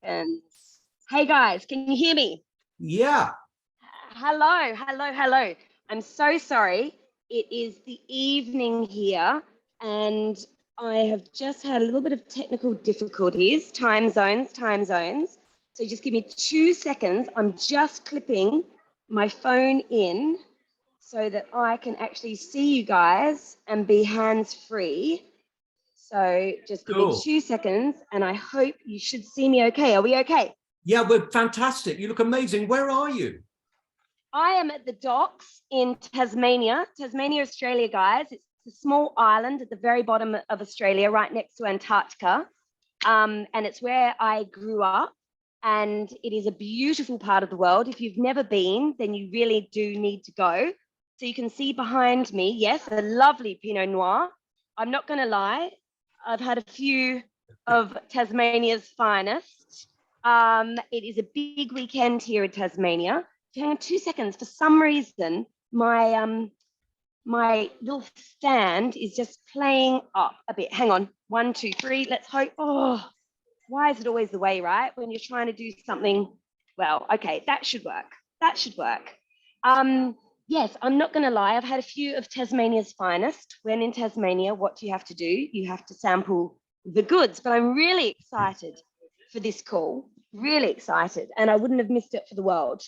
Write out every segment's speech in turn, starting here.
seconds. Hey guys, can you hear me? Yeah. Hello. I'm so sorry. It is the evening here and I have just had a little bit of technical difficulties. Time zones. So just give me 2 seconds. I'm just clipping my phone in so that I can actually see you guys and be hands-free. So just give me Cool. 2 seconds and I hope you should see me okay. Are we okay? Yeah, we're fantastic. You look amazing. Where are you? I am at the docks in Tasmania, Australia, guys. It's a small island at the very bottom of Australia, right next to Antarctica. And it's where I grew up. And it is a beautiful part of the world. If you've never been, then you really do need to go. So you can see behind me, yes, a lovely Pinot Noir. I'm not going to lie, I've had a few of Tasmania's finest. It is a big weekend here in Tasmania. Hang on 2 seconds. For some reason, my little stand is just playing up a bit. Hang on. 1, 2, 3. Let's hope. Oh, why is it always the way, right? When you're trying to do something, well, okay, that should work. Yes, I'm not going to lie. I've had a few of Tasmania's finest. When in Tasmania, what do you have to do? You have to sample the goods. But I'm really excited for this call. Really excited. And I wouldn't have missed it for the world.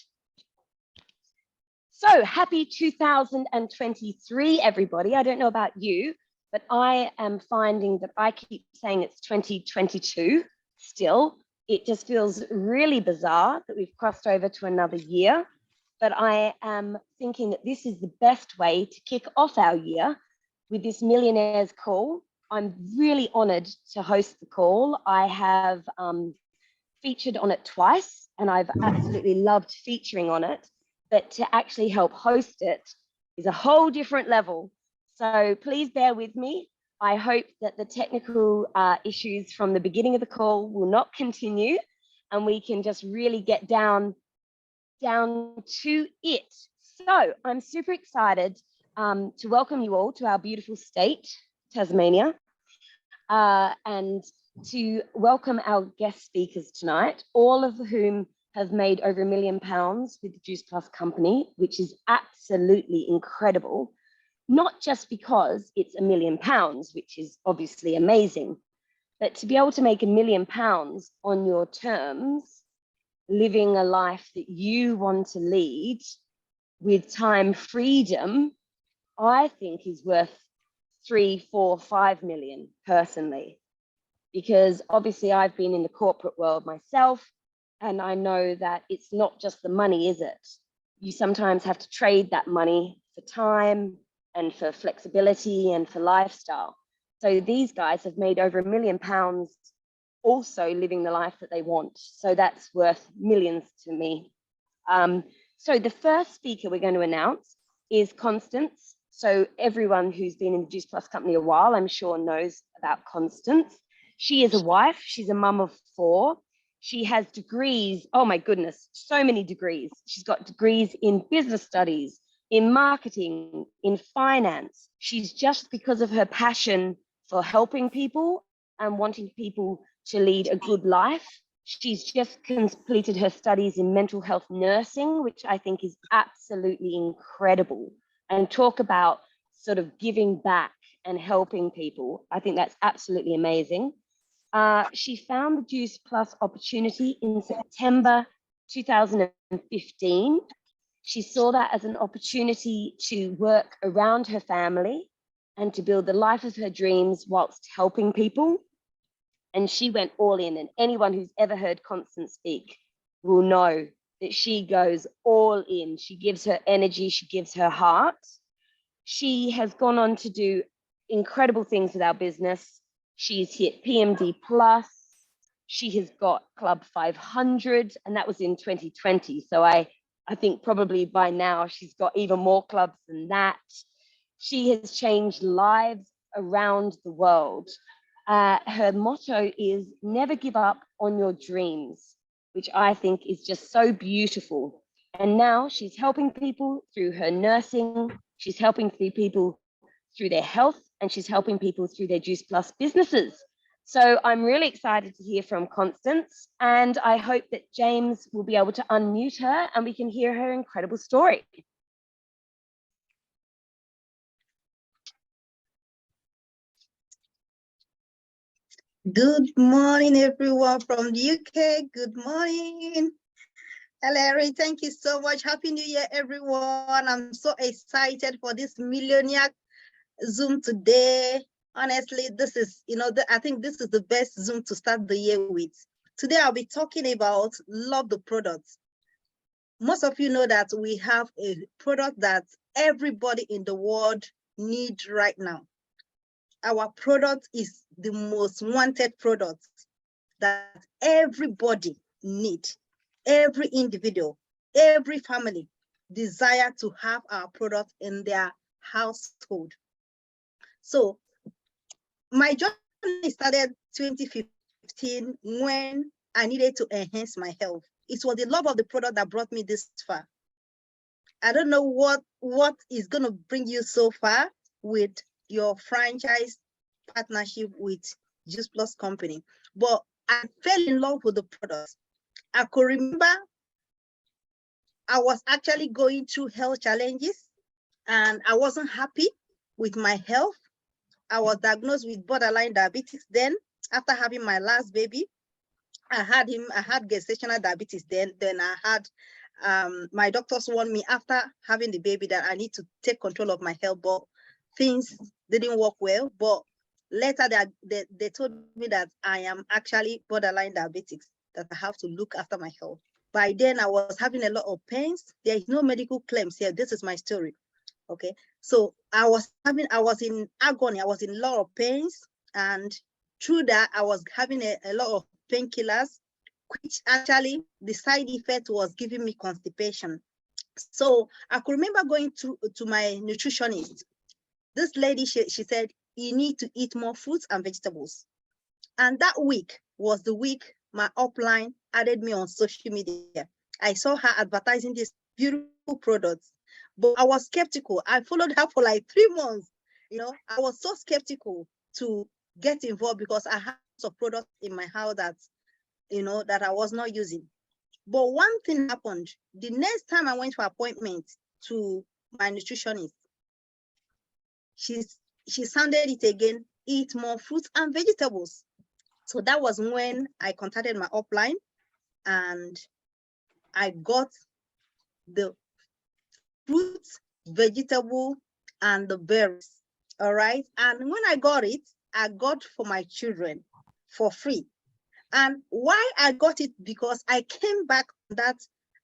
So happy 2023, everybody. I don't know about you, but I am finding that I keep saying it's 2022 still. It just feels really bizarre that we've crossed over to another year. But I am thinking that this is the best way to kick off our year with this Millionaires Call. I'm really honored to host the call. I have featured on it twice, and I've absolutely loved featuring on it. But to actually help host it is a whole different level. So please bear with me. I hope that the technical issues from the beginning of the call will not continue and we can just really get down to it. So I'm super excited to welcome you all to our beautiful state, Tasmania, and to welcome our guest speakers tonight, all of whom have made over £1 million with the Juice Plus company, which is absolutely incredible. Not just because it's £1 million, which is obviously amazing, but to be able to make £1 million on your terms, living a life that you want to lead with time freedom, I think is worth 3, 4, 5 million personally. Because obviously I've been in the corporate world myself, and I know that it's not just the money, is it? You sometimes have to trade that money for time and for flexibility and for lifestyle. So these guys have made over £1 million also living the life that they want. So that's worth millions to me. So the first speaker we're going to announce is Constance. So everyone who's been in the Juice Plus company a while, I'm sure knows about Constance. She is a wife. She's a mum of 4. She has degrees. Oh my goodness, so many degrees. She's got degrees in business studies, in marketing, in finance. She's just because of her passion for helping people and wanting people to lead a good life. She's just completed her studies in mental health nursing, which I think is absolutely incredible. And talk about sort of giving back and helping people. I think that's absolutely amazing. She found the Juice Plus opportunity in September 2015. She saw that as an opportunity to work around her family and to build the life of her dreams whilst helping people. And she went all in. And anyone who's ever heard Constance speak will know that she goes all in. She gives her energy, she gives her heart. She has gone on to do incredible things with our business. She's hit PMD Plus. She has got Club 500, and that was in 2020. So I think probably by now she's got even more clubs than that. She has changed lives around the world. Her motto is never give up on your dreams, which I think is just so beautiful. And now she's helping people through her nursing. She's helping people through their health, and she's helping people through their Juice Plus businesses. So I'm really excited to hear from Constance, and I hope that James will be able to unmute her and we can hear her incredible story. Good morning, everyone from the UK. Good morning. Hello, Erin. Thank you so much. Happy New Year, everyone. I'm so excited for this millionaire Zoom today. Honestly, this is, I think this is the best Zoom to start the year with. Today, I'll be talking about love the products. Most of you know that we have a product that everybody in the world needs right now. Our product is the most wanted product that everybody needs. Every individual, every family desire to have our product in their household. So my journey started 2015 when I needed to enhance my health. It was the love of the product that brought me this far. I don't know what is going to bring you so far with your franchise partnership with Juice Plus Company, but I fell in love with the product. I could remember I was actually going through health challenges and I wasn't happy with my health. I was diagnosed with borderline diabetes then. After having my last baby, I had gestational diabetes then I had my doctors warned me after having the baby that I need to take control of my health, but things didn't work well. But later they told me that I am actually borderline diabetics, that I have to look after my health. By then I was having a lot of pains. There is no medical claims here. This is my story. Okay. So I was in agony. I was in a lot of pains. And through that, I was having a lot of painkillers, which actually the side effect was giving me constipation. So I could remember going to my nutritionist. This lady, she said, you need to eat more fruits and vegetables. And that week was the week my upline added me on social media. I saw her advertising these beautiful products, but I was skeptical. I followed her for like 3 months. I was so skeptical to get involved because I had some products in my house that, that I was not using. But one thing happened. The next time I went for appointment to my nutritionist, she sounded it again, eat more fruits and vegetables. So that was when I contacted my upline and I got the fruits, vegetable, and the berries. All right. And when I got for my children for free. And why I got it, because I came back on that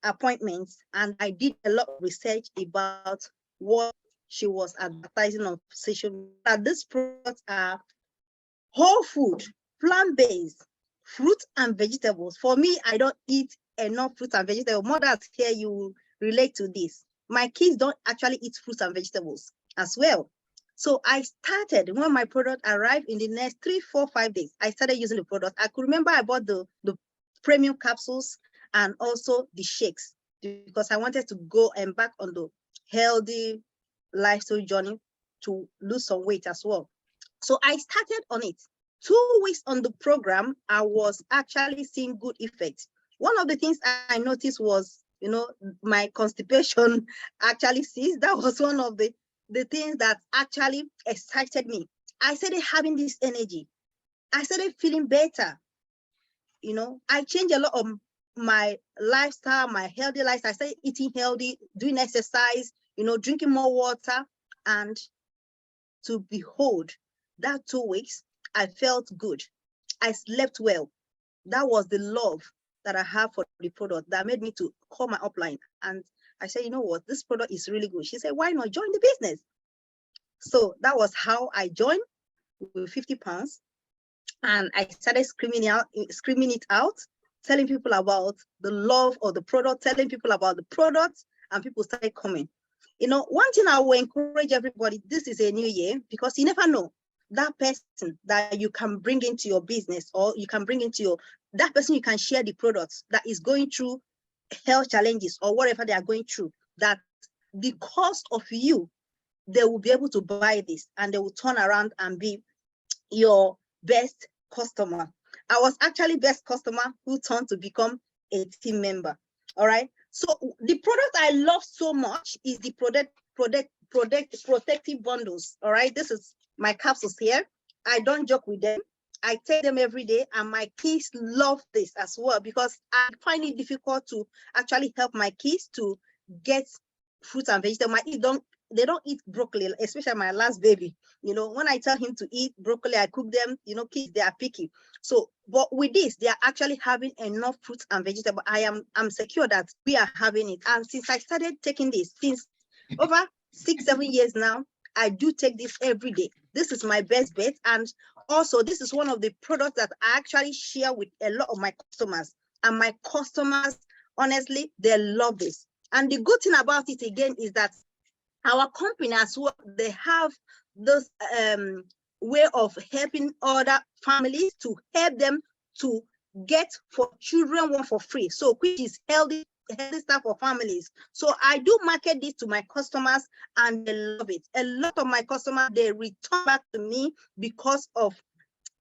appointment and I did a lot of research about what she was advertising on social media. These products are whole food, plant-based, fruit and vegetables. For me, I don't eat enough fruit and vegetables. Mothers here, you relate to this. My kids don't actually eat fruits and vegetables as well. So I started, when my product arrived in the next 3, 4, 5 days, I started using the product. I could remember I bought the premium capsules and also the shakes because I wanted to go and back on the healthy lifestyle journey to lose some weight as well. So I started on it. 2 weeks on the program, I was actually seeing good effects. One of the things I noticed was, my constipation actually ceased. That was one of the things that actually excited me. I started having this energy. I started feeling better. I changed a lot of my lifestyle, my healthy lifestyle. I started eating healthy, doing exercise, drinking more water. And to behold, that 2 weeks, I felt good. I slept well. That was the love that I have for the product that made me to call my upline. And I said, you know what, this product is really good. She said, why not join the business? So that was how I joined with 50 pounds. And I started screaming it out, telling people about the love of the product, telling people about the product, and people started coming. One thing I will encourage everybody, this is a new year, because you never know that person that you can bring into your business, or you can bring into that person you can share the products that is going through health challenges or whatever they are going through, that the cost of you, they will be able to buy this and they will turn around and be your best customer. I was actually best customer who turned to become a team member. All right. So the product I love so much is the protective bundles. All right. This is my capsules here. I don't joke with them. I take them every day, and my kids love this as well, because I find it difficult to actually help my kids to get fruits and vegetables. They don't eat broccoli, especially my last baby. You know, when I tell him to eat broccoli, I cook them. You know, kids, they are picky. So, but with this, they are actually having enough fruits and vegetables. I'm secure that we are having it. And since I started taking this, since over 6-7 years now, I do take this every day. This is my best bet. And also, this is one of the products that I actually share with a lot of my customers. And my customers, honestly, they love this. And the good thing about it again is that our company as well, they have this way of helping other families to help them to get for children one for free. So which is healthy stuff for families. So I do market this to my customers, and they love it. A lot of my customers, they return back to me because of,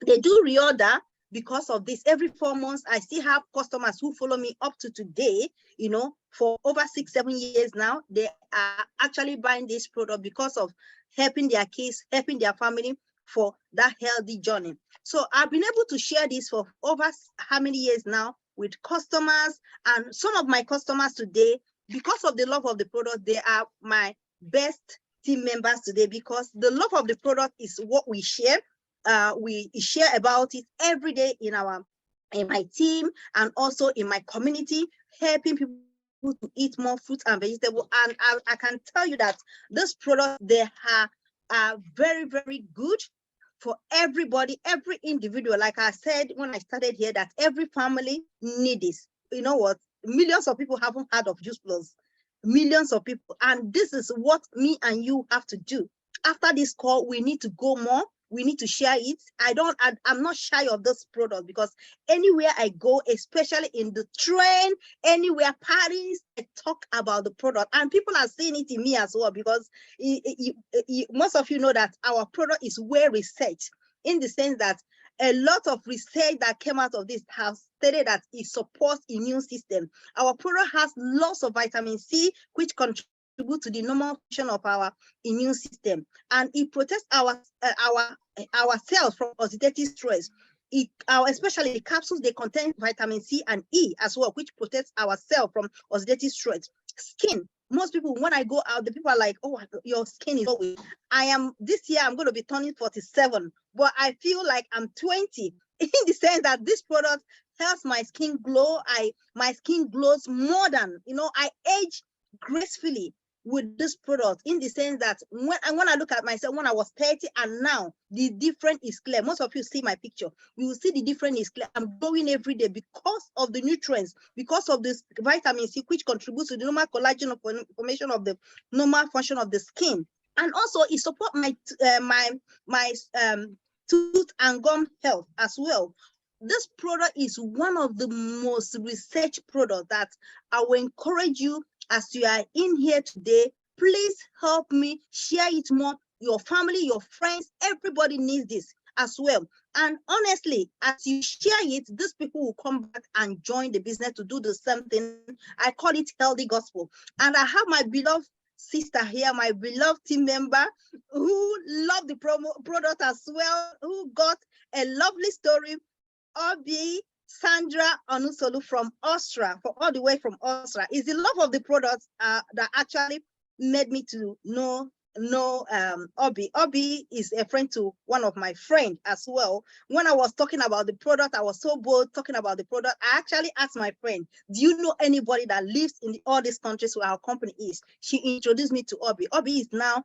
they do reorder because of this. Every 4 months, I still have customers who follow me up to today, you know, for over 6-7 years now. They are actually buying this product because of helping their kids, helping their family for that healthy journey. So I've been able to share this for over how many years now with customers, and some of my customers today, because of the love of the product, they are my best team members today, because the love of the product is what we share. We share about it every day in my team, and also in my community, helping people to eat more fruits and vegetables. And I can tell you that this product, they are very, very good for everybody, every individual. Like I said when I started here, that every family needs this. You know what? Millions of people haven't heard of Juice Plus. Millions of people. And this is what me and you have to do. After this call, we need to go more. We need to share it. I'm not shy of this product, because anywhere I go, especially in the train, anywhere, parties, I talk about the product, and people are seeing it in me as well, because most of you know that our product is well researched, in the sense that a lot of research that came out of this has stated that it supports immune system. Our product has lots of vitamin C, which contribute to the normal function of our immune system, and it protects our cells from oxidative stress. Especially the capsules, they contain vitamin C and E as well, which protects our cell from oxidative stress. Skin. Most people, when I go out, the people are like, "Oh, your skin is always." This year I'm going to be turning 47, but I feel like I'm 20, in the sense that this product helps my skin glow. My skin glows more than, I age gracefully with this product, in the sense that when I look at myself when I was 30 and now, the difference is clear. Most of you see my picture, you will see the difference is clear. I'm growing every day because of the nutrients, because of this vitamin C, which contributes to the normal collagen formation of the normal function of the skin. And also it supports my tooth and gum health as well. This product is one of the most researched products that I will encourage you, as you are in here today, please help me share it more. Your family, your friends, everybody needs this as well. And honestly, as you share it, these people will come back and join the business to do the same thing. I call it healthy gospel. And I have my beloved sister here, my beloved team member, who love the product as well, who got a lovely story. Obi Sandra Onusolu from Austria, all the way from Austria. It's the love of the product that actually made me to know Obi. Obi is a friend to one of my friends as well. When I was talking about the product, I was so bold talking about the product. I actually asked my friend, "Do you know anybody that lives in all these countries where our company is?" She introduced me to Obi. Obi is now,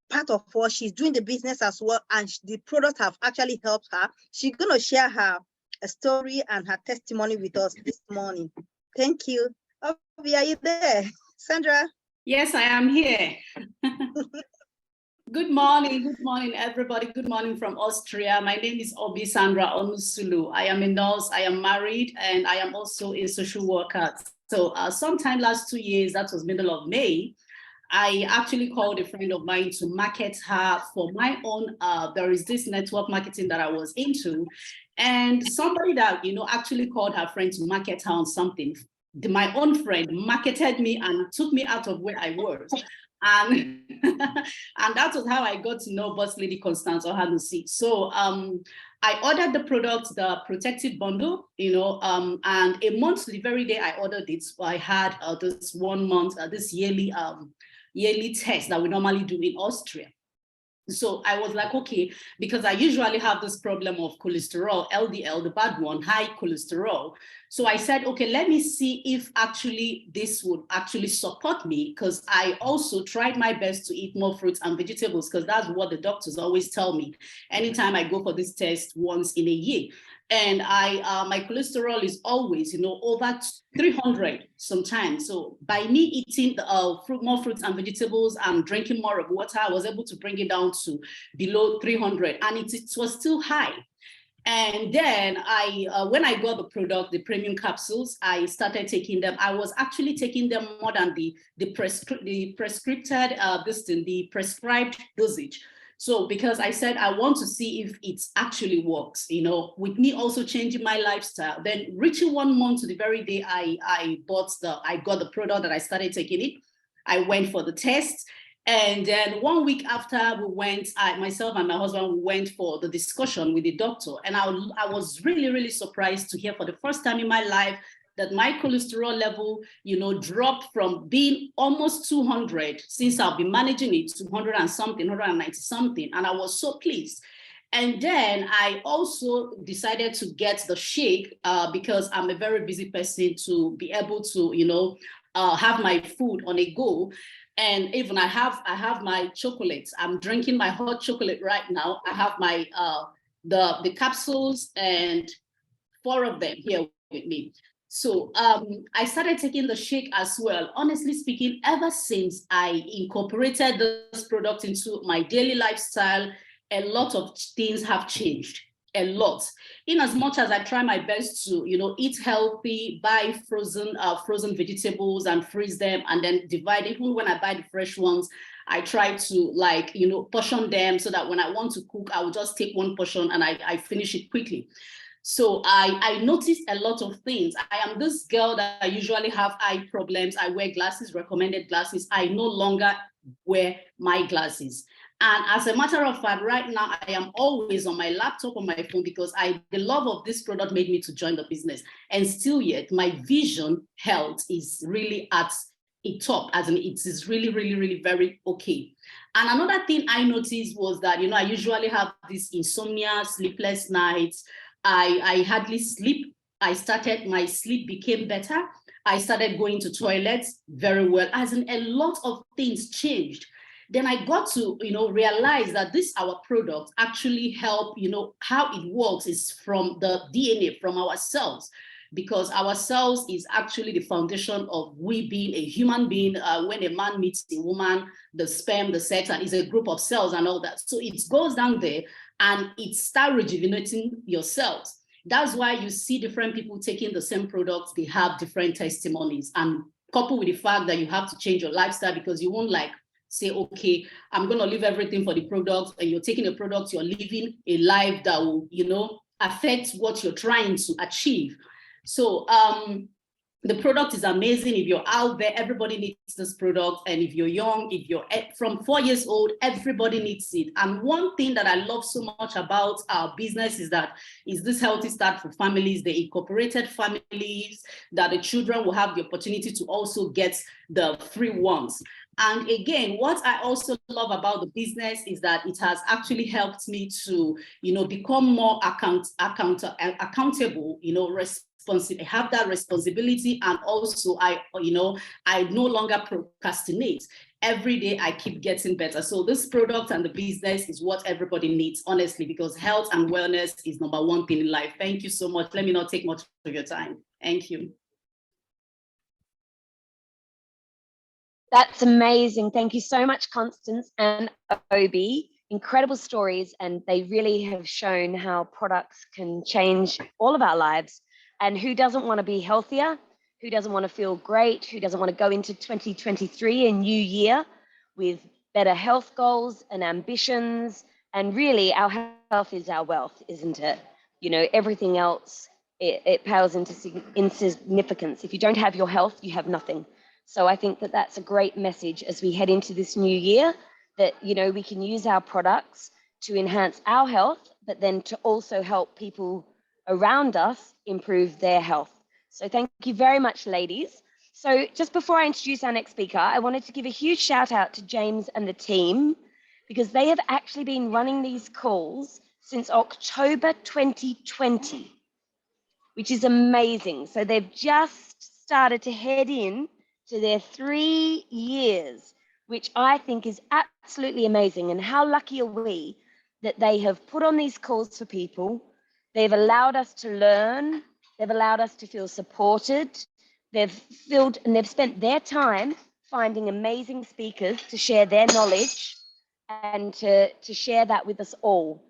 part of what she's doing the business as well, and the product have actually helped her. She's gonna share her story and her testimony with us this morning. Thank you. Obi, are you there? Sandra? Yes, I am here. Good morning, everybody. Good morning from Austria. My name is Obi Sandra Onusolu. I am a nurse, I am married, and I am also a social worker. So sometime last 2 years, that was middle of May, I actually called a friend of mine to market her for my own, there is this network marketing that I was into, and somebody that, actually called her friend to market her on something. My own friend marketed me and took me out of where I was. And, and that was how I got to know Boss Lady Constance or Hanusi. So I ordered the product, the protective bundle, and a month to the very day I ordered it, I had this 1 month, this yearly test that we normally do in Austria. So I was like, okay, because I usually have this problem of cholesterol, LDL, the bad one, high cholesterol. So I said, okay, let me see if actually this would actually support me, because I also tried my best to eat more fruits and vegetables, because that's what the doctors always tell me anytime I go for this test once in a year. And my cholesterol is always, over 300 sometimes. So by me eating more fruits and vegetables and drinking more of water, I was able to bring it down to below 300, and it was still high. And then when I got the product, the premium capsules, I started taking them. I was actually taking them more than the prescribed dosage. So because I said, I want to see if it actually works, with me also changing my lifestyle. Then reaching 1 month to the very day I got the product that I started taking it, I went for the test. And then 1 week after we went, myself and my husband went for the discussion with the doctor. And I was really, really surprised to hear for the first time in my life that my cholesterol level, dropped from being almost 200, since I've been managing it, to 100 and something, 190 something. And I was so pleased. And then I also decided to get the shake because I'm a very busy person, to be able to, have my food on a go. And even I have my chocolates. I'm drinking my hot chocolate right now. I have my the capsules, and 4 of them here with me. So I started taking the shake as well. Honestly speaking, ever since I incorporated this product into my daily lifestyle, a lot of things have changed. A lot. In as much as I try my best to, eat healthy, buy frozen vegetables and freeze them and then divide. Even when I buy the fresh ones, I try to portion them so that when I want to cook, I will just take 1 portion and I finish it quickly. So I noticed a lot of things. I am this girl that I usually have eye problems. I wear glasses, recommended glasses. I no longer wear my glasses. And as a matter of fact, right now, I am always on my laptop, on my phone, because the love of this product made me to join the business. And still yet, my vision health is really at a top, as in it is really, really, really very okay. And another thing I noticed was that, I usually have this insomnia, sleepless nights. I hardly sleep. My sleep became better. I started going to toilets very well, as in a lot of things changed. Then I got to, realize that our product actually help, how it works is from the DNA, from our cells, because our cells is actually the foundation of we being a human being. When a man meets a woman, the sperm, the sex, and is a group of cells and all that. So it goes down there and it starts rejuvenating your cells. That's why you see different people taking the same products, they have different testimonies, and coupled with the fact that you have to change your lifestyle, because you won't say, okay, I'm going to leave everything for the product, and you're taking a product, you're living a life that will, affect what you're trying to achieve. So the product is amazing. If you're out there, everybody needs this product. And if you're young, if you're from 4 years old, everybody needs it. And one thing that I love so much about our business is this healthy start for families, the incorporated families, that the children will have the opportunity to also get the free ones. And again, what I also love about the business is that it has actually helped me to, become more accountable, responsible, have that responsibility. And also I no longer procrastinate. Every day I keep getting better. So this product and the business is what everybody needs, honestly, because health and wellness is number 1 thing in life. Thank you so much. Let me not take much of your time. Thank you. That's amazing. Thank you so much, Constance and Obi. Incredible stories, and they really have shown how products can change all of our lives. And who doesn't want to be healthier? Who doesn't want to feel great? Who doesn't want to go into 2023, a new year, with better health goals and ambitions. And really, our health is our wealth, isn't it? You know, everything else, it pales into insignificance. If you don't have your health, you have nothing. So I think that that's a great message as we head into this new year, that, you know, we can use our products to enhance our health, but then to also help people around us improve their health. So thank you very much, ladies. So just before I introduce our next speaker, I wanted to give a huge shout out to James and the team, because they have actually been running these calls since October 2020, which is amazing. So they've just started to head in to their 3 years, which I think is absolutely amazing. And how lucky are we that they have put on these calls for people. They've allowed us to learn. They've allowed us to feel supported. They've filled and they've spent their time finding amazing speakers to share their knowledge and to share that with us all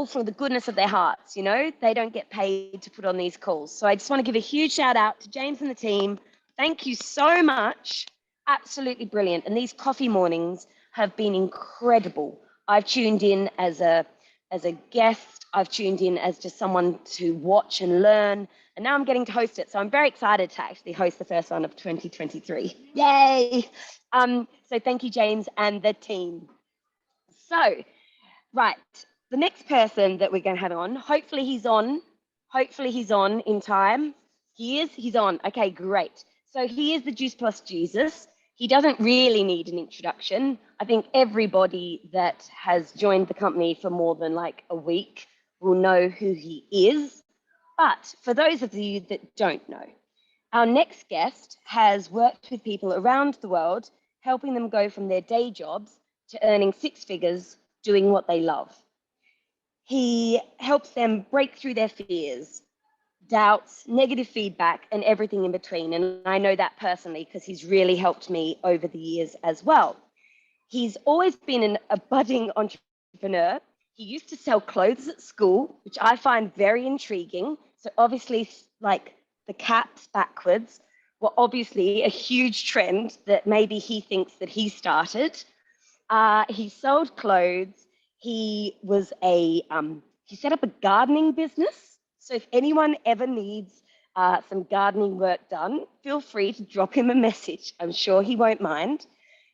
for the goodness of their hearts. You know, they don't get paid to put on these calls. So I just want to give a huge shout out to James and the team. Thank you so much. Absolutely brilliant. And these coffee mornings have been incredible. I've tuned in as a guest. I've tuned in as just someone to watch and learn. And now I'm getting to host it. So I'm very excited to actually host the first one of 2023. Yay! So thank you, James and the team. So, right, the next person that we're going to have on, hopefully he's on in time. He's on. Okay, great. So he is the Juice Plus Jesus. He doesn't really need an introduction. I think everybody that has joined the company for more than like a week will know who he is. But for those of you that don't know, our next guest has worked with people around the world, helping them go from their day jobs to earning 6 figures doing what they love. He helps them break through their fears, doubts, negative feedback, and everything in between. And I know that personally because he's really helped me over the years as well. He's always been a budding entrepreneur. He used to sell clothes at school, which I find very intriguing. So obviously, like the caps backwards were obviously a huge trend that maybe he thinks that he started. He sold clothes. He was he set up a gardening business. So if anyone ever needs some gardening work done, feel free to drop him a message. I'm sure he won't mind.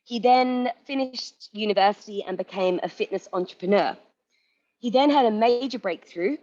He then finished university and became a fitness entrepreneur. He then had a major breakthrough.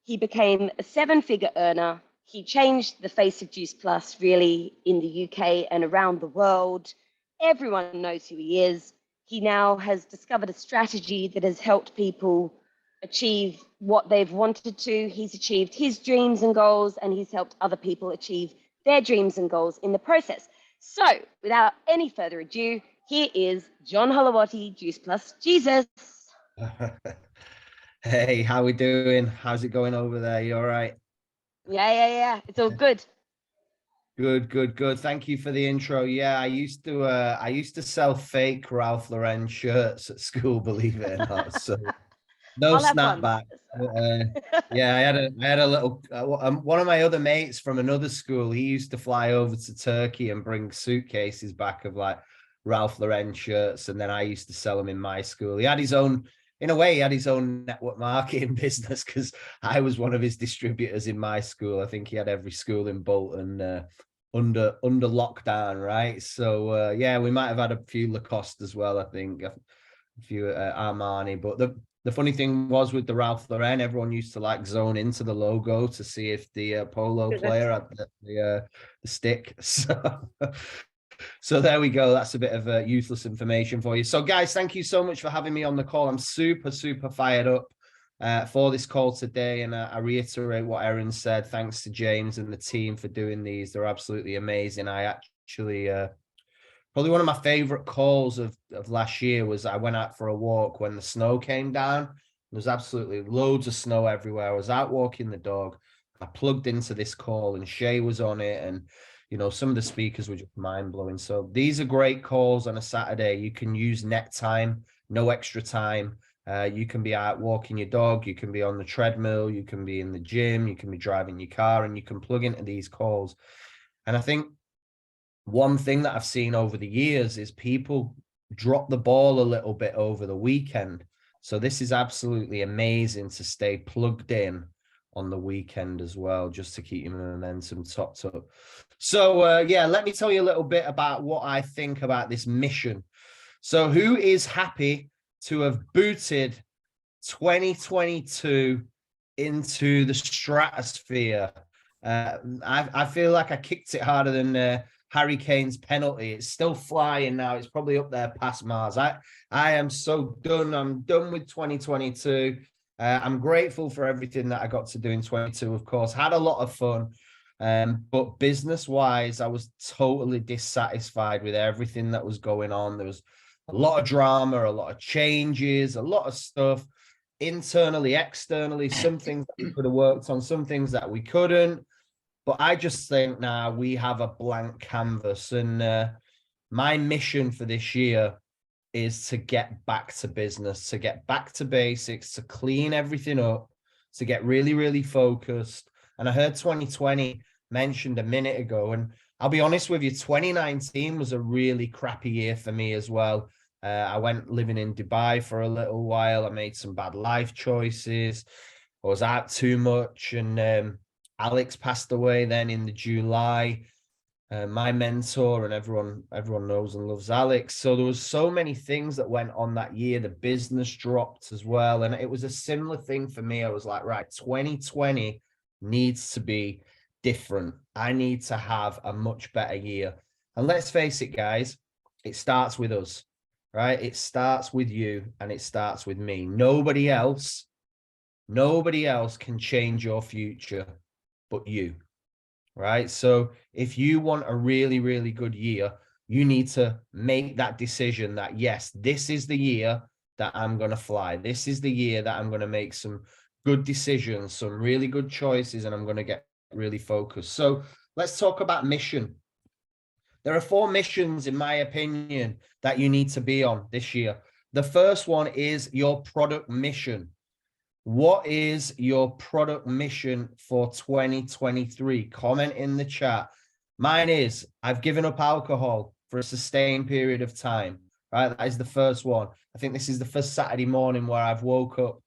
He became a 7-figure earner. He changed the face of Juice Plus really in the UK and around the world. Everyone knows who he is. He now has discovered a strategy that has helped people achieve what they've wanted to. He's achieved his dreams and goals, and he's helped other people achieve their dreams and goals in the process. So without any further ado, here is John Holowati, Juice Plus Jesus. Hey, how we doing? How's it going over there? You all right? Yeah. It's all good. Good. Thank you for the intro. Yeah, I used to sell fake Ralph Lauren shirts at school, believe it or not. So no snapback. Yeah, I had a little one of my other mates from another school. He used to fly over to Turkey and bring suitcases back of like Ralph Lauren shirts, and then I used to sell them in my school. He had his own. In a way, he had his own network marketing business because I was one of his distributors in my school. I think he had every school in Bolton under lockdown, right? So yeah, we might have had a few Lacoste as well. I think a few Armani. But the funny thing was with the Ralph Lauren, everyone used to like zone into the logo to see if the polo player had the stick. So there we go. That's a bit of useless information for you. So guys, thank you so much for having me on the call. I'm super fired up for this call today. And I reiterate what Erin said. Thanks to James and the team for doing these. They're absolutely amazing. I actually, probably one of my favorite calls of last year was I went out for a walk when the snow came down. There was absolutely loads of snow everywhere. I was out walking the dog. I plugged into this call and Shay was on it, and you know, some of the speakers were just mind-blowing. So these are great calls on a Saturday. You can use net time, no extra time. You can be out walking your dog. You can be on the treadmill. You can be in the gym. You can be driving your car, and you can plug into these calls. And I think one thing that I've seen over the years is people dropped the ball a little bit over the weekend. So this is absolutely amazing to stay plugged in on the weekend as well, just to keep your momentum topped up. So yeah, let me tell you a little bit about what I think about this mission. So who is happy to have booted 2022 into the stratosphere? I feel like I kicked it harder than Harry Kane's penalty. It's still flying now. It's probably up there past Mars. I am so done. I'm done with 2022. I'm grateful for everything that I got to do in 22, of course. Had a lot of fun. But business-wise, I was totally dissatisfied with everything that was going on. There was a lot of drama, a lot of changes, a lot of stuff internally, externally, some things that we could have worked on, some things that we couldn't. But I just think now we have a blank canvas, and my mission for this year is to get back to business, to get back to basics, to clean everything up, to get really, really focused. And I heard 2020 mentioned a minute ago, and I'll be honest with you, 2019 was a really crappy year for me as well. I went living in Dubai for a little while. I made some bad life choices. I was out too much, and Alex passed away then in the July. My mentor, and everyone knows and loves Alex. So there was so many things that went on that year. The business dropped as well, and it was a similar thing for me. I was like, right, 2020 needs to be different. I need to have a much better year. And let's face it, guys, it starts with us. Right? It starts with you, and it starts with me. Nobody else can change your future but you. Right? So if you want a really, really good year, you need to make that decision that, yes, this is the year that I'm going to fly. This is the year that I'm going to make some good decisions, some really good choices, and I'm going to get really focused. So let's talk about mission. There are 4 missions, in my opinion, that you need to be on this year. The first one is your product mission. What is your product mission for 2023? Comment in the chat. Mine is, I've given up alcohol for a sustained period of time. Right? That is the first one. I think this is the first Saturday morning where I've woke up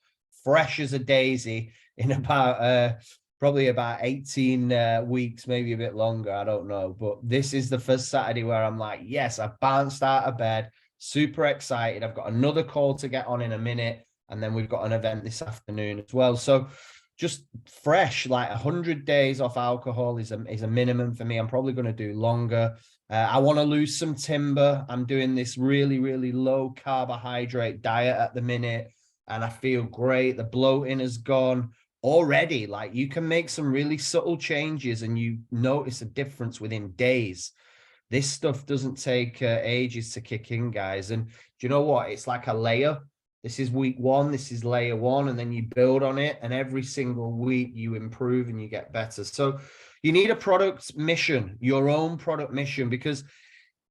fresh as a daisy in about probably about 18 weeks, maybe a bit longer. I don't know. But this is the first Saturday where I'm like, yes, I bounced out of bed, super excited. I've got another call to get on in a minute. And then we've got an event this afternoon as well. So just fresh, like 100 days off alcohol is a minimum for me. I'm probably going to do longer. I want to lose some timber. I'm doing this really, really low carbohydrate diet at the minute, and I feel great. The bloating has gone already. Like, you can make some really subtle changes and you notice a difference within days. This stuff doesn't take ages to kick in, guys. And do you know what? It's like a layer. This is week 1, this is layer 1, and then you build on it, and every single week you improve and you get better. So you need a product mission, your own product mission, because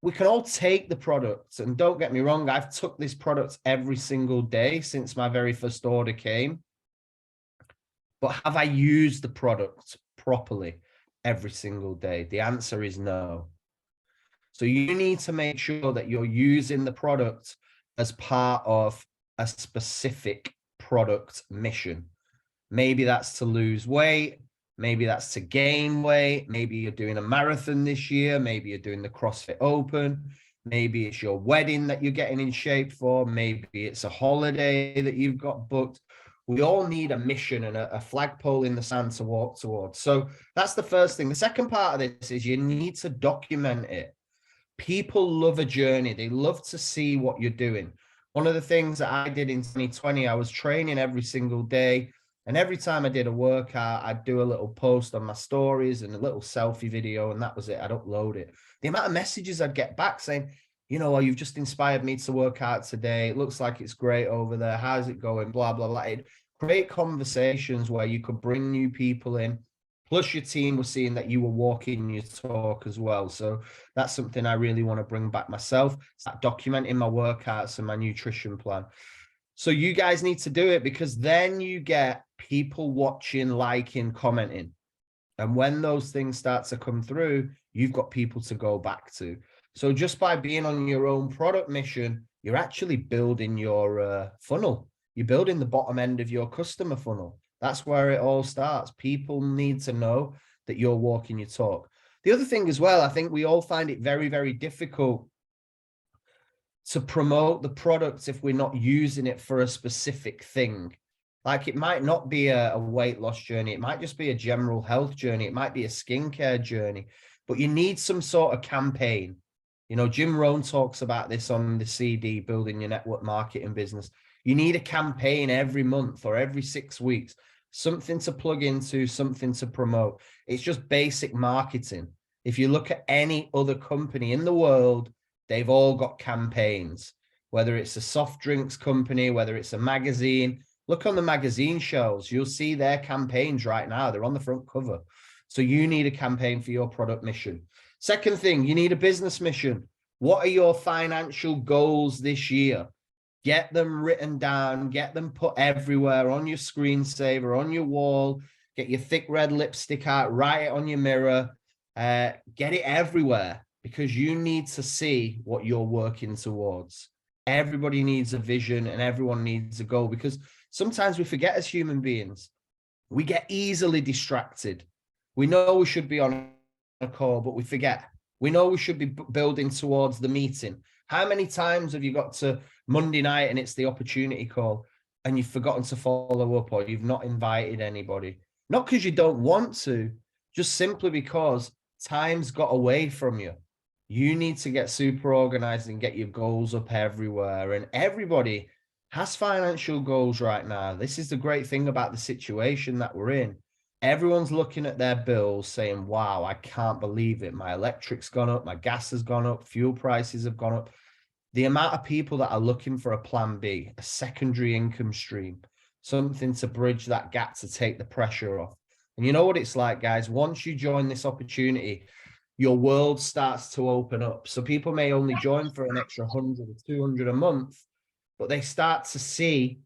we can all take the products. And don't get me wrong, I've took this product every single day since my very first order came. But have I used the product properly every single day? The answer is no. So you need to make sure that you're using the product as part of a specific product mission. Maybe that's to lose weight. Maybe that's to gain weight. Maybe you're doing a marathon this year. Maybe you're doing the CrossFit Open. Maybe it's your wedding that you're getting in shape for. Maybe it's a holiday that you've got booked. We all need a mission and a flagpole in the sand to walk towards. So that's the first thing. The second part of this is you need to document it. People love a journey. They love to see what you're doing. One of the things that I did in 2020, I was training every single day. And every time I did a workout, I'd do a little post on my stories and a little selfie video, and that was it. I'd upload it. The amount of messages I'd get back saying, you know, you've just inspired me to work out today. It looks like it's great over there. How's it going? Blah, blah, blah. It'd create conversations where you could bring new people in. Plus your team was seeing that you were walking your talk as well. So that's something I really want to bring back myself. Start documenting my workouts and my nutrition plan. So you guys need to do it, because then you get people watching, liking, commenting. And when those things start to come through, you've got people to go back to. So just by being on your own product mission, you're actually building your funnel. You're building the bottom end of your customer funnel. That's where it all starts. People need to know that you're walking your talk. The other thing as well, I think we all find it very, very difficult to promote the product if we're not using it for a specific thing. Like, it might not be a weight loss journey. It might just be a general health journey. It might be a skincare journey, but you need some sort of campaign. You know, Jim Rohn talks about this on the CD, Building Your Network Marketing Business. You need a campaign every month or every 6 weeks, something to plug into, something to promote. It's just basic marketing. If you look at any other company in the world, they've all got campaigns, whether it's a soft drinks company, whether it's a magazine. Look on the magazine shelves, you'll see their campaigns right now. They're on the front cover. So you need a campaign for your product mission. Second thing, you need a business mission. What are your financial goals this year? Get them written down, get them put everywhere, on your screensaver, on your wall, get your thick red lipstick out, write it on your mirror, get it everywhere, because you need to see what you're working towards. Everybody needs a vision and everyone needs a goal, because sometimes we forget as human beings. We get easily distracted. We know we should be on a call, but we forget. We know we should be building towards the meeting. How many times have you got to Monday night and it's the opportunity call and you've forgotten to follow up, or you've not invited anybody? Not because you don't want to, just simply because time's got away from you. You need to get super organized and get your goals up everywhere. And everybody has financial goals right now. This is the great thing about the situation that we're in. Everyone's looking at their bills saying, wow, I can't believe it. My electric's gone up, my gas has gone up, fuel prices have gone up. The amount of people that are looking for a plan B, a secondary income stream, something to bridge that gap, to take the pressure off. And you know what it's like, guys, once you join this opportunity, your world starts to open up. So people may only join for an extra 100 or 200 a month, but they start to see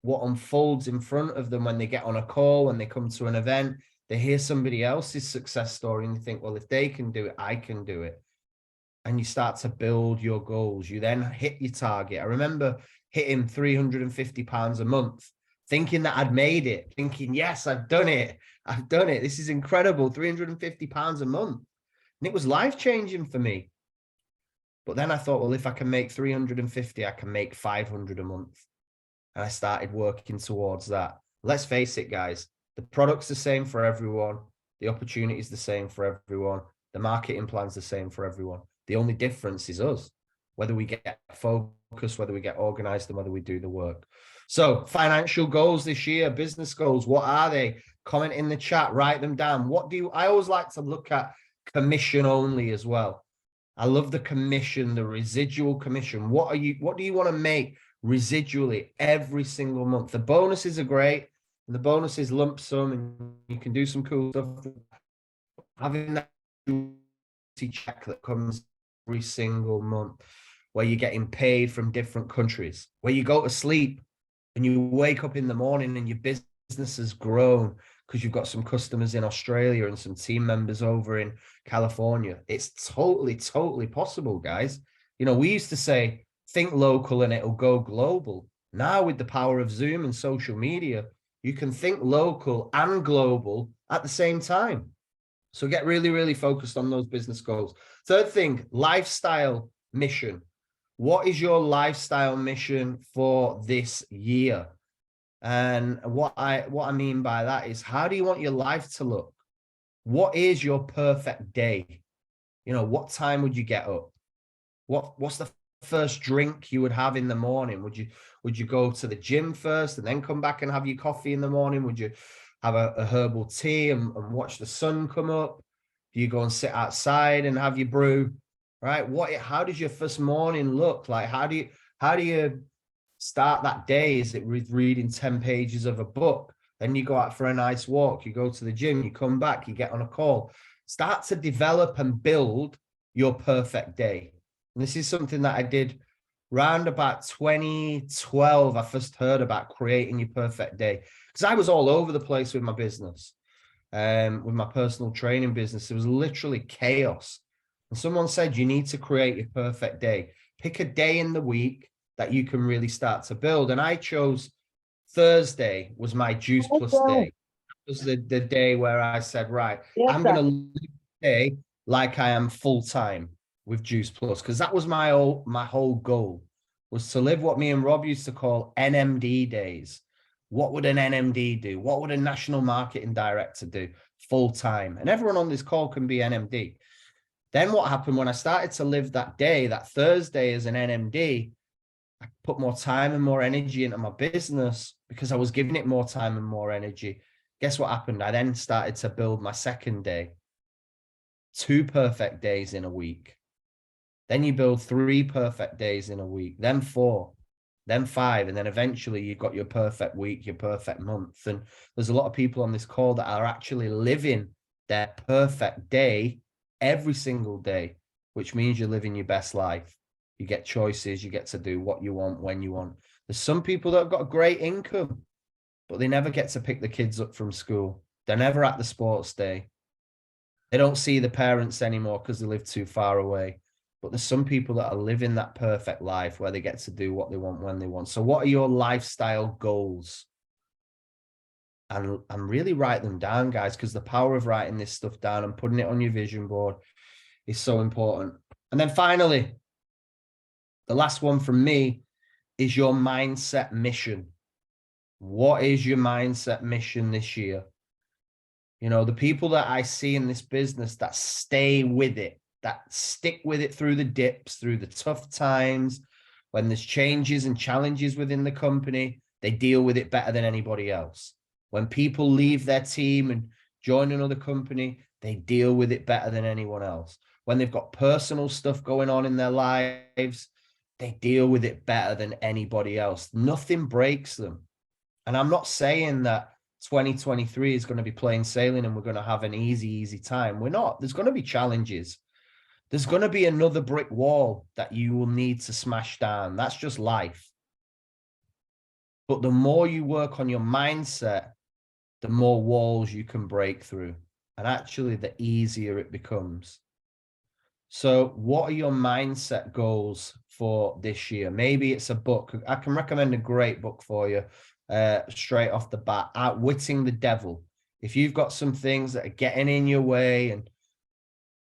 what unfolds in front of them when they get on a call, when they come to an event. They hear somebody else's success story and you think, well, if they can do it, I can do it. And you start to build your goals. You then hit your target. I remember hitting £350 a month, thinking that I'd made it, thinking, yes, I've done it. I've done it. This is incredible. £350 a month. And it was life-changing for me. But then I thought, well, if I can make 350, I can make 500 a month. And I started working towards that. Let's face it, guys, the product's the same for everyone. The opportunity is the same for everyone. The marketing plan's the same for everyone. The only difference is us, whether we get focused, whether we get organized, and whether we do the work. So financial goals this year, business goals, what are they? Comment in the chat, write them down. I always like to look at commission only as well. I love the commission, the residual commission. What do you want to make residually every single month? The bonuses are great, and the bonuses lump sum, and you can do some cool stuff. Having that check that comes every single month, where you're getting paid from different countries, where you go to sleep and you wake up in the morning and your business has grown because you've got some customers in Australia and some team members over in California. It's totally possible, guys. You know, we used to say, think local and it'll go global. Now with the power of Zoom and social media, you can think local and global at the same time. So get really, really focused on those business goals. Third thing, lifestyle mission. What is your lifestyle mission for this year? And what I mean by that is, how do you want your life to look? What is your perfect day? You know, what time would you get up? What's the first drink you would have in the morning? Would you go to the gym first and then come back and have your coffee in the morning? Would you have a herbal tea and watch the sun come up? Do you go and sit outside and have your brew? Right? How does your first morning look like? How do you start that day? Is it with reading 10 pages of a book? Then you go out for a nice walk, you go to the gym, you come back, you get on a call. Start to develop and build your perfect day. And this is something that I did round about 2012. I first heard about creating your perfect day, because I was all over the place with my business, with my personal training business. It was literally chaos. And someone said, you need to create your perfect day. Pick a day in the week that you can really start to build. And I chose Thursday was my Juice Plus day. It was the day where I said, right, I'm going to live the day like I am full time with Juice Plus, because that was my whole goal, was to live what me and Rob used to call NMD days. What would an NMD do? What would a national marketing director do full time? And everyone on this call can be NMD. Then what happened when I started to live that day, that Thursday as an NMD, I put more time and more energy into my business because I was giving it more time and more energy. Guess what happened? I then started to build my second day, 2 perfect days in a week. Then you build 3 perfect days in a week, then 4, then 5, and then eventually you've got your perfect week, your perfect month. And there's a lot of people on this call that are actually living their perfect day every single day, which means you're living your best life. You get choices, you get to do what you want, when you want. There's some people that have got a great income, but they never get to pick the kids up from school. They're never at the sports day. They don't see the parents anymore because they live too far away. But there's some people that are living that perfect life where they get to do what they want when they want. So what are your lifestyle goals? And really write them down, guys, because the power of writing this stuff down and putting it on your vision board is so important. And then finally, the last one from me is your mindset mission. What is your mindset mission this year? You know, the people that I see in this business that stay with it, that stick with it through the dips, through the tough times, when there's changes and challenges within the company, they deal with it better than anybody else. When people leave their team and join another company, they deal with it better than anyone else. When they've got personal stuff going on in their lives, they deal with it better than anybody else. Nothing breaks them. And I'm not saying that 2023 is going to be plain sailing and we're going to have an easy time. We're not. There's going to be challenges. There's going to be another brick wall that you will need to smash down. That's just life. But the more you work on your mindset, the more walls you can break through. And actually, the easier it becomes. So what are your mindset goals for this year? Maybe it's a book. I can recommend a great book for you straight off the bat, Outwitting the Devil. If you've got some things that are getting in your way and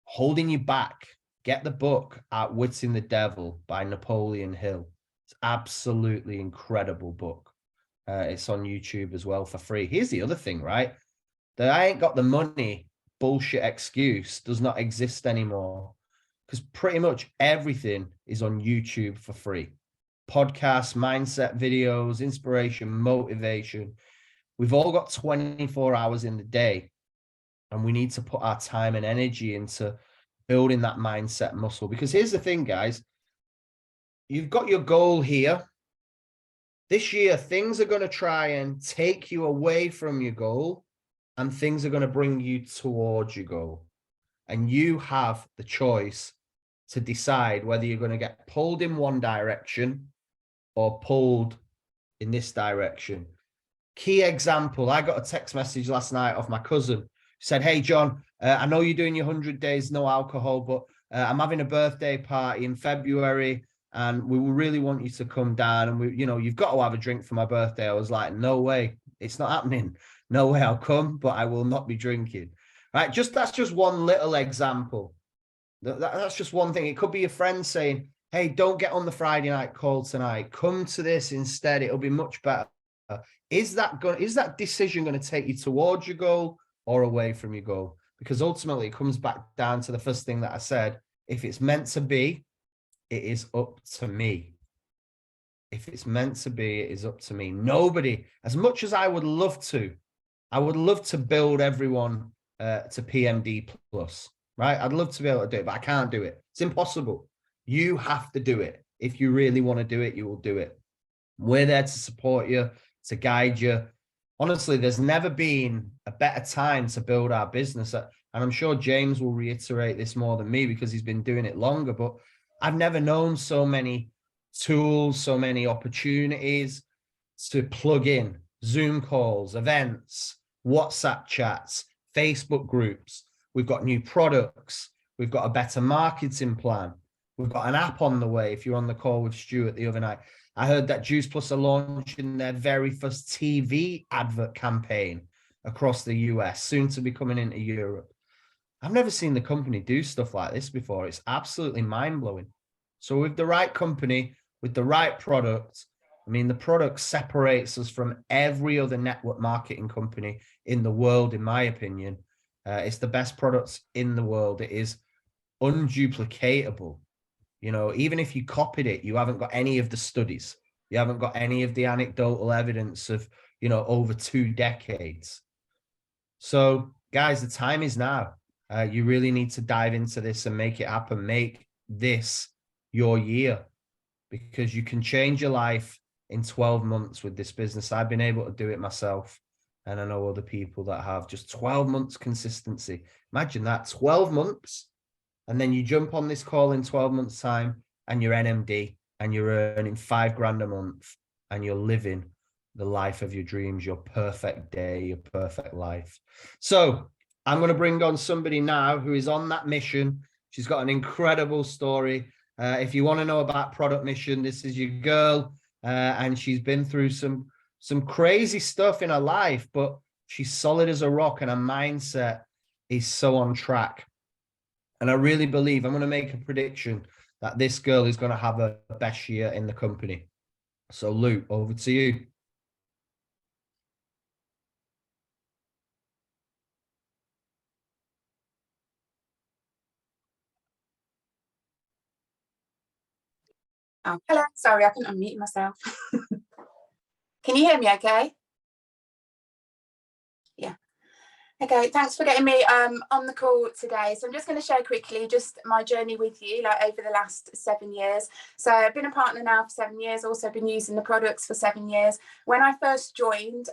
holding you back, get the book Outwitting the Devil by Napoleon Hill. It's absolutely incredible book. It's on YouTube as well for free. Here's the other thing, right? That I ain't got the money bullshit excuse does not exist anymore, because pretty much everything is on YouTube for free. Podcasts, mindset videos, inspiration, motivation. We've all got 24 hours in the day, and we need to put our time and energy into building that mindset muscle. Because here's the thing, guys, you've got your goal here. This year, things are going to try and take you away from your goal, and things are going to bring you towards your goal. And you have the choice to decide whether you're going to get pulled in one direction or pulled in this direction. Key example, I got a text message last night off my cousin. Said, hey, John, I know you're doing your 100 days, no alcohol, but I'm having a birthday party in February and we really want you to come down and you've got to have a drink for my birthday. I was like, no way, it's not happening. No way I'll come, but I will not be drinking. Right? That's just one little example. That's just one thing. It could be a friend saying, hey, don't get on the Friday night call tonight. Come to this instead. It'll be much better. Is that decision going to take you towards your goal or away from your goal? Because ultimately it comes back down to the first thing that I said. If it's meant to be, it is up to me. If it's meant to be, it is up to me. Nobody, as much as I would love to build everyone to PMD plus, right? I'd love to be able to do it, but I can't do it. It's impossible. You have to do it. If you really want to do it, you will do it. We're there to support you, to guide you. Honestly, there's never been a better time to build our business. And I'm sure James will reiterate this more than me because he's been doing it longer, but I've never known so many tools, so many opportunities to plug in Zoom calls, events, WhatsApp chats, Facebook groups. We've got new products. We've got a better marketing plan. We've got an app on the way. If you're on the call with Stuart the other night, I heard that Juice Plus are launching their very first TV advert campaign across the US, soon to be coming into Europe. I've never seen the company do stuff like this before. It's absolutely mind-blowing. So with the right company, with the right product, I mean, the product separates us from every other network marketing company in the world, in my opinion. It's the best products in the world. It is unduplicatable. You know, even if you copied it, you haven't got any of the studies. You haven't got any of the anecdotal evidence of, you know, over 2 decades. So, guys, the time is now. You really need to dive into this and make it happen. Make this your year, because you can change your life in 12 months with this business. I've been able to do it myself, and I know other people that have. Just 12 months consistency. Imagine that, 12 months. And then you jump on this call in 12 months time and you're NMD and you're earning $5,000 a month and you're living the life of your dreams, your perfect day, your perfect life. So I'm going to bring on somebody now who is on that mission. She's got an incredible story. If you want to know about Product Mission, this is your girl. And she's been through some crazy stuff in her life, but she's solid as a rock and her mindset is so on track. And I really believe, I'm going to make a prediction that this girl is going to have a best year in the company. So Lou, over to you. Oh, hello. Sorry, I couldn't unmute myself. Can you hear me okay? Yeah. Okay, thanks for getting me on the call today. So I'm just going to share quickly just my journey with you, like over the last 7 years. So I've been a partner now for 7 years, also been using the products for 7 years. When I first joined,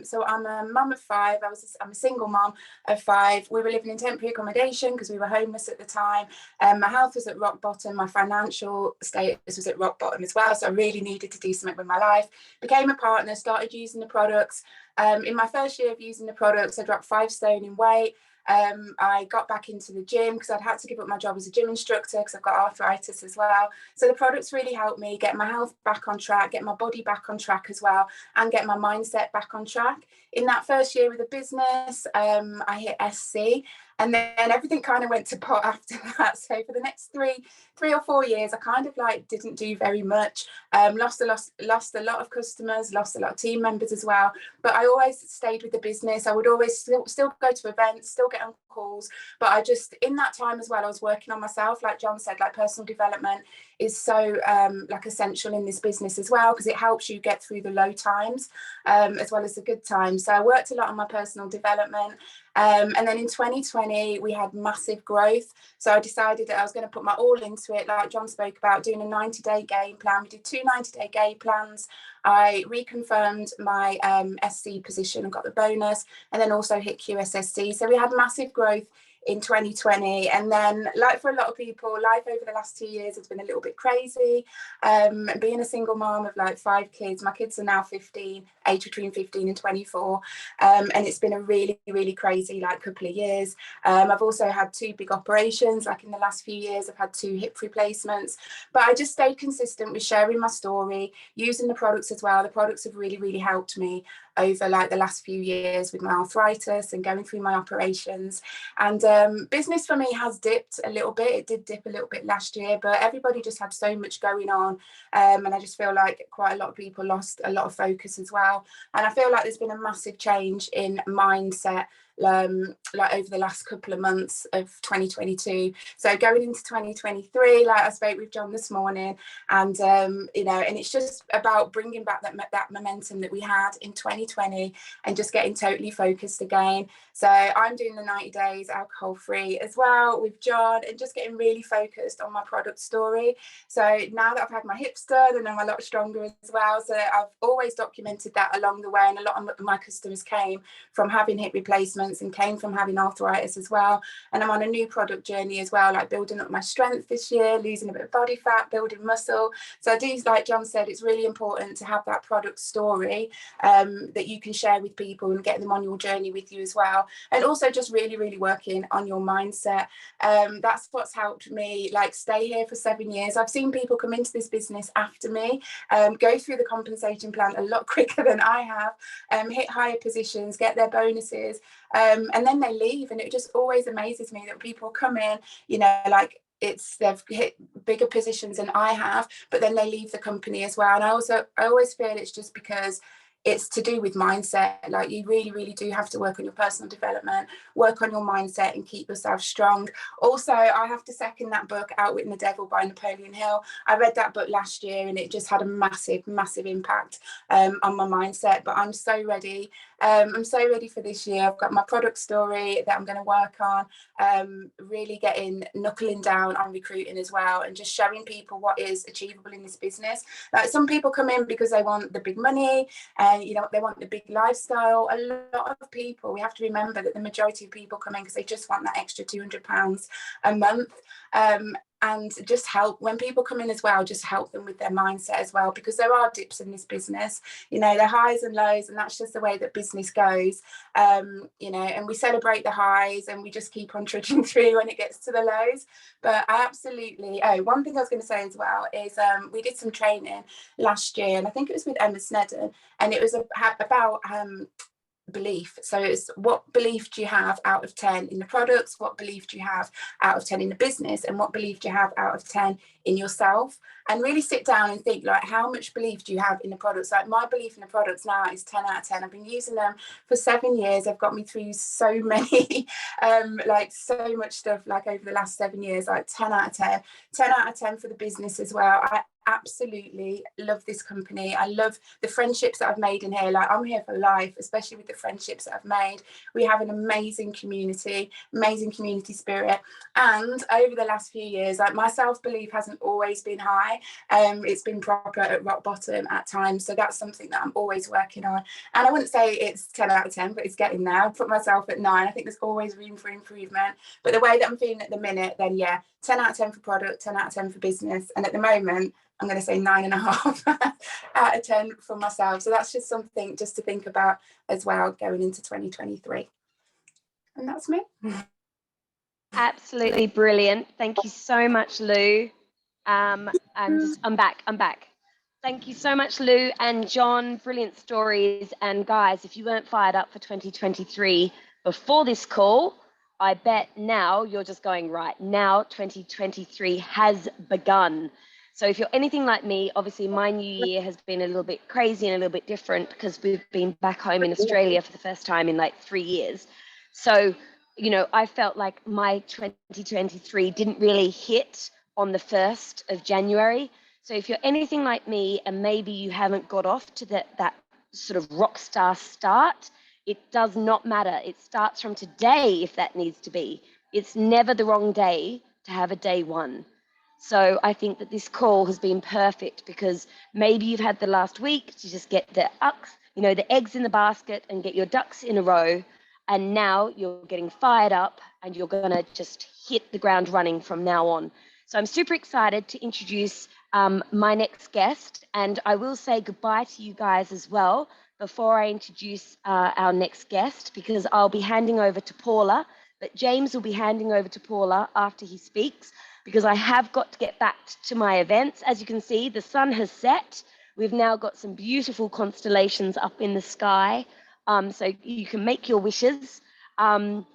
so I'm a mum of 5, I'm a single mum of 5. We were living in temporary accommodation because we were homeless at the time. My health was at rock bottom, my financial status was at rock bottom as well. So I really needed to do something with my life. Became a partner, started using the products. In my first year of using the products, I dropped 5 stone in weight. I got back into the gym because I'd had to give up my job as a gym instructor because I've got arthritis as well. So the products really helped me get my health back on track, get my body back on track as well, and get my mindset back on track. In that first year with the business, I hit SC, and then everything kind of went to pot after that. So for the next three or 4 years, I kind of like didn't do very much. Lost a lot of customers, lost a lot of team members as well. But I always stayed with the business. I would always still go to events, still get on calls. But I just, in that time as well, I was working on myself. Like John said, like personal development is so like essential in this business as well, because it helps you get through the low times as well as the good times. So I worked a lot on my personal development. And then in 2020, we had massive growth. So I decided that I was going to put my all into it, like John spoke about, doing a 90-day game plan. We did 2 90-day game plans. I reconfirmed my SC position and got the bonus, and then also hit QSSC. So we had massive growth in 2020. And then, like for a lot of people, life over the last 2 years has been a little bit crazy. Being a single mom of like 5 kids, my kids are now 15, aged between 15 and 24. And it's been a really, really crazy like couple of years. I've also had 2 big operations. Like in the last few years, I've had 2 hip replacements. But I just stayed consistent with sharing my story, using the products as well. The products have really, really helped me over like the last few years with my arthritis and going through my operations. And business for me has dipped a little bit. It did dip a little bit last year, but everybody just had so much going on. And I just feel like quite a lot of people lost a lot of focus as well. And I feel like there's been a massive change in mindset like over the last couple of months of 2022. So going into 2023, like I spoke with John this morning, and you know, and it's just about bringing back that momentum that we had in 2020 and just getting totally focused again. So I'm doing the 90 days alcohol free as well with John, and just getting really focused on my product story. So now that I've had my hips done and I'm a lot stronger as well, so I've always documented that along the way, and a lot of my customers came from having hip replacements balance and came from having arthritis as well. And I'm on a new product journey as well, like building up my strength this year, losing a bit of body fat, building muscle. So I do, like John said, it's really important to have that product story that you can share with people and get them on your journey with you as well. And also just really working on your mindset. That's what's helped me like stay here for 7 years. I've seen people come into this business after me, go through the compensation plan a lot quicker than I have, hit higher positions, get their bonuses, and then they leave. And it just always amazes me that people come in, you know, like they've hit bigger positions than I have, but then they leave the company as well. And I always feel it's just because it's to do with mindset. Like you really do have to work on your personal development, work on your mindset and keep yourself strong. Also, I have to second that book, Outwitting the Devil by Napoleon Hill. I read that book last year and it just had a massive impact on my mindset. But I'm so ready. I'm so ready for this year. I've got my product story that I'm going to work on, really knuckling down on recruiting as well, and just showing people what is achievable in this business. Like some people come in because they want the big money and you know they want the big lifestyle. A lot of people, we have to remember that the majority of people come in because they just want that extra £200 a month. And just help when people come in as well, just help them with their mindset as well, because there are dips in this business, you know, there are highs and lows, and that's just the way that business goes, you know, and we celebrate the highs and we just keep on trudging through when it gets to the lows. But I absolutely, one thing I was going to say as well is we did some training last year, and I think it was with Emma Snedden, and it was about belief. So it's what belief do you have out of 10 in the products, what belief do you have out of 10 in the business, and what belief do you have out of 10 in yourself? And really sit down and think, like, how much belief do you have in the products? Like my belief in the products now is 10 out of 10. I've been using them for 7 years. They've got me through so many like so much stuff, like over the last 7 years, like 10 out of 10 out of 10 for the business as well. I absolutely love this company. I love the friendships that I've made in here. Like I'm here for life, especially with the friendships that I've made. We have an amazing community spirit. And over the last few years, like my self-belief hasn't always been high. It's been proper at rock bottom at times. So that's something that I'm always working on. And I wouldn't say it's 10 out of 10, but it's getting there. I put myself at 9. I think there's always room for improvement. But the way that I'm feeling at the minute, then yeah, 10 out of 10 for product, 10 out of 10 for business. And at the moment, I'm going to say 9.5 out of 10 for myself. So that's just something just to think about as well going into 2023. And that's me. Absolutely brilliant. Thank you so much, Lou. I'm back. Thank you so much, Lou and John. Brilliant stories. And guys, if you weren't fired up for 2023 before this call, I bet now you're just going, right, now 2023 has begun. So if you're anything like me, obviously my new year has been a little bit crazy and a little bit different because we've been back home in Australia for the first time in like 3 years. So, you know, I felt like my 2023 didn't really hit on the 1st of January. So if you're anything like me and maybe you haven't got off to that sort of rock star start, it does not matter. It starts from today if that needs to be. It's never the wrong day to have a day one. So I think that this call has been perfect because maybe you've had the last week to just get the eggs in the basket and get your ducks in a row. And now you're getting fired up and you're going to just hit the ground running from now on. So I'm super excited to introduce my next guest. And I will say goodbye to you guys as well before I introduce our next guest, because I'll be handing over to Paula, but James will be handing over to Paula after he speaks, because I have got to get back to my events. As you can see, the sun has set. We've now got some beautiful constellations up in the sky. So you can make your wishes. And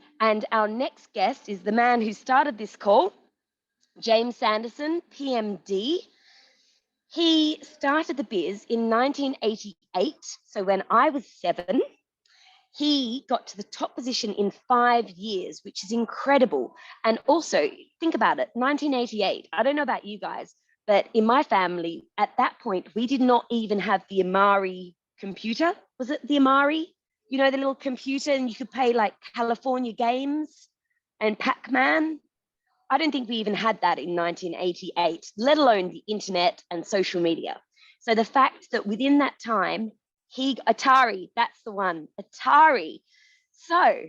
our next guest is the man who started this call, James Sanderson, PMD. He started the biz in 1988. So when I was 7, he got to the top position in 5 years, which is incredible. And also, think about it, 1988. I don't know about you guys, but in my family, at that point, we did not even have the Amari computer. Was it the Amari? You know, the little computer, and you could play like California Games and Pac-Man. I don't think we even had that in 1988, let alone the internet and social media. So the fact that within that time, Atari, that's the one, Atari. So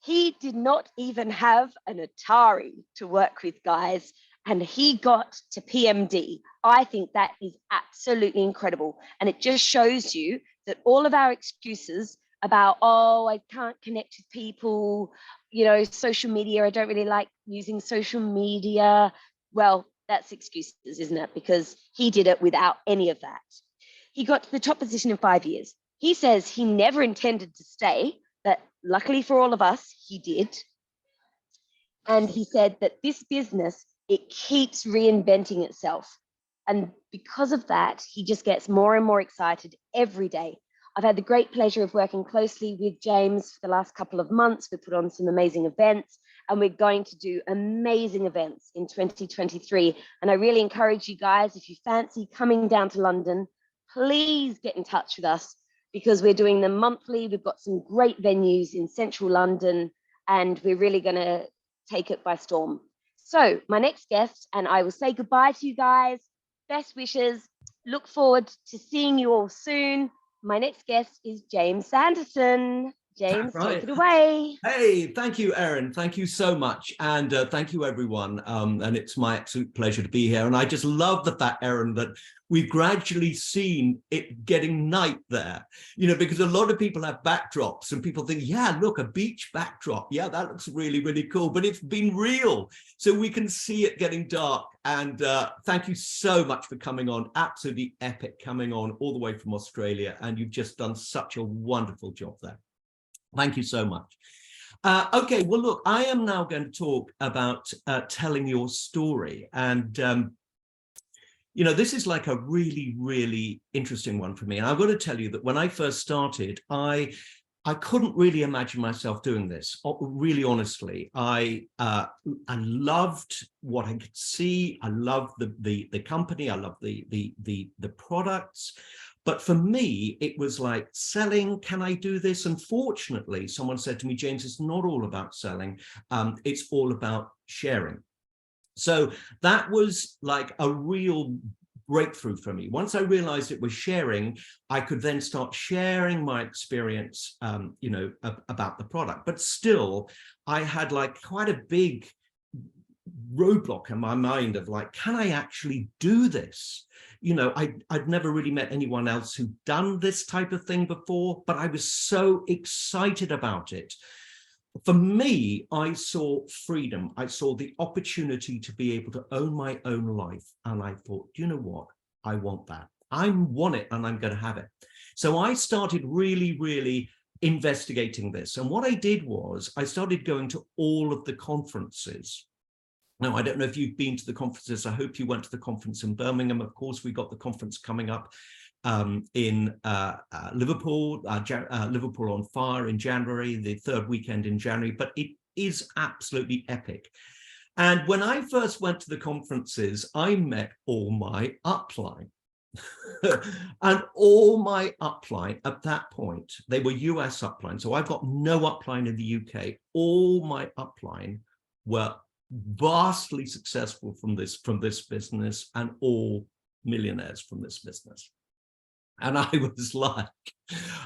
He did not even have an Atari to work with, guys, and he got to PMD. I think that is absolutely incredible. And it just shows you that all of our excuses about, oh, I can't connect with people, you know, social media, I don't really like using social media. Well, that's excuses, isn't it? Because he did it without any of that. He got to the top position in 5 years. He says he never intended to stay, but luckily for all of us, he did. And he said that this business, it keeps reinventing itself. And because of that, he just gets more and more excited every day. I've had the great pleasure of working closely with James for the last couple of months. We put on some amazing events, and we're going to do amazing events in 2023. And I really encourage you guys, if you fancy coming down to London, please get in touch with us, because we're doing them monthly. We've got some great venues in central London, and we're really going to take it by storm. So my next guest, and I will say goodbye to you guys. Best wishes. Look forward to seeing you all soon. My next guest is James Sanderson. James, take it away. Hey, thank you, Erin. Thank you so much. And thank you, everyone. And it's my absolute pleasure to be here. And I just love the fact, Erin, that we've gradually seen it getting night there, you know, because a lot of people have backdrops and people think, yeah, look, a beach backdrop. Yeah, that looks really, really cool. But it's been real. So we can see it getting dark. And thank you so much for coming on. Absolutely epic coming on all the way from Australia. And you've just done such a wonderful job there. Thank you so much. Okay, well, look, I am now going to talk about telling your story. And, you know, this is like a really, really interesting one for me. And I've got to tell you that when I first started, I couldn't really imagine myself doing this, really honestly. I loved what I could see. I loved the company. I loved the products. But for me, it was like selling. Can I do this? And fortunately, someone said to me, James, it's not all about selling. It's all about sharing. So that was like a real breakthrough for me. Once I realized it was sharing, I could then start sharing my experience, you know, about the product. But still, I had like quite a big roadblock in my mind of like, can I actually do this? You know, I'd never really met anyone else who'd done this type of thing before, but I was so excited about it. For me, I saw freedom. I saw the opportunity to be able to own my own life. And I thought, you know what? I want that. I want it and I'm going to have it. So I started really, really investigating this. And what I did was I started going to all of the conferences. Now, I don't know if you've been to the conferences. I hope you went to the conference in Birmingham. Of course, we got the conference coming up in Liverpool, Liverpool on Fire in January, the third weekend in January, but it is absolutely epic. And when I first went to the conferences, I met all my upline. And all my upline at that point, they were US upline. So I've got no upline in the UK. All my upline were vastly successful from this business, and all millionaires from this business. And I was like,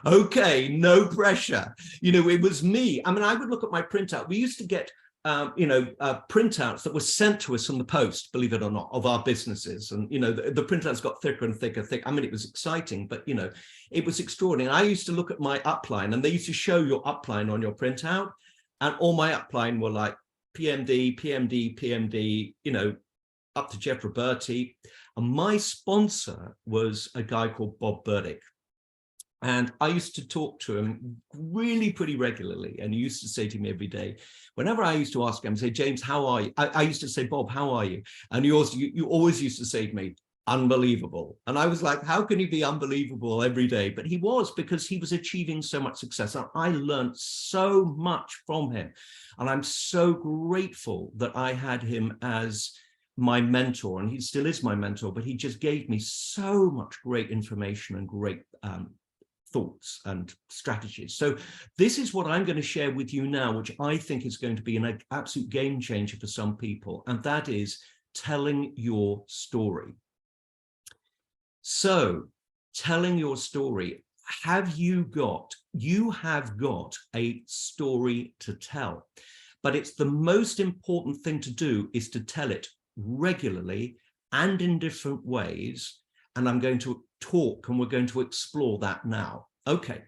okay, no pressure. You know, it was me. I mean, I would look at my printout. We used to get, you know, printouts that were sent to us from the post, believe it or not, of our businesses. And, you know, the printouts got thicker and thicker, I mean, it was exciting, but, you know, it was extraordinary. I used to look at my upline, and they used to show your upline on your printout. And all my upline were like, PMD, PMD, PMD, you know, up to Jeff Roberti. And my sponsor was a guy called Bob Burdick. And I used to talk to him really pretty regularly. And he used to say to me every day, whenever I used to ask him, say, James, how are you? I used to say, Bob, how are you? And you always used to say to me, unbelievable. And I was like, how can he be unbelievable every day? But he was, because he was achieving so much success. And I learned so much from him. And I'm so grateful that I had him as my mentor, and he still is my mentor, but he just gave me so much great information and great thoughts and strategies. So this is what I'm going to share with you now, which I think is going to be an absolute game changer for some people, and that is telling your story. So telling your story. you have got a story to tell, but it's the most important thing to do is to tell it regularly and in different ways. And I'm going to talk and we're going to explore that now. Okay.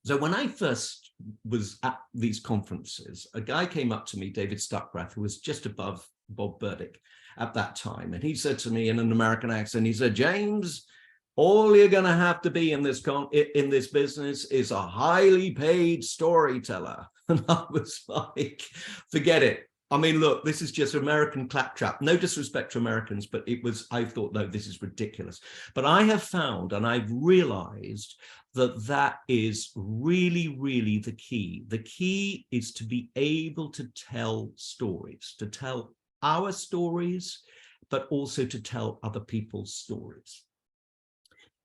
So when I first was at these conferences, a guy came up to me, David Stuckrath, who was just above Bob Burdick at that time. And he said to me in an American accent, he said, James, all you're going to have to be in this business is a highly paid storyteller. And I was like, forget it. I mean, look, this is just American claptrap. No disrespect to Americans, but I thought, no, this is ridiculous. But I have found, and I've realized that is really, really the key. The key is to be able to tell stories, to tell our stories, but also to tell other people's stories.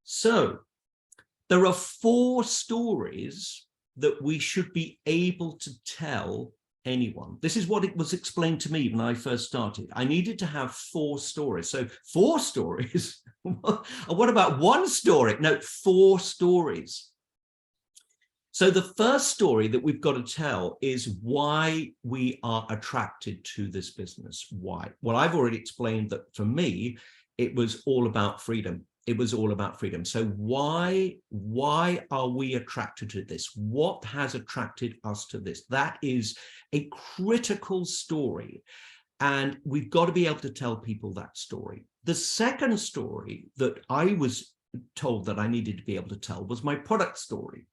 So there are 4 stories that we should be able to tell anyone. This is what it was explained to me when I first started. I needed to have 4 stories. So 4 stories. What about 1 story? No, 4 stories. So the first story that we've got to tell is why we are attracted to this business. Why? Well, I've already explained that for me, it was all about freedom. It was all about freedom. So why are we attracted to this? What has attracted us to this? That is a critical story. And we've got to be able to tell people that story. The second story that I was told that I needed to be able to tell was my product story.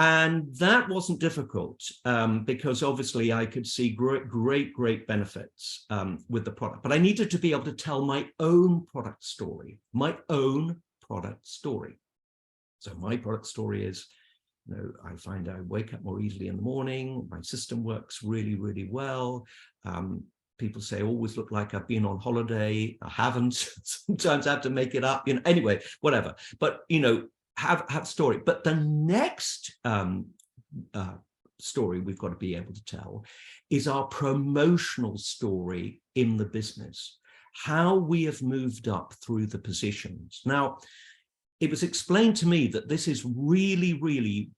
And that wasn't difficult because obviously I could see great benefits with the product, but I needed to be able to tell my own product story, So my product story is, you know, I find I wake up more easily in the morning. My system works really, really well. People say I always look like I've been on holiday. I haven't. Sometimes I have to make it up, you know, anyway, whatever. But, you know, have story. But the next story we've got to be able to tell is our promotional story in the business, how we have moved up through the positions. Now, it was explained to me that this is really, really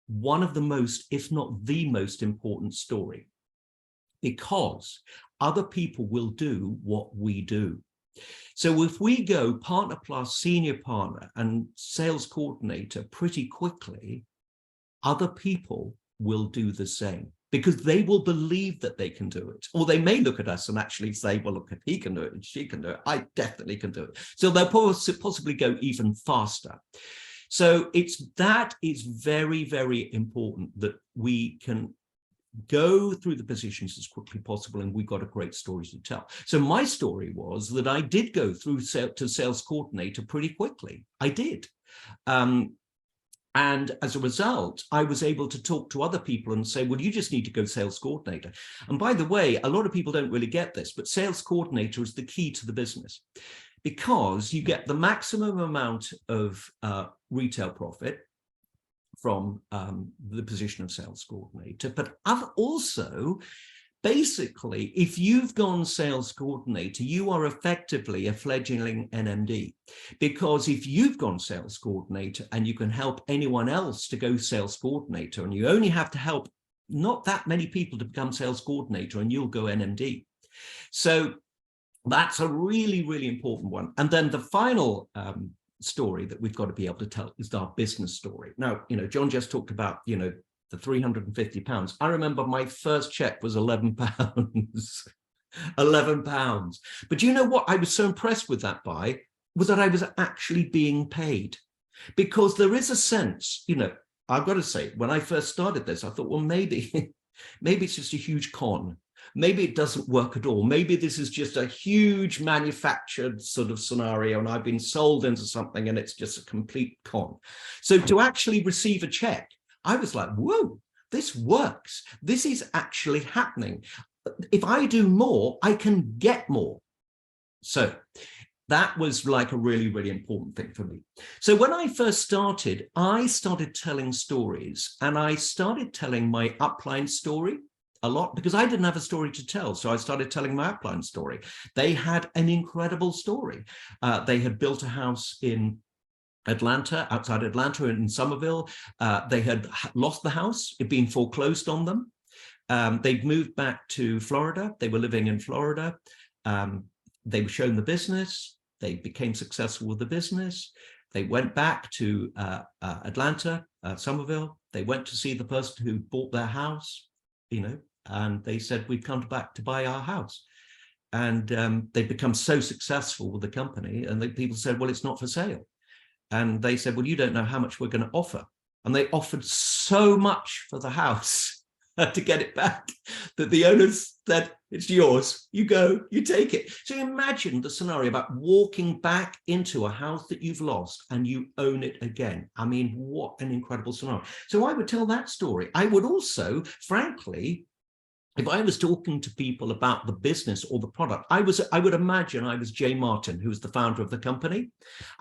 one of the most, if not the most important story, because other people will do what we do. So if we go partner plus senior partner and sales coordinator pretty quickly, other people will do the same because they will believe that they can do it. Or they may look at us and actually say, well, look, if he can do it and she can do it, I definitely can do it. So they'll possibly go even faster. So that is very, very important that we can go through the positions as quickly possible, and we've got a great story to tell. So my story was that I did go through to sales coordinator pretty quickly. I did. And as a result, I was able to talk to other people and say, well, you just need to go sales coordinator. And by the way, a lot of people don't really get this, but sales coordinator is the key to the business because you get the maximum amount of retail profit from the position of sales coordinator, but also basically, if you've gone sales coordinator, you are effectively a fledgling NMD, because if you've gone sales coordinator and you can help anyone else to go sales coordinator, and you only have to help not that many people to become sales coordinator, and you'll go NMD. So that's a really, really important one. And then the final story that we've got to be able to tell is our business story. Now, you know, John just talked about, you know, the £350. I remember my first check was £11. £11. But you know what I was so impressed with that by was that I was actually being paid, because there is a sense, you know, I've got to say, when I first started this, I thought, well, maybe it's just a huge con. Maybe it doesn't work at all. Maybe this is just a huge manufactured sort of scenario and I've been sold into something and it's just a complete con. So to actually receive a check, I was like, whoa, this works. This is actually happening. If I do more, I can get more. So that was like a really, really important thing for me. So when I first started, I started telling stories, and I started telling my upline story a lot because I didn't have a story to tell. So I started telling my upline story. They had an incredible story. They had built a house in Atlanta, outside Atlanta in Somerville. They had lost the house. It'd been foreclosed on them. They'd moved back to Florida. They were living in Florida. They were shown the business. They became successful with the business. They went back to Atlanta, Somerville. They went to see the person who bought their house, you know, and they said, we've come back to buy our house. And they've become so successful with the company. And people said, well, it's not for sale. And they said, well, you don't know how much we're going to offer. And they offered so much for the house to get it back that the owners said, it's yours, you go, you take it. So imagine the scenario about walking back into a house that you've lost and you own it again. I mean, what an incredible scenario. So I would tell that story. I would also, frankly, if I was talking to people about the business or the product, I would imagine I was Jay Martin, who was the founder of the company.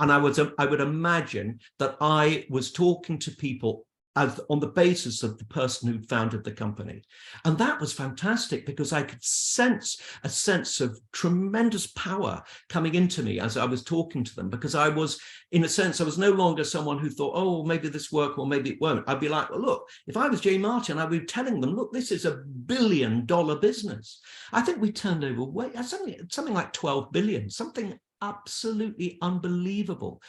And I would imagine that I was talking to people on the basis of the person who founded the company. And that was fantastic because I could sense a sense of tremendous power coming into me as I was talking to them, because I was, in a sense, I was no longer someone who thought, oh, maybe this will work or maybe it won't. I'd be like, well, look, if I was Jay Martin, I'd be telling them, look, this is $1 billion business. I think we turned over something like 12 billion, something absolutely unbelievable.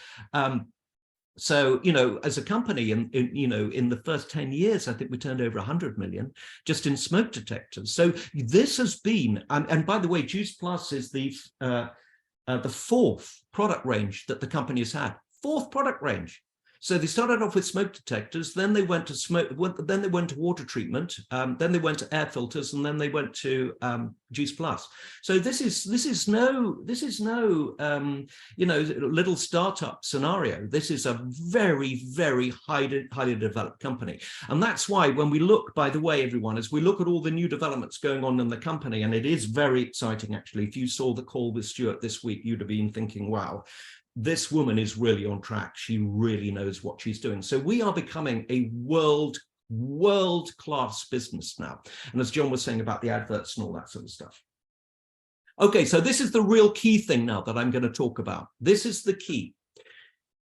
So, you know, as a company, in the first 10 years, I think we turned over 100 million just in smoke detectors. So this has been, and by the way, Juice Plus is the fourth product range that the company has had. Fourth product range. So they started off with smoke detectors, then they went to then they went to water treatment, then they went to air filters, and then they went to Juice Plus. So this is no little startup scenario. This is a very, very highly developed company, and that's why when we look, by the way, everyone, as we look at all the new developments going on in the company, and it is very exciting actually. If you saw the call with Stuart this week, you'd have been thinking, wow, this woman is really on track. She really knows what she's doing. So we are becoming a world-class business now. And as John was saying about the adverts and all that sort of stuff. Okay, so this is the real key thing now that I'm going to talk about. This is the key.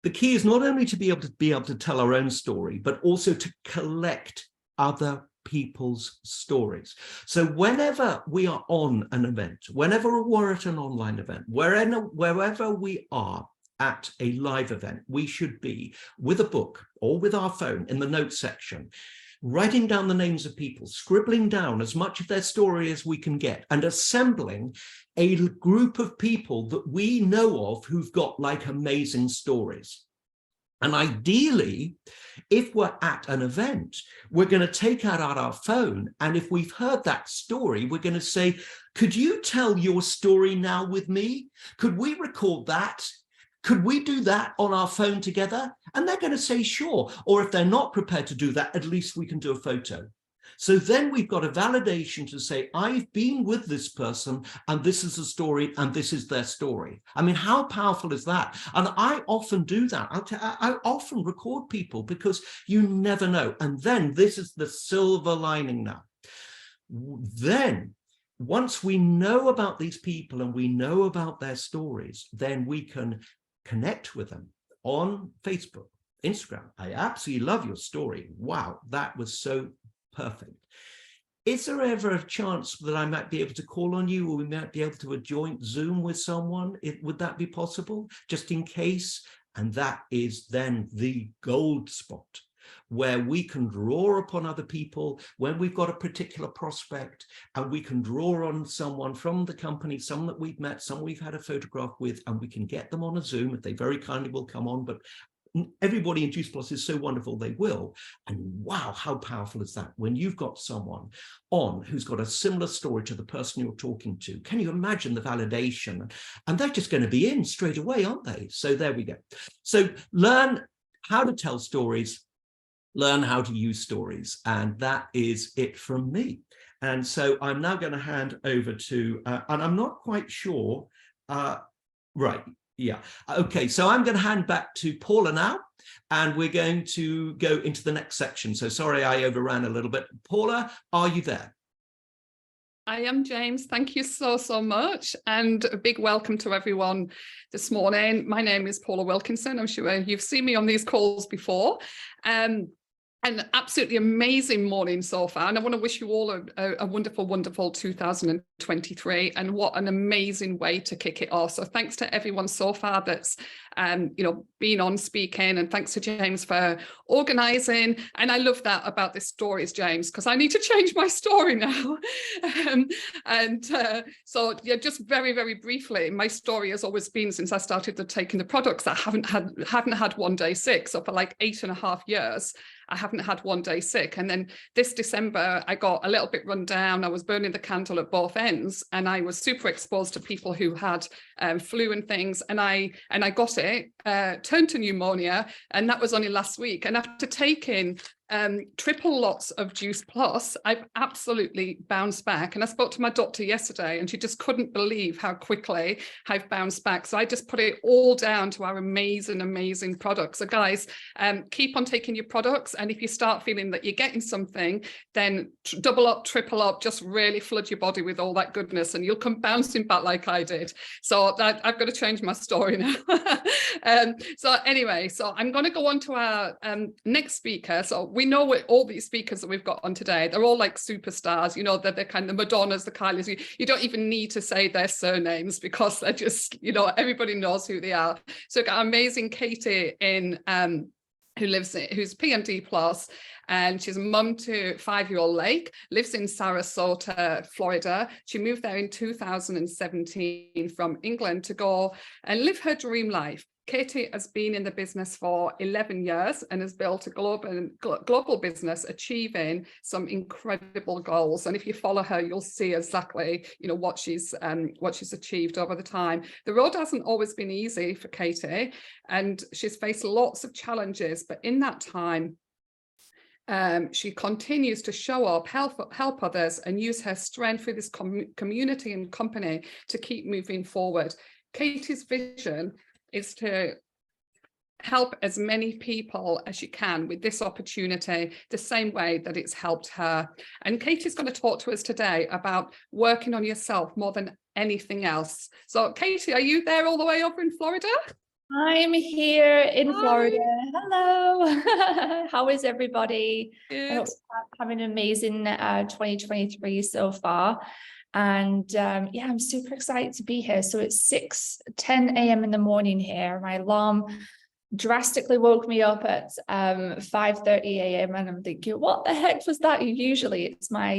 The key is not only to be able to tell our own story, but also to collect other people's stories. So whenever we are on an event, whenever we're at an online event, wherever we are at a live event, we should be with a book or with our phone in the notes section, writing down the names of people, scribbling down as much of their story as we can get, and assembling a group of people that we know of who've got like amazing stories. And ideally, if we're at an event, we're going to take out our phone. And if we've heard that story, we're going to say, could you tell your story now with me? Could we record that? Could we do that on our phone together? And they're going to say, sure. Or if they're not prepared to do that, at least we can do a photo. So then we've got a validation to say, I've been with this person and this is the story and this is their story. I mean, how powerful is that? And I often do that. I often record people because you never know. And then this is the silver lining now. Then once we know about these people and we know about their stories, then we can connect with them on Facebook, Instagram. I absolutely love your story. Wow, that was so perfect. Is there ever a chance that I might be able to call on you, or we might be able to a joint Zoom with someone? Would that be possible, just in case? And that is then the gold spot, where we can draw upon other people when we've got a particular prospect, and we can draw on someone from the company, some that we've met, some we've had a photograph with, and we can get them on a Zoom if they very kindly will come on. But everybody in Juice Plus is so wonderful, they will. And wow, how powerful is that when you've got someone on who's got a similar story to the person you're talking to? Can you imagine the validation? And they're just going to be in straight away, aren't they? So there we go. So learn how to tell stories, learn how to use stories, and that is it from me. And so I'm now going to hand over to, and I'm not quite sure, right. Yeah. Okay. So I'm going to hand back to Paula now, and we're going to go into the next section. So sorry, I overran a little bit. Paula, are you there? I am James. Thank you so much. And a big welcome to everyone this morning. My name is Paula Wilkinson. I'm sure you've seen me on these calls before. An absolutely amazing morning so far. And I want to wish you all a wonderful, wonderful 2023. And what an amazing way to kick it off. So thanks to everyone so far that's, been on speaking. And thanks to James for organising. And I love that about this stories, James, because I need to change my story now. So yeah, just very, very briefly, my story has always been, since I started taking the products, I haven't had one day sick. So for like 8.5 years, I haven't had one day sick. And then this December, I got a little bit run down. I was burning the candle at both ends, and I was super exposed to people who had flu and things. And I got it, turned to pneumonia, and that was only last week. And after taking triple lots of Juice Plus, I've absolutely bounced back. And I spoke to my doctor yesterday, and she just couldn't believe how quickly I've bounced back. So I just put it all down to our amazing, amazing products. So guys, keep on taking your products. And if you start feeling that you're getting something, then double up, triple up, just really flood your body with all that goodness, and you'll come bouncing back like I did. So I've got to change my story now. So anyway, so I'm going to go on to our next speaker. So we know all these speakers that we've got on today, they're all like superstars, they're kind of the Madonnas, the Kylies. You don't even need to say their surnames because they're just, everybody knows who they are. So we've got amazing Katie who's PMD plus, and she's a mum to 5-year-old Lake, lives in Sarasota, Florida. She moved there in 2017 from England to go and live her dream life. Katie has been in the business for 11 years and has built a global business, achieving some incredible goals. And if you follow her, you'll see exactly, what she's achieved over the time. The road hasn't always been easy for Katie, and she's faced lots of challenges. But in that time, she continues to show up, help others, and use her strength for this community and company to keep moving forward. Katie's vision is to help as many people as she can with this opportunity, the same way that it's helped her. And Katie's going to talk to us today about working on yourself more than anything else. So Katie, are you there all the way over in Florida? I'm here in Florida. Hello. How is everybody? Good. I hope you're having an amazing 2023 so far. And yeah, I'm super excited to be here. So it's 6:10 a.m. in the morning here. My alarm drastically woke me up at 5:30 a.m. and I'm thinking, what the heck was that? Usually it's my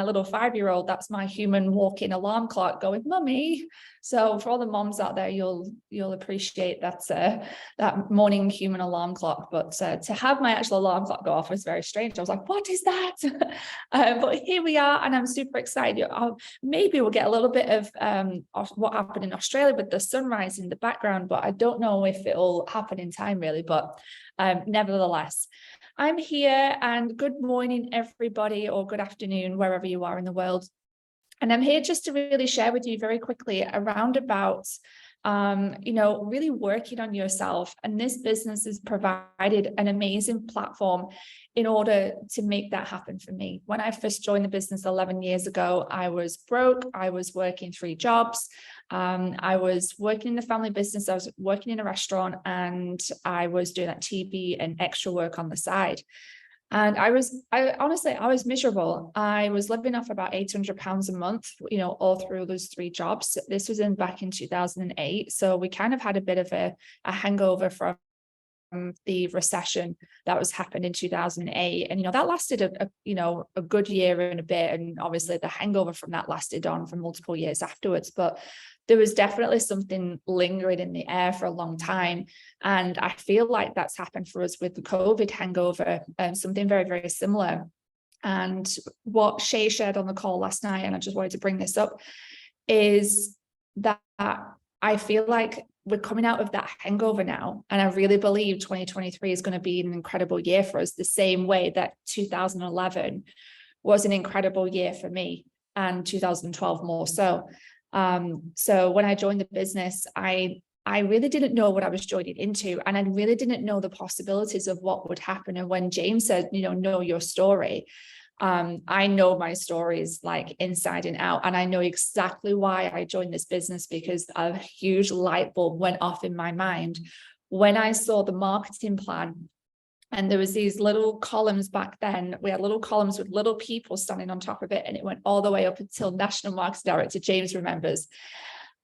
little 5-year-old. That's my human walking alarm clock going, Mummy. So for all the moms out there, you'll appreciate that morning human alarm clock. But to have my actual alarm clock go off was very strange. I was like, what is that? But here we are, and I'm super excited. Maybe we'll get a little bit of what happened in Australia with the sunrise in the background, but I don't know if it'll happen in time really. But nevertheless, I'm here, and good morning everybody, or good afternoon wherever you are in the world. And I'm here just to really share with you very quickly around about really working on yourself. And this business has provided an amazing platform in order to make that happen for me. When I first joined the business 11 years ago, I was broke. I was working 3 jobs. I was working in the family business. I was working in a restaurant, and I was doing that TV and extra work on the side. And I was miserable. I was living off about £800 a month, all through those 3 jobs. This was back in 2008. So we kind of had a bit of a hangover from the recession that was happened in 2008. And, that lasted a good year and a bit. And obviously the hangover from that lasted on for multiple years afterwards. But there was definitely something lingering in the air for a long time. And I feel like that's happened for us with the COVID hangover, something very, very similar. And what Shay shared on the call last night, and I just wanted to bring this up, is that I feel like we're coming out of that hangover now. And I really believe 2023 is going to be an incredible year for us, the same way that 2011 was an incredible year for me, and 2012 more so. So when I joined the business, I really didn't know what I was joining into, and I really didn't know the possibilities of what would happen. And when James said, know your story, I know my stories like inside and out, and I know exactly why I joined this business, because a huge light bulb went off in my mind when I saw the marketing plan. And there was these little columns back then. We had little columns with little people standing on top of it, and it went all the way up until National Marketing Director James remembers.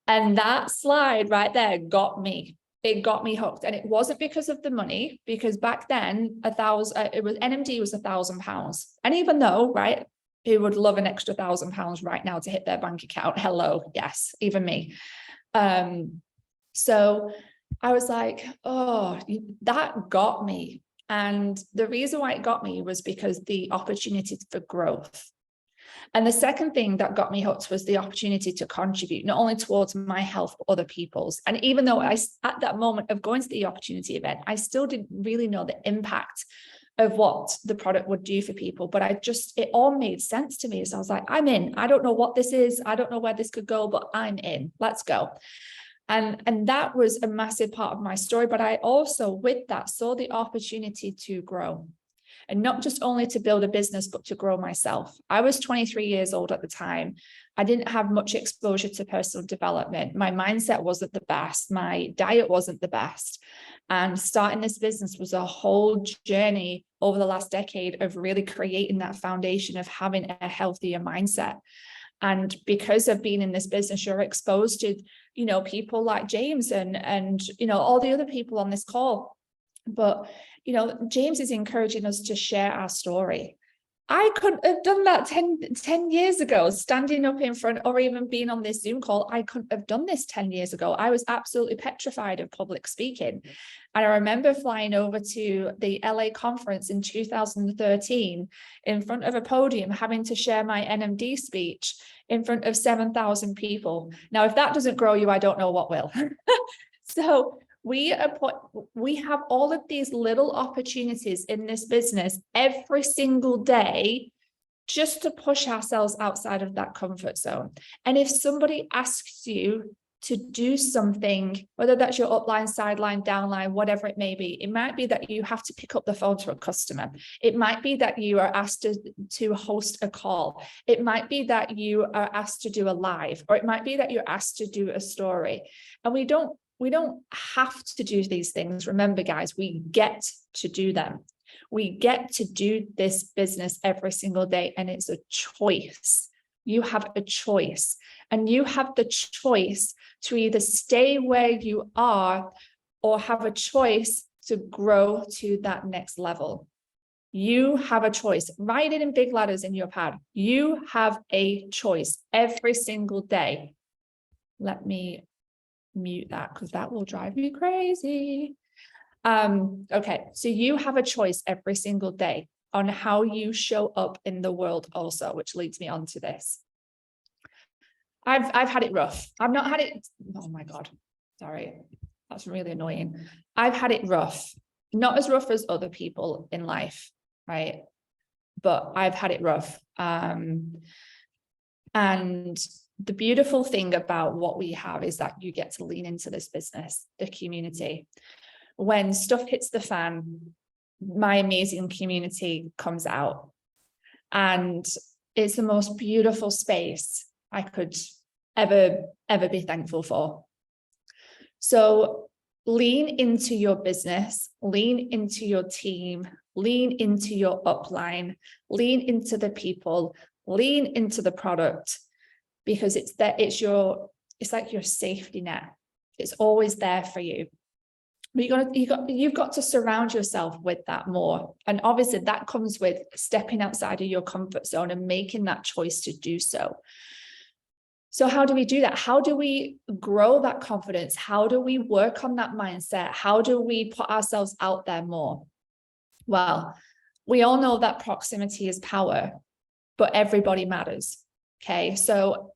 And that slide right there got me. It got me hooked. And it wasn't because of the money, because back then NMD was £1,000. And even though, right, who would love an extra £1,000 right now to hit their bank account? Hello, yes, even me. So I was like, oh, that got me. And the reason why it got me was because the opportunity for growth. And the second thing that got me hooked was the opportunity to contribute, not only towards my health, but other people's. And even though at that moment of going to the opportunity event, I still didn't really know the impact of what the product would do for people, but it all made sense to me. So I was like, I'm in. I don't know what this is. I don't know where this could go, but I'm in. Let's go. And that was a massive part of my story. But I also, with that, saw the opportunity to grow. And not just only to build a business, but to grow myself. I was 23 years old at the time. I didn't have much exposure to personal development. My mindset wasn't the best. My diet wasn't the best. And starting this business was a whole journey over the last decade of really creating that foundation of having a healthier mindset. And because of being in this business, you're exposed to, people like James and all the other people on this call. But James is encouraging us to share our story. I couldn't have done that 10 years ago, standing up in front, or even being on this Zoom call. I couldn't have done this 10 years ago. I was absolutely petrified of public speaking. And I remember flying over to the LA conference in 2013 in front of a podium, having to share my NMD speech in front of 7,000 people. Now, if that doesn't grow you, I don't know what will. So we have all of these little opportunities in this business every single day just to push ourselves outside of that comfort zone. And if somebody asks you to do something, whether that's your upline, sideline, downline, whatever it may be, it might be that you have to pick up the phone to a customer. It might be that you are asked to host a call. It might be that you are asked to do a live, or it might be that you're asked to do a story. And we don't have to do these things. Remember, guys, we get to do them. We get to do this business every single day, and it's a choice. You have a choice, and you have the choice to either stay where you are or have a choice to grow to that next level. You have a choice. Write it in big letters in your pad. You have a choice every single day. Let me mute that because that will drive me crazy. Okay, so you have a choice every single day on how you show up in the world also, which leads me on to this. I've had it rough. I've not had it, oh my God, sorry, that's really annoying. I've had it rough, not as rough as other people in life, right? But I've had it rough. And the beautiful thing about what we have is that you get to lean into this business, the community. When stuff hits the fan, my amazing community comes out, and it's the most beautiful space I could ever be thankful for. So lean into your business, lean into your team, lean into your upline, lean into the people, lean into the product, because it's like your safety net. It's always there for you. But you've got to surround yourself with that more. And obviously that comes with stepping outside of your comfort zone and making that choice to do so. So how do we do that? How do we grow that confidence? How do we work on that mindset? How do we put ourselves out there more? Well, we all know that proximity is power, but everybody matters. Okay, so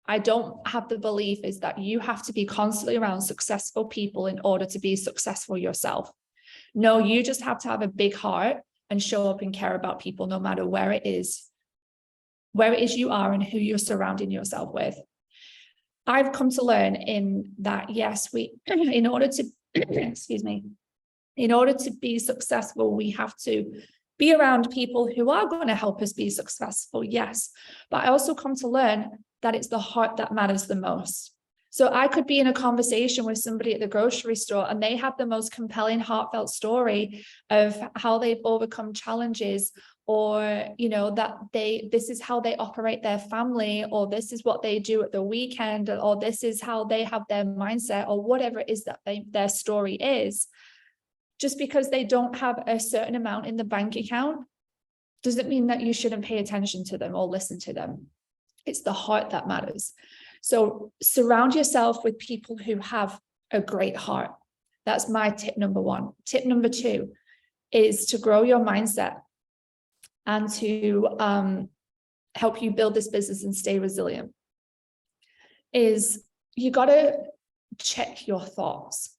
I don't have the belief is that you have to be constantly around successful people in order to be successful yourself. No, you just have to have a big heart and show up and care about people no matter where it is you are and who you're surrounding yourself with. I've come to learn in that, yes, in order to be successful, we have to be around people who are going to help us be successful, yes. But I also come to learn that it's the heart that matters the most. So I could be in a conversation with somebody at the grocery store and they have the most compelling, heartfelt story of how they've overcome challenges, or, you know, that this is how they operate their family, or this is what they do at the weekend, or this is how they have their mindset, or whatever it is that their story is. Just because they don't have a certain amount in the bank account doesn't mean that you shouldn't pay attention to them or listen to them. It's the heart that matters. So surround yourself with people who have a great heart. That's my tip number one. Tip number two is to grow your mindset and to help you build this business and stay resilient. Is you got to check your thoughts.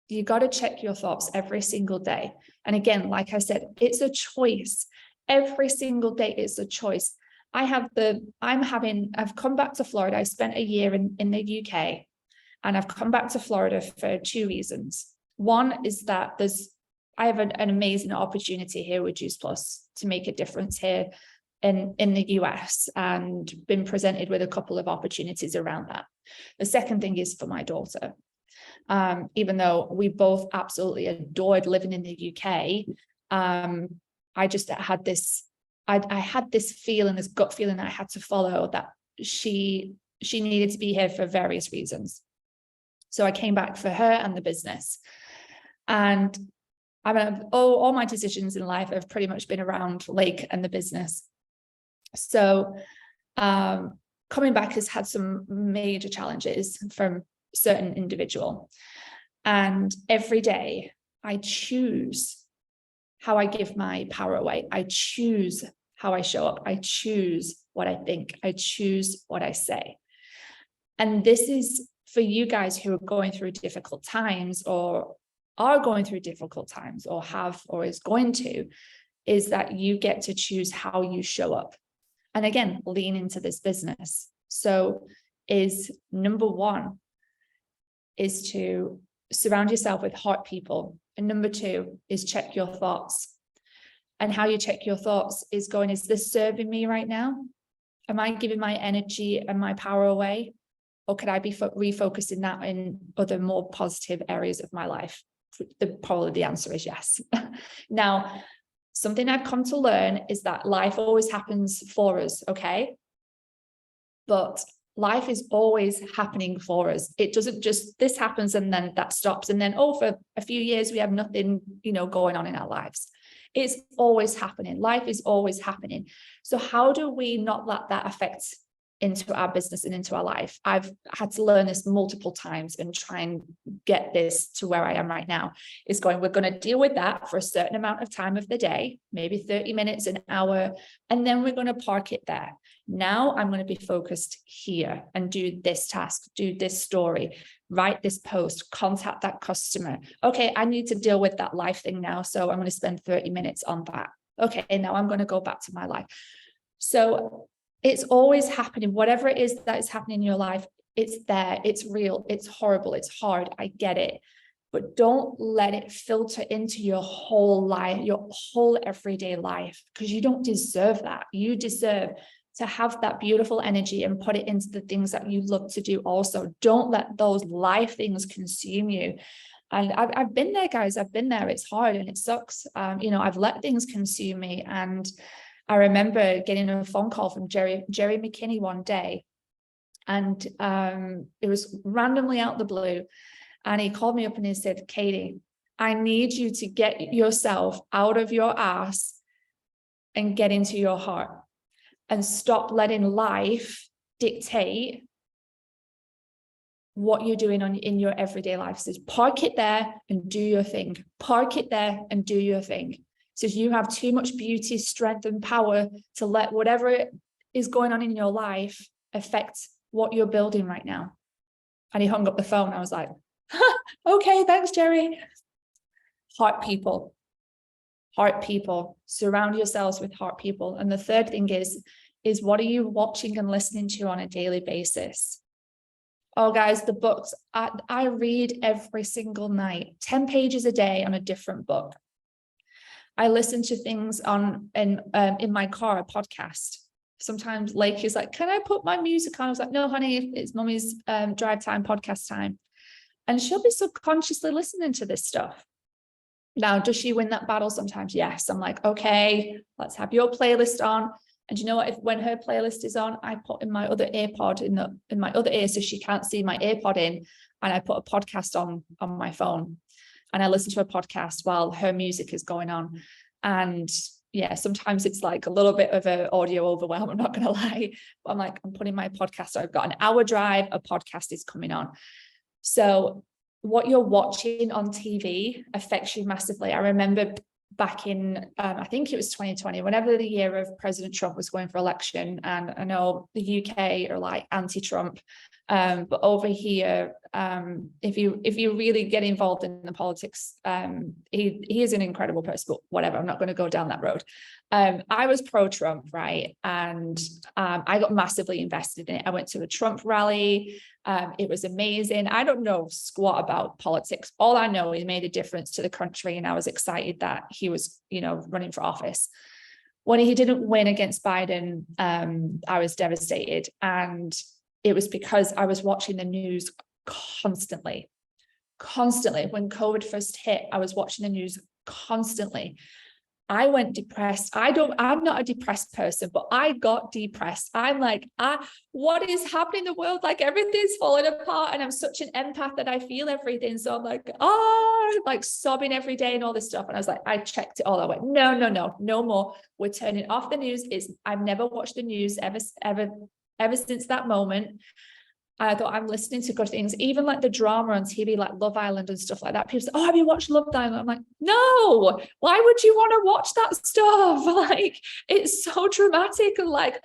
You got to check your thoughts every single day. And again, like I said, it's a choice. Every single day it's a choice. I've come back to Florida. I spent a year in the UK, and I've come back to Florida for two reasons. One is that I have an amazing opportunity here with Juice Plus to make a difference here in the US, and been presented with a couple of opportunities around that. The second thing is for my daughter. Even though we both absolutely adored living in the UK, I just had this, I had this feeling, this gut feeling that I had to follow, that she needed to be here for various reasons. So I came back for her and the business. And all my decisions in life have pretty much been around Lake and the business. So coming back has had some major challenges from certain individual. And every day I choose how I give my power away. I choose how I show up. I choose what I think. I choose what I say. And this is for you guys who are going through difficult times, or are going through difficult times, or have, or is going to, is that you get to choose how you show up. And again, lean into this business. So is number one is to surround yourself with heart people. And number two is check your thoughts. And how you check your thoughts is going, is this serving me right now? Am I giving my energy and my power away? Or could I be refocusing that in other more positive areas of my life? Probably the answer is yes. Now, something I've come to learn is that life always happens for us, okay? But life is always happening for us. It doesn't just, this happens and then that stops. And then, for a few years, we have nothing, going on in our lives. It's always happening. Life is always happening. So how do we not let that affect into our business and into our life? I've had to learn this multiple times and try and get this to where I am right now. Is going, we're going to deal with that for a certain amount of time of the day, maybe 30 minutes, an hour, and then we're going to park it there. Now I'm going to be focused here and do this task, do this story, write this post, contact that customer. Okay, I need to deal with that life thing now, so I'm going to spend 30 minutes on that. Okay, and now I'm going to go back to my life. So it's always happening. Whatever it is that is happening in your life, it's there, it's real, it's horrible, it's hard, I get it. But don't let it filter into your whole life, your whole everyday life, because you don't deserve that. You deserve to have that beautiful energy and put it into the things that you love to do also. Don't let those life things consume you. And I've been there, guys. I've been there. It's hard and it sucks. I've let things consume me. And I remember getting a phone call from Jerry McKinney one day, and it was randomly out the blue. And he called me up and he said, Katie, I need you to get yourself out of your ass and get into your heart, and stop letting life dictate what you're doing in your everyday life. So park it there and do your thing. Park it there and do your thing. So you have too much beauty, strength, and power to let whatever is going on in your life affect what you're building right now. And he hung up the phone. I was like, okay, thanks, Jerry. Heart people. Heart people. Surround yourselves with heart people. And the third thing is what are you watching and listening to on a daily basis? Oh, guys, the books. I read every single night, 10 pages a day on a different book. I listen to things on in my car, a podcast. Sometimes Lake is like, can I put my music on? I was like, no, honey, it's mummy's drive time, podcast time. And she'll be subconsciously listening to this stuff. Now, does she win that battle sometimes? Yes. I'm like, okay, let's have your playlist on. And you know what? When her playlist is on, I put in my other AirPod in my other ear so she can't see my AirPod in, and I put a podcast on my phone, and I listen to a podcast while her music is going on. And yeah, sometimes it's like a little bit of an audio overwhelm, I'm not going to lie, but I'm like, I'm putting my podcast. So I've got an hour drive, a podcast is coming on. So what you're watching on TV affects you massively. I remember back in, I think it was 2020, whenever the year of President Trump was going for election, and I know the UK are like anti-Trump, but over here, if you really get involved in the politics, he is an incredible person, but whatever, I'm not going to go down that road. I was pro-Trump, right? And I got massively invested in it. I went to a Trump rally. It was amazing. I don't know squat about politics. All I know is he made a difference to the country, and I was excited that he was, running for office. When he didn't win against Biden, I was devastated. And it was because I was watching the news constantly. When COVID first hit, I was watching the news constantly. I went depressed. I'm not a depressed person, but I got depressed. I'm like, what is happening in the world? Like everything's falling apart, and I'm such an empath that I feel everything. So I'm like, like sobbing every day and all this stuff. And I was like, I checked it all. I went, no more. We're turning off the news. I've never watched the news ever since that moment. I thought, I'm listening to good things, even like the drama on TV, like Love Island and stuff like that. People say, have you watched Love Island? I'm like, no, why would you want to watch that stuff? Like, it's so dramatic and like,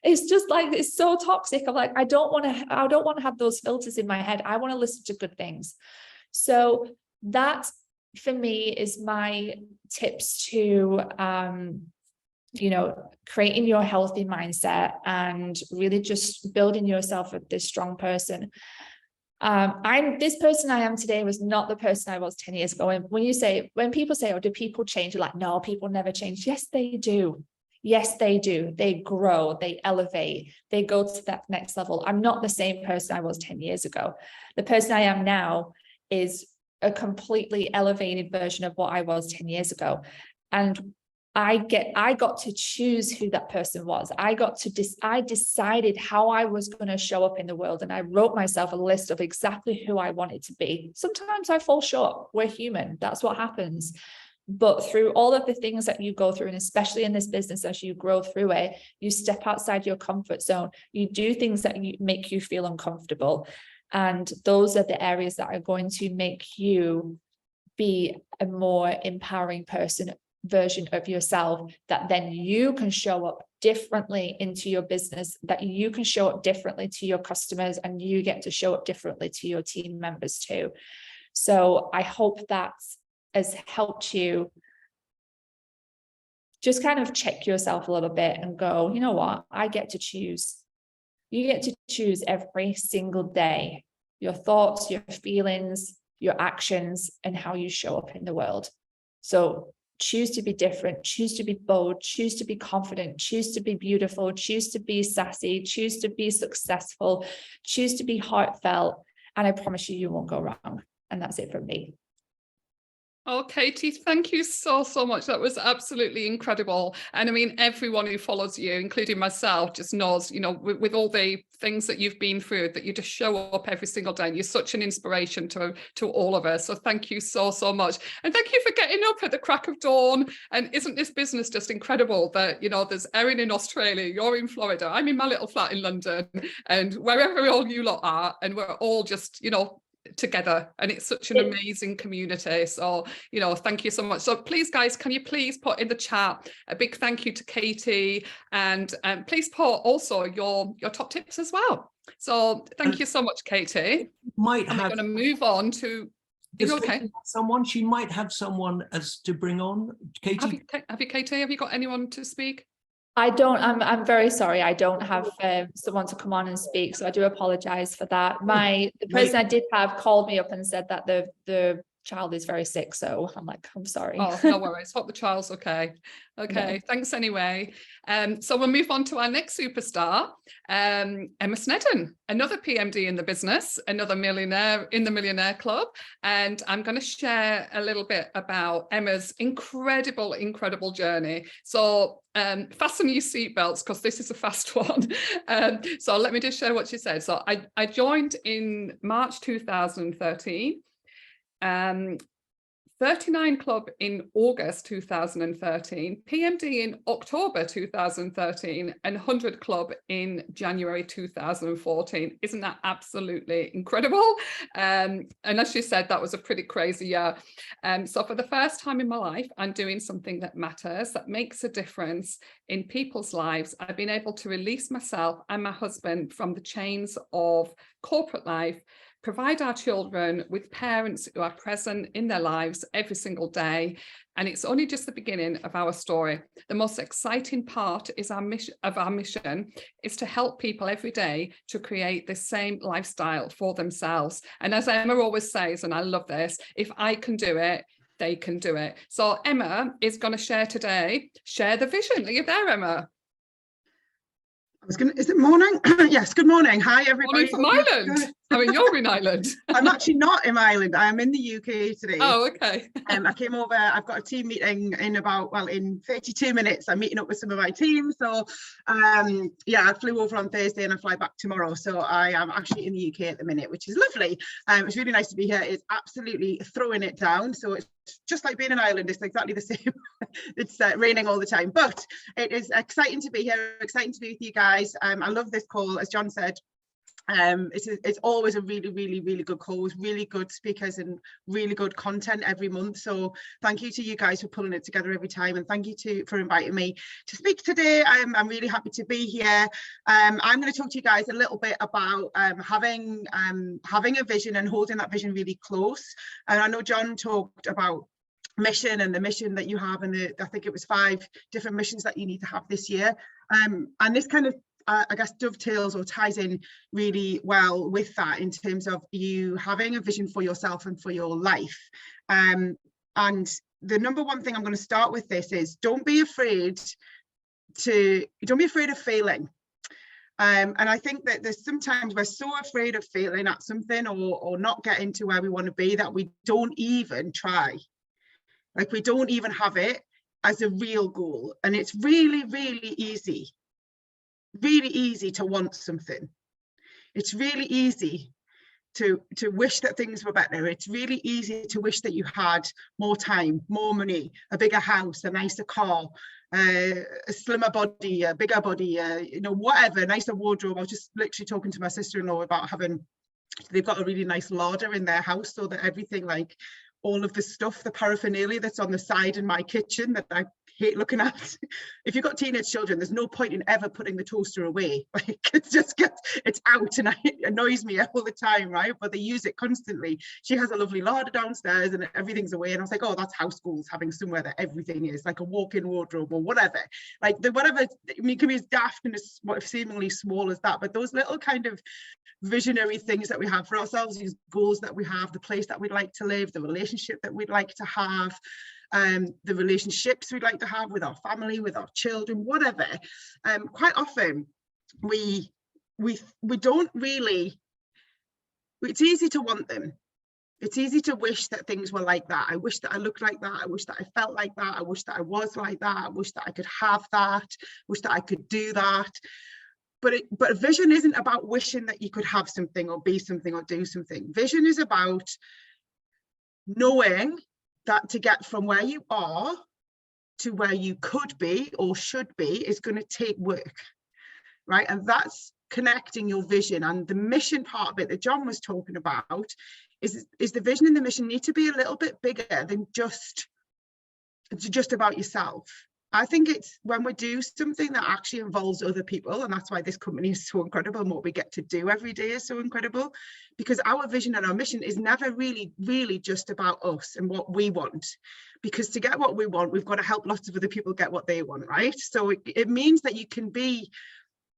it's just like, it's so toxic. I'm like, I don't want to have those filters in my head. I want to listen to good things. So that for me is my tips to, creating your healthy mindset and really just building yourself as this strong person. This person I am today was not the person I was 10 years ago. And when people say, do people change? You're like, no, people never change. Yes, they do. Yes, they do. They grow, they elevate, they go to that next level. I'm not the same person I was 10 years ago. The person I am now is a completely elevated version of what I was 10 years ago. And I got to choose who that person was. I decided how I was going to show up in the world, and I wrote myself a list of exactly who I wanted to be. Sometimes I fall short. We're human. That's what happens. But through all of the things that you go through, and especially in this business, as you grow through it, you step outside your comfort zone. You do things that make you feel uncomfortable. And those are the areas that are going to make you be a more empowering version of yourself, that then you can show up differently into your business, that you can show up differently to your customers, and you get to show up differently to your team members too. So I hope that has helped you just kind of check yourself a little bit and go, you know what, I get to choose. You get to choose every single day, your thoughts, your feelings, your actions, and how you show up in the world. So choose to be different, choose to be bold, choose to be confident, choose to be beautiful, choose to be sassy, choose to be successful, choose to be heartfelt. And I promise you, you won't go wrong. And that's it from me. Oh, Katie, thank you so much. That was absolutely incredible. And I mean, everyone who follows you, including myself, just knows, with all the things that you've been through, that you just show up every single day. And you're such an inspiration to all of us. So thank you so much. And thank you for getting up at the crack of dawn. And isn't this business just incredible that, there's Erin in Australia, you're in Florida, I'm in my little flat in London, and wherever all you lot are, and we're all just, together, and it's such an amazing community. So thank you so much. So please, guys, can you please put in the chat a big thank you to Katie, and please put also your top tips as well. So thank you so much, Katie. We're going to move on to someone. She might have someone as to bring on. Katie, have you Katie, have you got anyone to speak? I don't, I'm very sorry. I don't have someone to come on and speak. So I do apologize for that. The person I did have called me up and said that the child is very sick, so I'm like, I'm sorry. Oh, no worries. Hope the child's okay. Okay, Yeah. thanks anyway. So we'll move on to our next superstar, Emma Snedden, another PMD in the business, another millionaire in the Millionaire Club. And I'm going to share a little bit about Emma's incredible journey. So fasten your seatbelts, because this is a fast one. So let me just share what she said. So I joined in March 2013. 39 Club in August 2013, PMD in October 2013, and 100 Club in January 2014. Isn't that absolutely incredible? And as she said, that was a pretty crazy year. So for the first time in my life, I'm doing something that matters, that makes a difference in people's lives. I've been able to release myself and my husband from the chains of corporate life, provide our children with parents who are present in their lives every single day. And it's only just the beginning of our story. The most exciting part is our mission is to help people every day to create the same lifestyle for themselves. And as Emma always says, and I love this, if I can do it, they can do it. So Emma is going to share today, share the vision. Are you there, Emma? Is it morning? Yes, good morning. Hi, everybody. Morning from Ireland. I mean, you're in Ireland. I'm actually not in Ireland. I'm in the UK today. Oh, okay. I came over, I've got a team meeting in 32 minutes. I'm meeting up with some of my team. So yeah, I flew over on Thursday and I fly back tomorrow. So I am actually in the UK at the minute, which is lovely. It's really nice to be here. It's absolutely throwing it down. So it's just like being in Ireland. It's exactly the same. It's raining all the time, but it is exciting to be here, exciting to be with you guys. I love this call, as John said. It's always a really good call with really good speakers and really good content every month. So thank you to you guys for pulling it together every time, and thank you for inviting me to speak today. I'm really happy to be here. I'm going to talk to you guys a little bit about having a vision and holding that vision really close. And I know John talked about mission and the mission that you have, and I think it was 5 different missions that you need to have this year. And this kind of I guess dovetails or ties in really well with that in terms of you having a vision for yourself and for your life. And the number one thing I'm going to start with this is don't be afraid of failing. And I think that there's sometimes we're so afraid of failing at something or not getting to where we want to be that we don't even try. Like we don't even have it as a real goal. And it's really easy to want something. It's really easy to wish that things were better. It's really easy to wish that you had more time, more money, a bigger house, a nicer car, a slimmer body, a bigger body, whatever, a nicer wardrobe. I was just literally talking to my sister-in-law about they've got a really nice larder in their house, so that everything, like all of the stuff, the paraphernalia that's on the side in my kitchen that I hate looking at. If you've got teenage children, there's no point in ever putting the toaster away. Like it's out and it annoys me all the time, right? But they use it constantly. She has a lovely larder downstairs and everything's away. And I was like, oh, that's house goals, having somewhere that everything is, like a walk-in wardrobe or whatever. Like whatever, I mean, it can be as daft and as seemingly small as that, but those little kind of visionary things that we have for ourselves, these goals that we have, the place that we'd like to live, the relationship that we'd like to have, the relationships we'd like to have with our family, with our children, whatever. Quite often we don't really, it's easy to want them. It's easy to wish that things were like that. I wish that I looked like that. I wish that I felt like that. I wish that I was like that. I wish that I could have that. I wish that I could do that. But vision isn't about wishing that you could have something or be something or do something. Vision is about knowing that to get from where you are to where you could be or should be is going to take work, right? And that's connecting your vision. And the mission part of it that John was talking about is the vision and the mission need to be a little bit bigger than just about yourself. I think it's when we do something that actually involves other people, and that's why this company is so incredible and what we get to do every day is so incredible, because our vision and our mission is never really just about us and what we want, because to get what we want, we've got to help lots of other people get what they want, right? So it means that you can be,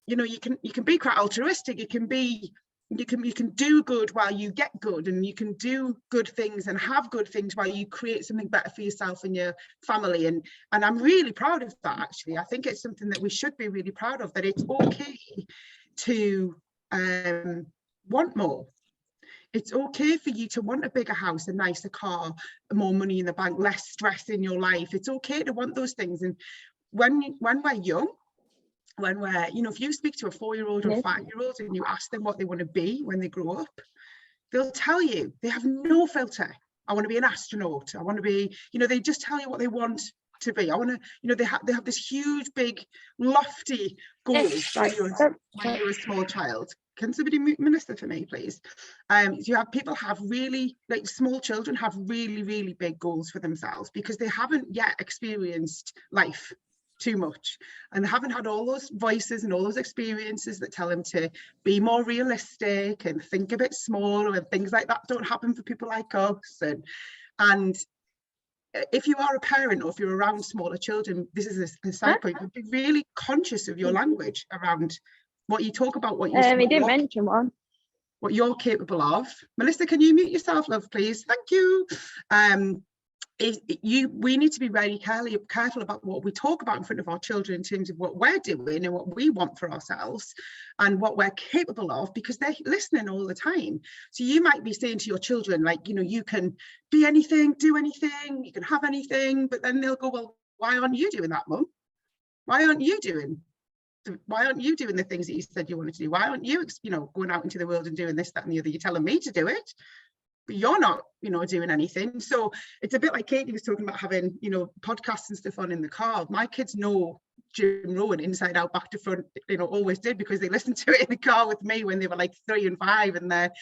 you can be quite altruistic, you can be You can do good while you get good, and you can do good things and have good things while you create something better for yourself and your family. And I'm really proud of that, actually. I think it's something that we should be really proud of, that it's okay to want more. It's okay for you to want a bigger house, a nicer car, more money in the bank, less stress in your life. It's okay to want those things. And when we're young, when we're, you know, if you speak to a 4-year-old or a 5-year-old and you ask them what they want to be when they grow up, they'll tell you. They have no filter. I want to be an astronaut. I want to be, you know, they just tell you what they want to be. I want to, you know, they have this huge, big, lofty goal when you're a small child. Can somebody minister for me, please? You have people have really, like small children have really, really big goals for themselves because they haven't yet experienced life too much, and they haven't had all those voices and all those experiences that tell them to be more realistic and think a bit smaller, and things like that don't happen for people like us. And if you are a parent, or if you're around smaller children, this is a side point, but be really conscious of your language around what you talk about, what you we didn't mention one. What you're capable of. Melissa, can you mute yourself, love, please? Thank you. We need to be very careful about what we talk about in front of our children in terms of what we're doing and what we want for ourselves and what we're capable of, because they're listening all the time. So you might be saying to your children, like, you know, you can be anything, do anything, you can have anything, but then they'll go, well, why aren't you doing that, Mum? Why aren't you doing the things that you said you wanted to do? Why aren't you, you know, going out into the world and doing this, that, and the other? You're telling me to do it, but you're not, you know, doing anything. So it's a bit like Katie was talking about having, you know, podcasts and stuff on in the car. My kids know Jim Rohn inside out, back to front, you know, always did, because they listened to it in the car with me when they were like 3 and 5, and they're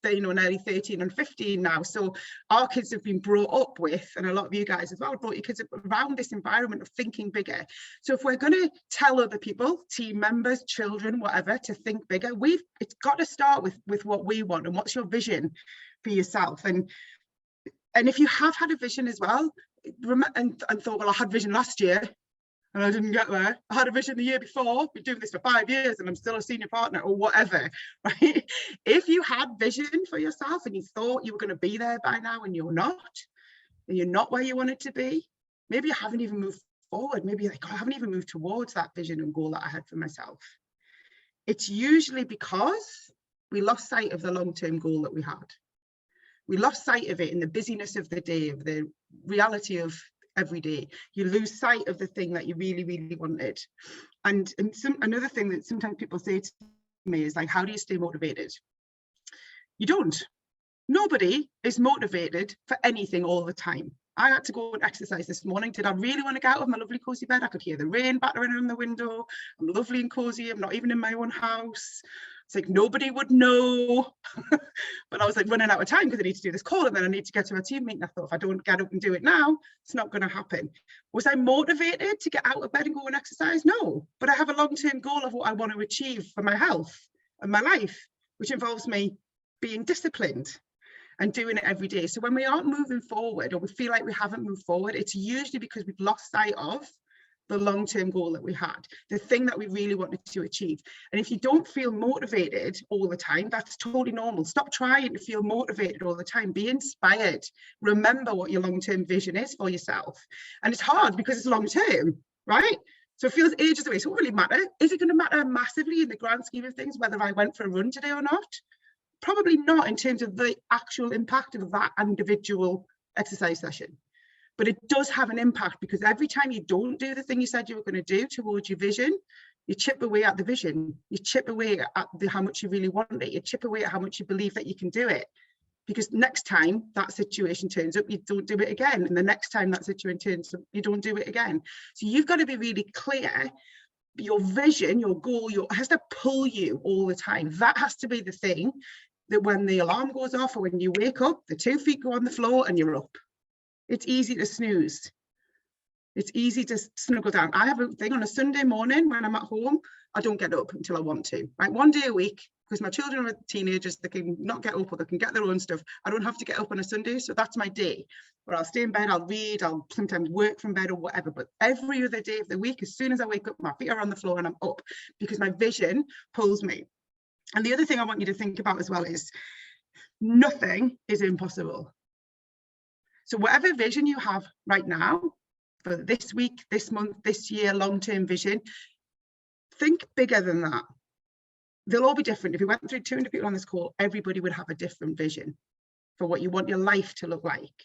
you know, nearly 13 and 15 now. So our kids have been brought up with, and a lot of you guys as well, brought your kids up around this environment of thinking bigger. So if we're going to tell other people, team members, children, whatever, to think bigger, it's got to start with what we want and what's your vision for yourself. And if you have had a vision as well, and thought, well, I had vision last year and I didn't get there. I had a vision the year before, been doing this for 5 years and I'm still a senior partner, or whatever, right? If you had vision for yourself and you thought you were going to be there by now and you're not where you wanted to be, maybe you haven't even moved forward. Maybe you're like, oh, I haven't even moved towards that vision and goal that I had for myself. It's usually because we lost sight of the long-term goal that we had. We lost sight of it in the busyness of the day, of the reality of every day. You lose sight of the thing that you really, really wanted. And another thing that sometimes people say to me is like, how do you stay motivated? You don't. Nobody is motivated for anything all the time. I had to go and exercise this morning. Did I really want to get out of my lovely cozy bed? I could hear the rain battering on the window. I'm lovely and cozy. I'm not even in my own house. It's like nobody would know. But I was like running out of time because I need to do this call and then I need to get to a team meeting. I thought, if I don't get up and do it now, it's not going to happen. Was I motivated to get out of bed and go and exercise? No, but I have a long-term goal of what I want to achieve for my health and my life, which involves me being disciplined and doing it every day. So when we aren't moving forward, or we feel like we haven't moved forward, it's usually because we've lost sight of the long-term goal that we had, the thing that we really wanted to achieve. And if you don't feel motivated all the time, that's totally normal. Stop trying to feel motivated all the time. Be inspired. Remember what your long-term vision is for yourself. And it's hard because it's long-term, right? So it feels ages away. So what will it matter? Is it going to matter massively in the grand scheme of things, whether I went for a run today or not? Probably not in terms of the actual impact of that individual exercise session. But it does have an impact, because every time you don't do the thing you said you were going to do towards your vision, you chip away at the vision. You chip away at how much you really want it. You chip away at how much you believe that you can do it. Because next time that situation turns up, you don't do it again. And the next time that situation turns up, you don't do it again. So you've got to be really clear. Your vision, your goal, has to pull you all the time. That has to be the thing that when the alarm goes off or when you wake up, the 2 feet go on the floor and you're up. It's easy to snooze. It's easy to snuggle down. I have a thing on a Sunday morning when I'm at home, I don't get up until I want to, right? 1 day a week, because my children are teenagers, they can not get up or they can get their own stuff. I don't have to get up on a Sunday, so that's my day. Where I'll stay in bed, I'll read, I'll sometimes work from bed or whatever, but every other day of the week, as soon as I wake up, my feet are on the floor and I'm up, because my vision pulls me. And the other thing I want you to think about as well is nothing is impossible. So whatever vision you have right now for this week, this month, this year, long-term vision, think bigger than that. They'll all be different. If you went through 200 people on this call, everybody would have a different vision for what you want your life to look like.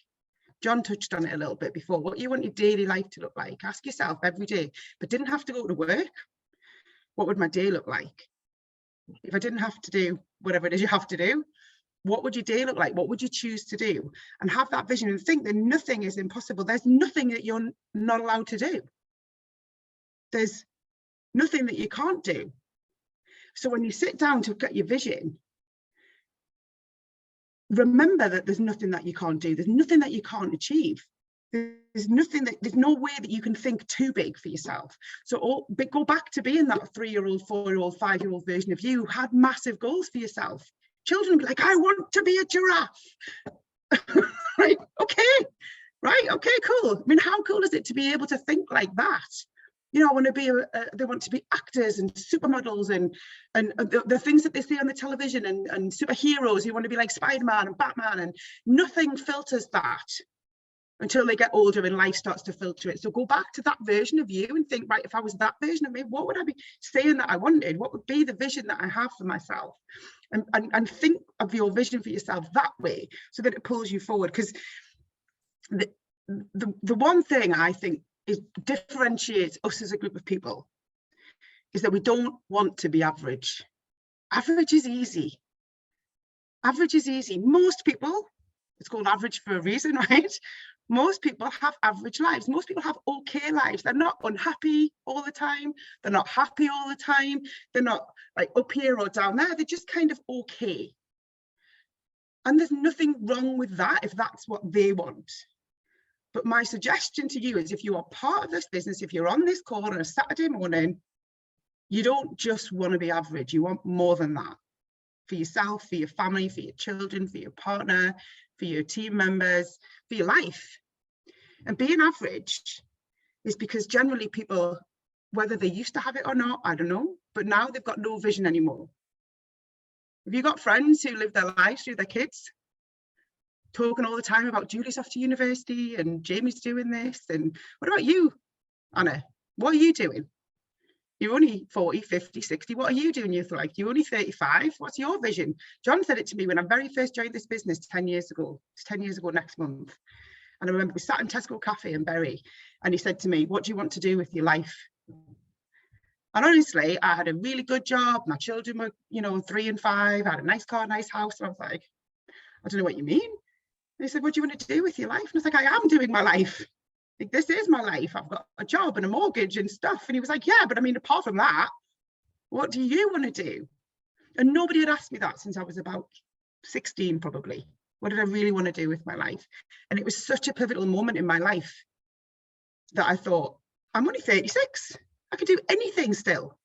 John touched on it a little bit before, what you want your daily life to look like. Ask yourself every day, but didn't have to go to work, what would my day look like? If I didn't have to do whatever it is you have to do, what would your day look like? What would you choose to do? And have that vision and think that nothing is impossible. There's nothing that you're not allowed to do. There's nothing that you can't do. So when you sit down to get your vision, remember that there's nothing that you can't do. There's nothing that you can't achieve. There's no way that you can think too big for yourself. So go back to being that 3-year-old, 4-year-old, 5-year-old version of you who had massive goals for yourself. Children be like, I want to be a giraffe. Right, okay, right, okay, cool. I mean, how cool is it to be able to think like that? You know, I want to be they want to be actors and supermodels and the things that they see on the television and superheroes who want to be like Spider-Man and Batman, and nothing filters that until they get older and life starts to filter it. So go back to that version of you and think, right, if I was that version of me, what would I be saying that I wanted? What would be the vision that I have for myself? And think of your vision for yourself that way so that it pulls you forward. Because the one thing I think differentiates us as a group of people is that we don't want to be average. Average is easy. Average is easy. Most people, it's called average for a reason, right? Most people have average lives. Most people have okay lives. They're not unhappy all the time. They're not happy all the time. They're not like up here or down there. They're just kind of okay. And there's nothing wrong with that if that's what they want. But my suggestion to you is, if you are part of this business, if you're on this call on a Saturday morning, you don't just want to be average. You want more than that for yourself, for your family, for your children, for your partner, for your team members, for your life. And being average is because generally people, whether they used to have it or not, I don't know, but now they've got no vision anymore. Have you got friends who live their lives through their kids? Talking all the time about Julie's off to university and Jamie's doing this. And what about you, Anna? What are you doing? You're only 40, 50, 60. What are you doing? You're like, you're only 35. What's your vision? John said it to me when I very first joined this business 10 years ago. It's 10 years ago next month. And I remember we sat in Tesco Cafe in Bury, and he said to me, what do you want to do with your life? And honestly, I had a really good job. My children were, 3 and 5. I had a nice car, nice house. And I was like, I don't know what you mean. And he said, what do you want to do with your life? And I was like, I am doing my life. Like, this is my life. I've got a job and a mortgage and stuff. And he was like, yeah, but I mean, apart from that, what do you want to do? And nobody had asked me that since I was about 16, probably. What did I really want to do with my life? And it was such a pivotal moment in my life that I thought, I'm only 36. I could do anything still.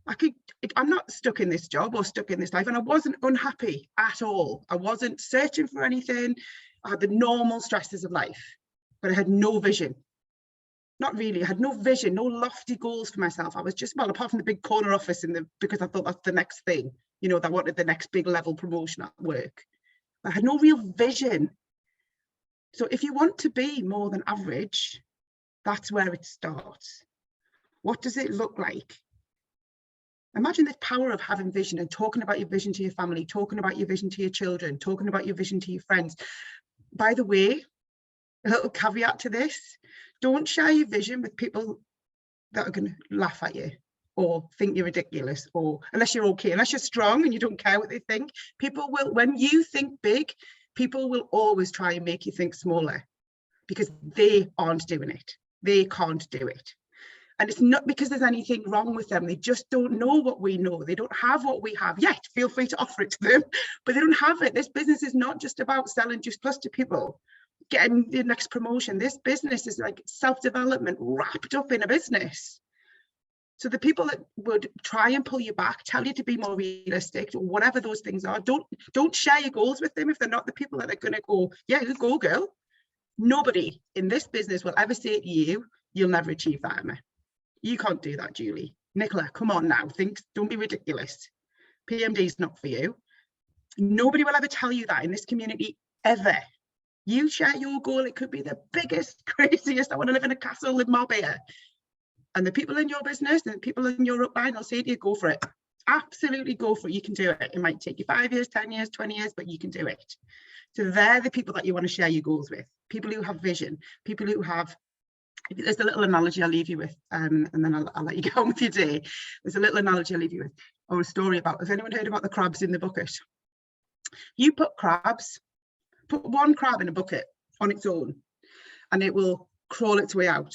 I'm not stuck in this job or stuck in this life. And I wasn't unhappy at all. I wasn't searching for anything. I had the normal stresses of life, but I had no vision. Not really. I had no vision, no lofty goals for myself. I was just, well, apart from the big corner office because I thought that's the next thing, that I wanted the next big level promotion at work. I had no real vision. So if you want to be more than average, that's where it starts. What does it look like? Imagine the power of having vision and talking about your vision to your family, talking about your vision to your children, talking about your vision to your friends. By the way, a little caveat to this, don't share your vision with people that are going to laugh at you or think you're ridiculous, or unless you're okay, unless you're strong and you don't care what they think. People will, when you think big, people will always try and make you think smaller because they aren't doing it. They can't do it. And it's not because there's anything wrong with them. They just don't know what we know. They don't have what we have yet. Feel free to offer it to them, but they don't have it. This business is not just about selling Juice Plus to people, getting the next promotion. This business is like self-development wrapped up in a business. So the people that would try and pull you back, tell you to be more realistic, or whatever those things are, don't share your goals with them if they're not the people that are going to go, yeah, you go, girl. Nobody in this business will ever say to you, you'll never achieve that, Emma. You can't do that, Julie. Nicola, come on now. Don't be ridiculous. PMD is not for you. Nobody will ever tell you that in this community, ever. You share your goal, it could be the biggest, craziest, I want to live in a castle with mob here. And the people in your business and the people in your upline will say to you, go for it. Absolutely go for it. You can do it. It might take you 5 years, 10 years, 20 years, but you can do it. So they're the people that you want to share your goals with. People who have vision, people who have, there's a little analogy I'll leave you with, and then I'll let you get on with your day. There's a little analogy I'll leave you with, or a story about, has anyone heard about the crabs in the bucket? You put one crab in a bucket on its own, and it will crawl its way out.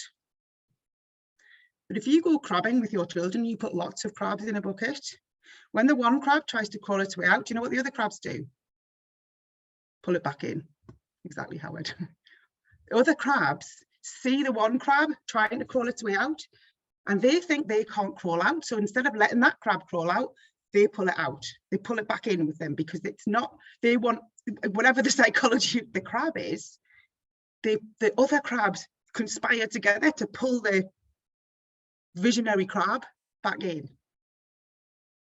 But if you go crabbing with your children, you put lots of crabs in a bucket. When the one crab tries to crawl its way out, do you know what the other crabs do? Pull it back in. Exactly, Howard. The other crabs see the one crab trying to crawl its way out, and they think they can't crawl out. So instead of letting that crab crawl out, they pull it out. They pull it back in with them, because it's not, they want, whatever the psychology of the crab is, the other crabs conspire together to pull the visionary crab back in.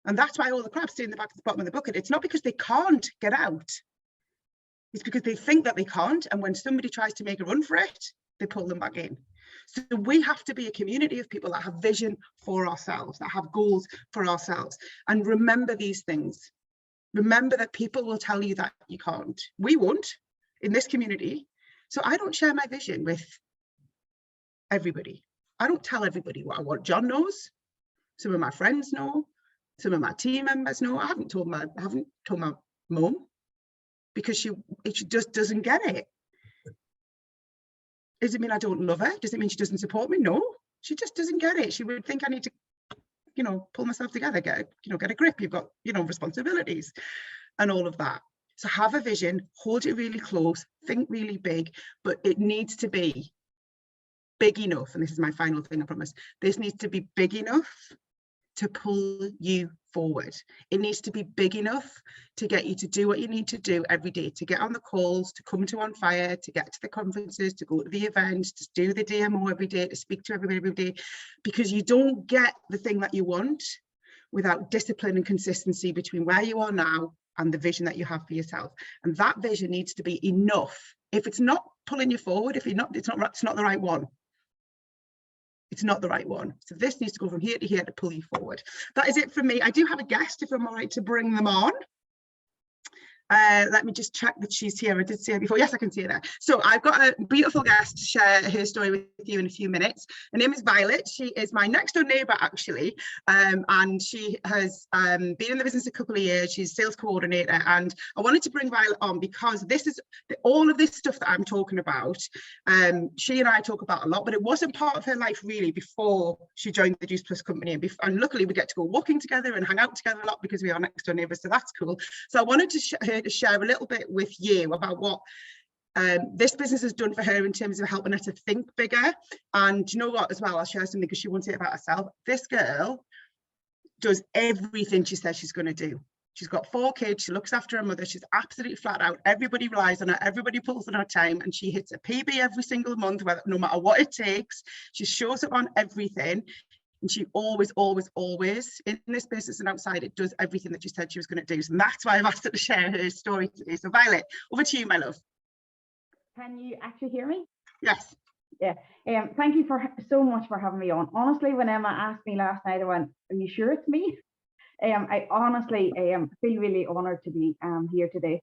And that's why all the crabs stay in the bottom of the bucket. It's not because they can't get out. It's because they think that they can't. And when somebody tries to make a run for it, they pull them back in. So we have to be a community of people that have vision for ourselves, that have goals for ourselves. And remember these things. Remember that people will tell you that you can't. We won't in this community. So I don't share my vision with everybody. I don't tell everybody what I want. John knows. Some of my friends know. Some of my team members know. I haven't told my mum, because she just doesn't get it. Does it mean I don't love her? Does it mean she doesn't support me? No, she just doesn't get it. She would think I need to, pull myself together, get a grip. You've got, responsibilities and all of that. So have a vision, hold it really close, think really big, but it needs to be big enough. And this is my final thing, I promise. This needs to be big enough to pull you forward. It needs to be big enough to get you to do what you need to do every day, to get on the calls, to come to On Fire, to get to the conferences, to go to the events, to do the DMO every day, to speak to everybody every day, because you don't get the thing that you want without discipline and consistency between where you are now and the vision that you have for yourself. And that vision needs to be enough. If it's not pulling you forward, if it's not the right one. It's not the right one. So this needs to go from here to here to pull you forward. That is it from me. I do have a guest, if I'm all right to bring them on. Let me just check that she's here. I did see her before. Yes, I can see her there. So I've got a beautiful guest to share her story with you in a few minutes. Her name is Violet. She is my next door neighbour, actually, and she has been in the business a couple of years. She's sales coordinator, and I wanted to bring Violet on because this is all of this stuff that I'm talking about. She and I talk about a lot, but it wasn't part of her life really before she joined the Juice Plus company, and luckily we get to go walking together and hang out together a lot because we are next door neighbours, so that's cool. So I wanted to share a little bit with you about what this business has done for her in terms of helping her to think bigger. And you know what, as well, I'll share something because she wants it about herself. This girl does everything she says she's going to do. She's got 4 kids, she looks after her mother, she's absolutely flat out, everybody relies on her, everybody pulls on her time, and she hits a PB every single month, no matter what it takes. She shows up on everything. And she always in this business and outside it does everything that she said she was going to do. So that's why I've asked her to share her story today. So Violet, over to you, my love. Can you actually hear me? Yes. Yeah. Thank you so much for having me on. Honestly, when Emma asked me last night, I went, "Are you sure it's me?" I honestly feel really honoured to be here today.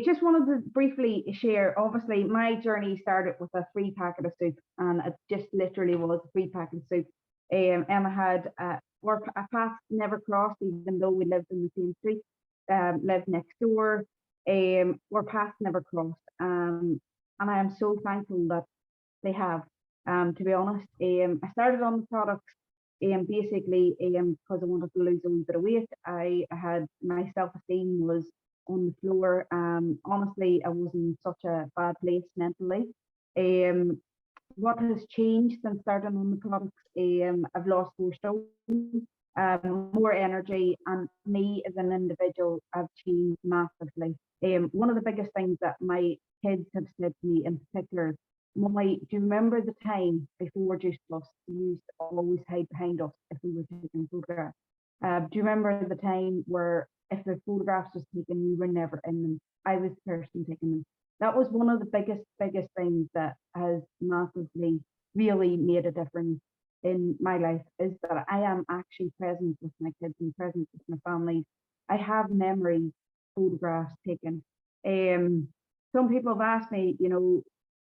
Just wanted to briefly share. Obviously, my journey started with a 3-packet of soup, and it just literally was a 3-packet of soup. Emma had our paths never crossed, even though we lived in the same street, lived next door. Our paths never crossed, and I am so thankful that they have. To be honest, I started on the products basically because I wanted to lose a wee bit of weight. I had my self-esteem was on the floor. Honestly, I was in such a bad place mentally. What has changed since starting on the products? I've lost 4 stone, more energy, and me as an individual, I've changed massively. One of the biggest things that my kids have said to me in particular, "Mummy, do you remember the time before Juice Plus you used to always hide behind us if we were taking photographs?" Do you remember the time where if the photographs was taken, you were never in them? I was the person taking them. That was one of the biggest things that has massively really made a difference in my life, is that I am actually present with my kids and present with my family. I have memory photographs taken. Some people have asked me, you know,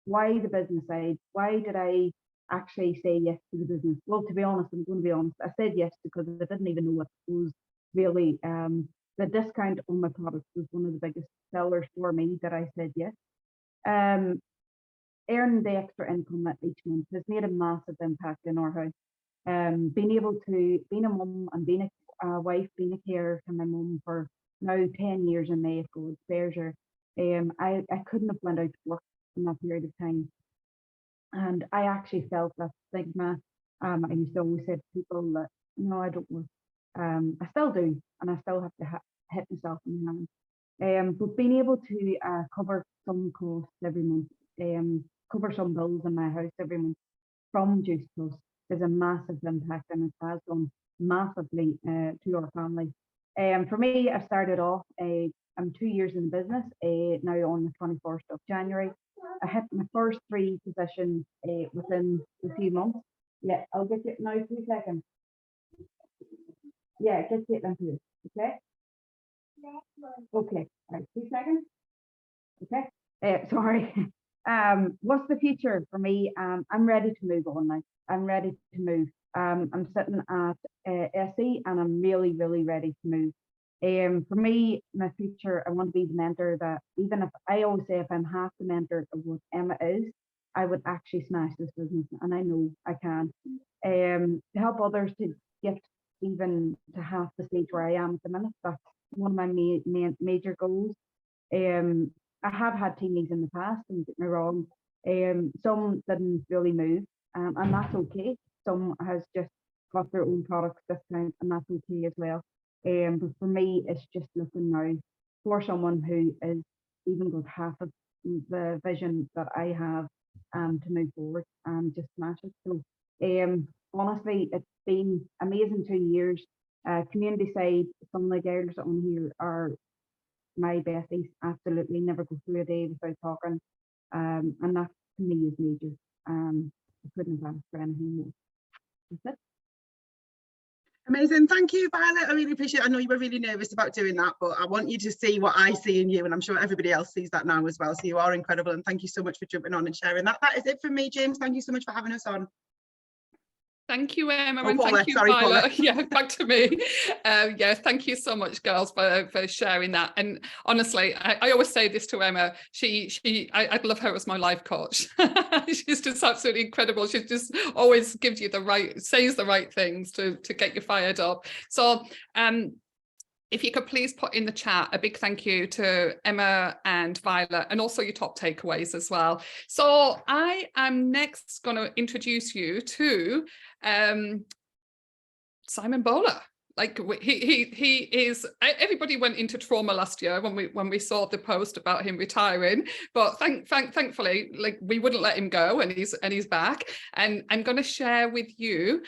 why the business side? Why did I actually say yes to the business? Well, to be honest, I'm going to be honest, I said yes because I didn't even know what was really the discount on my products was one of the biggest sellers for me, that I said yes. Earning the extra income at each month has made a massive impact in our house. Being able to, being a mum and being a wife, being a carer to my mum for now 10 years in May, if God spares her, I couldn't have went out to work in that period of time. And I actually felt that stigma. I used to always say to people that, no, I don't work. I still do, and I still have to hit myself in the hand. But being able to cover some costs every month, cover some bills in my house every month from Juice Plus is a massive impact, and it has done massively to our family. For me, I started off, I'm 2 years in business, now on the 21st of January. I hit my first 3 positions within a few months. Yeah, I'll get it now, 2 seconds. Yeah, get it into it, okay? Okay, all right, 2 seconds. Okay, sorry. What's the future for me? I'm ready to move on now. I'm ready to move. I'm sitting at SE and I'm really, really ready to move. For me, my future, I want to be the mentor that, even if I always say, if I'm half the mentor of what Emma is, I would actually smash this business, and I know I can. To help others to get even to half the stage where I am at the minute, that's one of my major goals. I have had teammates in the past, don't get me wrong. Some didn't really move, and that's okay. Some has just got their own products discount, and that's okay as well. But for me, it's just looking now for someone who is even got half of the vision that I have to move forward and just smash it. So honestly, it's been amazing 2 years. Community side, some of the girls on here are my besties. Absolutely, never go through a day without talking. And that to me is major. I couldn't have asked for anything more. That's it. Amazing. Thank you, Violet. I really appreciate it. I know you were really nervous about doing that, but I want you to see what I see in you, and I'm sure everybody else sees that now as well. So you are incredible, and thank you so much for jumping on and sharing that. That is it from me, James. Thank you so much for having us on. Thank you, Emma, Oh, and Paula, thank you, sorry, Paula. Paula. Yeah, back to me. Yeah, thank you so much, girls, for sharing that. And honestly, I always say this to Emma. I'd love her as my life coach. She's just absolutely incredible. She just always gives you says the right things to get you fired up. So, if you could please put in the chat a big thank you to Emma and Violet, and also your top takeaways as well. So I am next going to introduce you to Simon Bowler. Like he is. Everybody went into trauma last year when we saw the post about him retiring, but thankfully, like, we wouldn't let him go, and he's back. And I'm going to share with you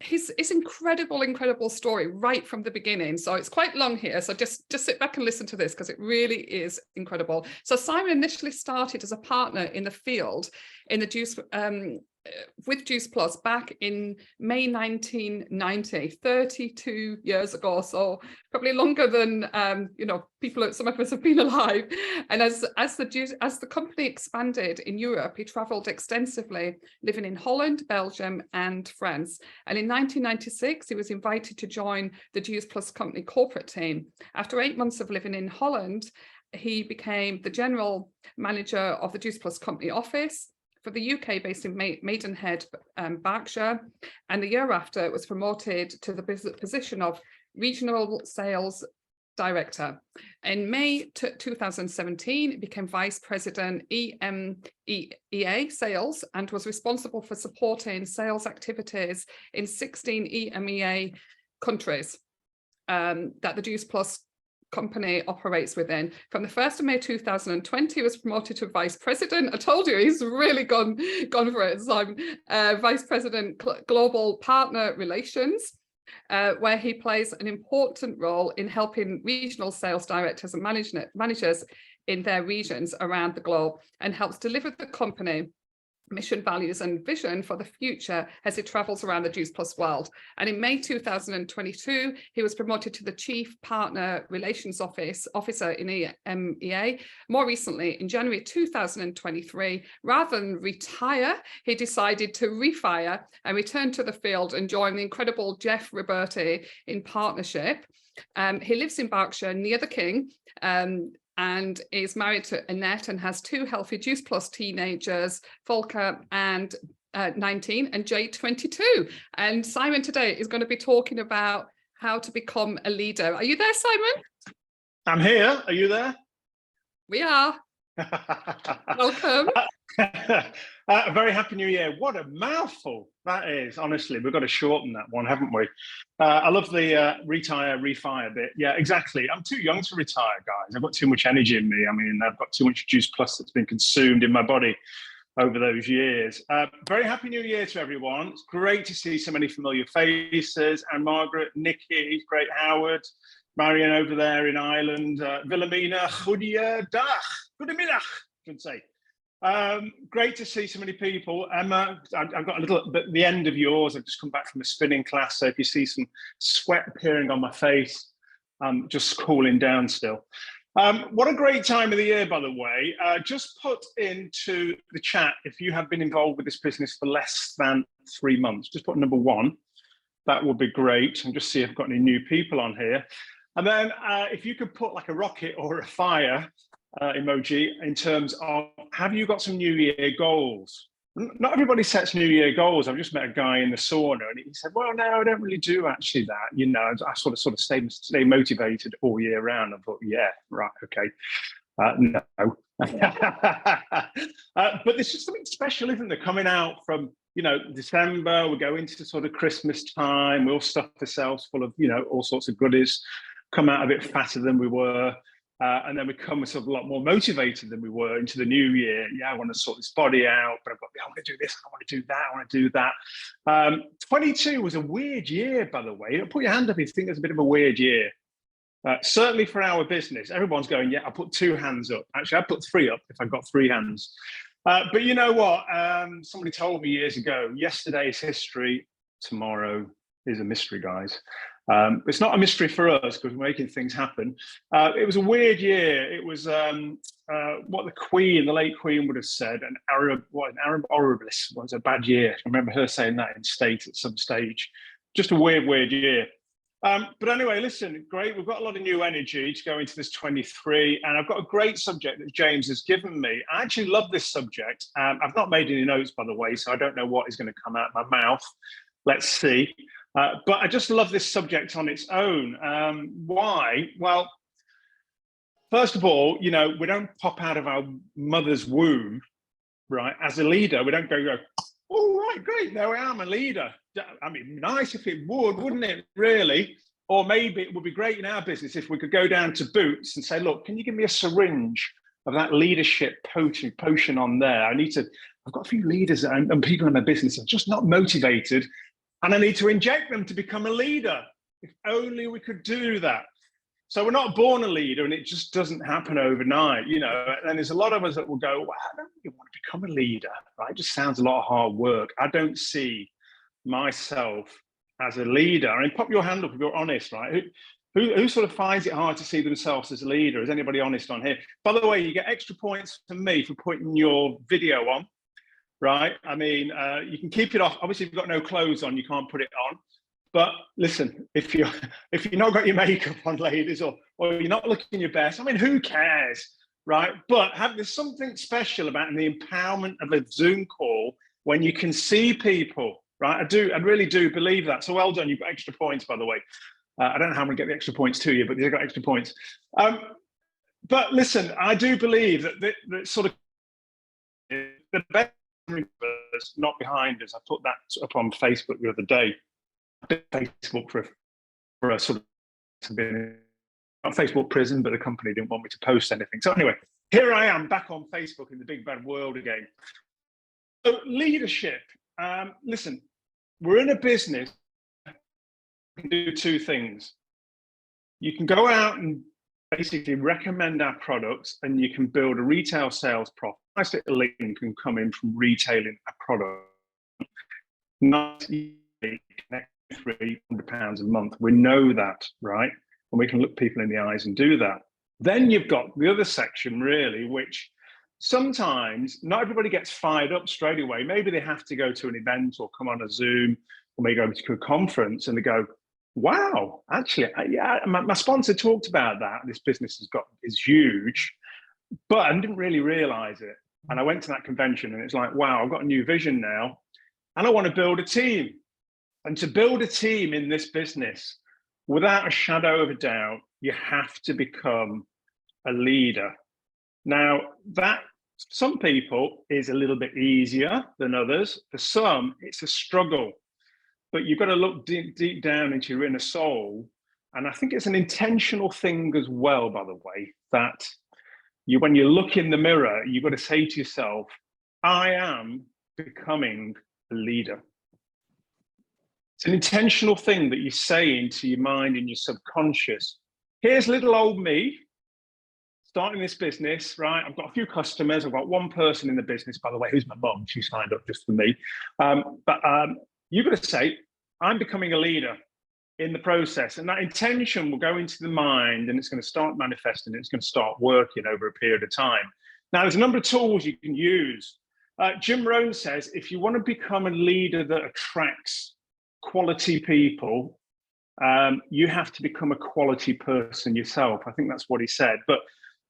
his incredible story right from the beginning. So it's quite long here, so just sit back and listen to this, because it really is incredible. So Simon initially started as a partner in the field in the juice with Juice Plus back in May 1990, 32 years ago, so probably longer than some of us have been alive. And as the company expanded in Europe, he traveled extensively, living in Holland, Belgium and France. And in 1996 he was invited to join the Juice Plus company corporate team. After 8 months of living in Holland, he became the general manager of the Juice Plus company office for the UK, based in Maidenhead, Berkshire, and the year after was promoted to the position of regional sales director. In May 2017, he became vice president EMEA sales and was responsible for supporting sales activities in 16 EMEA countries that the Juice Plus company operates within. From the 1st of May 2020, he was promoted to vice president. I told you, he's really gone for it. So I'm vice president global partner relations. where he plays an important role in helping regional sales directors and managers in their regions around the globe, and helps deliver the company mission, values and vision for the future as it travels around the Juice Plus world. And in May 2022, he was promoted to the Chief Partner Relations Officer in EMEA. More recently, in January 2023, rather than retire, he decided to refire and return to the field and join the incredible Jeff Roberti in partnership. He lives in Berkshire near the King, and is married to Annette and has 2 healthy Juice Plus teenagers, Volker and 19 and Jay 22. And Simon today is going to be talking about how to become a leader. Are you there, Simon? I'm here. Are you there? We are. Welcome. A very happy new year. What a mouthful that is. Honestly, we've got to shorten that one, haven't we? I love the retire, refire bit. Yeah, exactly. I'm too young to retire, guys. I've got too much energy in me. I mean, I've got too much Juice Plus that's been consumed in my body over those years. Very happy new year to everyone. It's great to see so many familiar faces. And Margaret, Nikki, great Howard, Marion over there in Ireland, Wilhelmina, goeiedag, goedemiddag, I should say. Great to see so many people. Emma, I've got a little bit at the end of yours. I've just come back from a spinning class, so if you see some sweat appearing on my face, I'm just cooling down still. What a great time of the year, by the way. Just put into the chat if you have been involved with this business for less than 3 months. Just put number 1. That would be great. And just see if I've got any new people on here. And then if you could put like a rocket or a fire emoji in terms of, have you got some New Year goals? Not everybody sets New Year goals. I've just met a guy in the sauna and he said, well, no, I don't really do actually that. You know, I sort of stay motivated all year round. I thought, yeah, right, okay. No. But there's just something special, isn't there, coming out from, you know, December, we go into sort of Christmas time, we all stuff ourselves full of, you know, all sorts of goodies, come out a bit fatter than we were. And then we come sort of a lot more motivated than we were into the new year. Yeah, I want to sort this body out, but I want to do this, I want to do that, I want to do that. 22 was a weird year, by the way. Put your hand up if you think it's a bit of a weird year. Certainly for our business, everyone's going, yeah, I'll put 2 hands up. Actually, I'd put 3 up if I got 3 hands. But you know what? Somebody told me years ago, yesterday is history, tomorrow is a mystery, guys. It's not a mystery for us because we're making things happen. It was a weird year. It was what the Queen, the late Queen, would have said, an Arab horribilis was a bad year. I remember her saying that in state at some stage. Just a weird year. But anyway, listen, great. We've got a lot of new energy to go into this 23, and I've got a great subject that James has given me. I actually love this subject. I've not made any notes, by the way, so I don't know what is going to come out of my mouth. Let's see. But I just love this subject on its own. Why? Well, first of all, you know, we don't pop out of our mother's womb, right? As a leader, we don't go, all right, great, there I am, a leader. I mean, nice if it would, wouldn't it, really? Or maybe it would be great in our business if we could go down to Boots and say, look, can you give me a syringe of that leadership potion on there? I've got a few leaders and people in my business are just not motivated, and I need to inject them to become a leader. If only we could do that. So we're not born a leader and it just doesn't happen overnight, you know. And there's a lot of us that will go, well, I don't really want to become a leader, right? It just sounds a lot of hard work. I don't see myself as a leader. I mean, pop your hand up if you're honest, right? Who sort of finds it hard to see themselves as a leader? Is anybody honest on here? By the way, you get extra points from me for putting your video on. Right? I mean, you can keep it off. Obviously, if you've got no clothes on, you can't put it on. But listen, if you're not got your makeup on, ladies, or you're not looking your best, I mean, who cares, right? But there's something special about the empowerment of a Zoom call when you can see people, right? I really do believe that. So well done. You've got extra points, by the way. I don't know how I'm going to get the extra points to you, but you've got extra points. But listen, I do believe that sort of the best not behind us. I put that up on Facebook the other day. Facebook for a sort of been not Facebook prison, but the company didn't want me to post anything. So anyway, here I am back on Facebook in the big bad world again. So leadership. Listen, we're in a business can do two things. You can go out and basically recommend our products, and you can build a retail sales profit. Nice little link can come in from retailing our product. £300 a month. We know that, right? And we can look people in the eyes and do that. Then you've got the other section, really, which sometimes not everybody gets fired up straight away. Maybe they have to go to an event or come on a Zoom, or maybe go to a conference, and they go, wow, actually, yeah, my sponsor talked about that. This business is huge, but I didn't really realize it. And I went to that convention, and it's like, wow, I've got a new vision now, and I want to build a team. And to build a team in this business, without a shadow of a doubt, you have to become a leader. Now, that for some people is a little bit easier than others. For some, it's a struggle. But you've got to look deep down into your inner soul. And I think it's an intentional thing as well, by the way, that when you look in the mirror, you've got to say to yourself, I am becoming a leader. It's an intentional thing that you say into your mind and your subconscious. Here's little old me starting this business, right? I've got a few customers. I've got one person in the business, by the way, who's my mum. She signed up just for me. You've got to say, I'm becoming a leader in the process. And that intention will go into the mind, and it's going to start manifesting. It's going to start working over a period of time. Now, there's a number of tools you can use. Jim Rohn says, if you want to become a leader that attracts quality people, you have to become a quality person yourself. I think that's what he said. But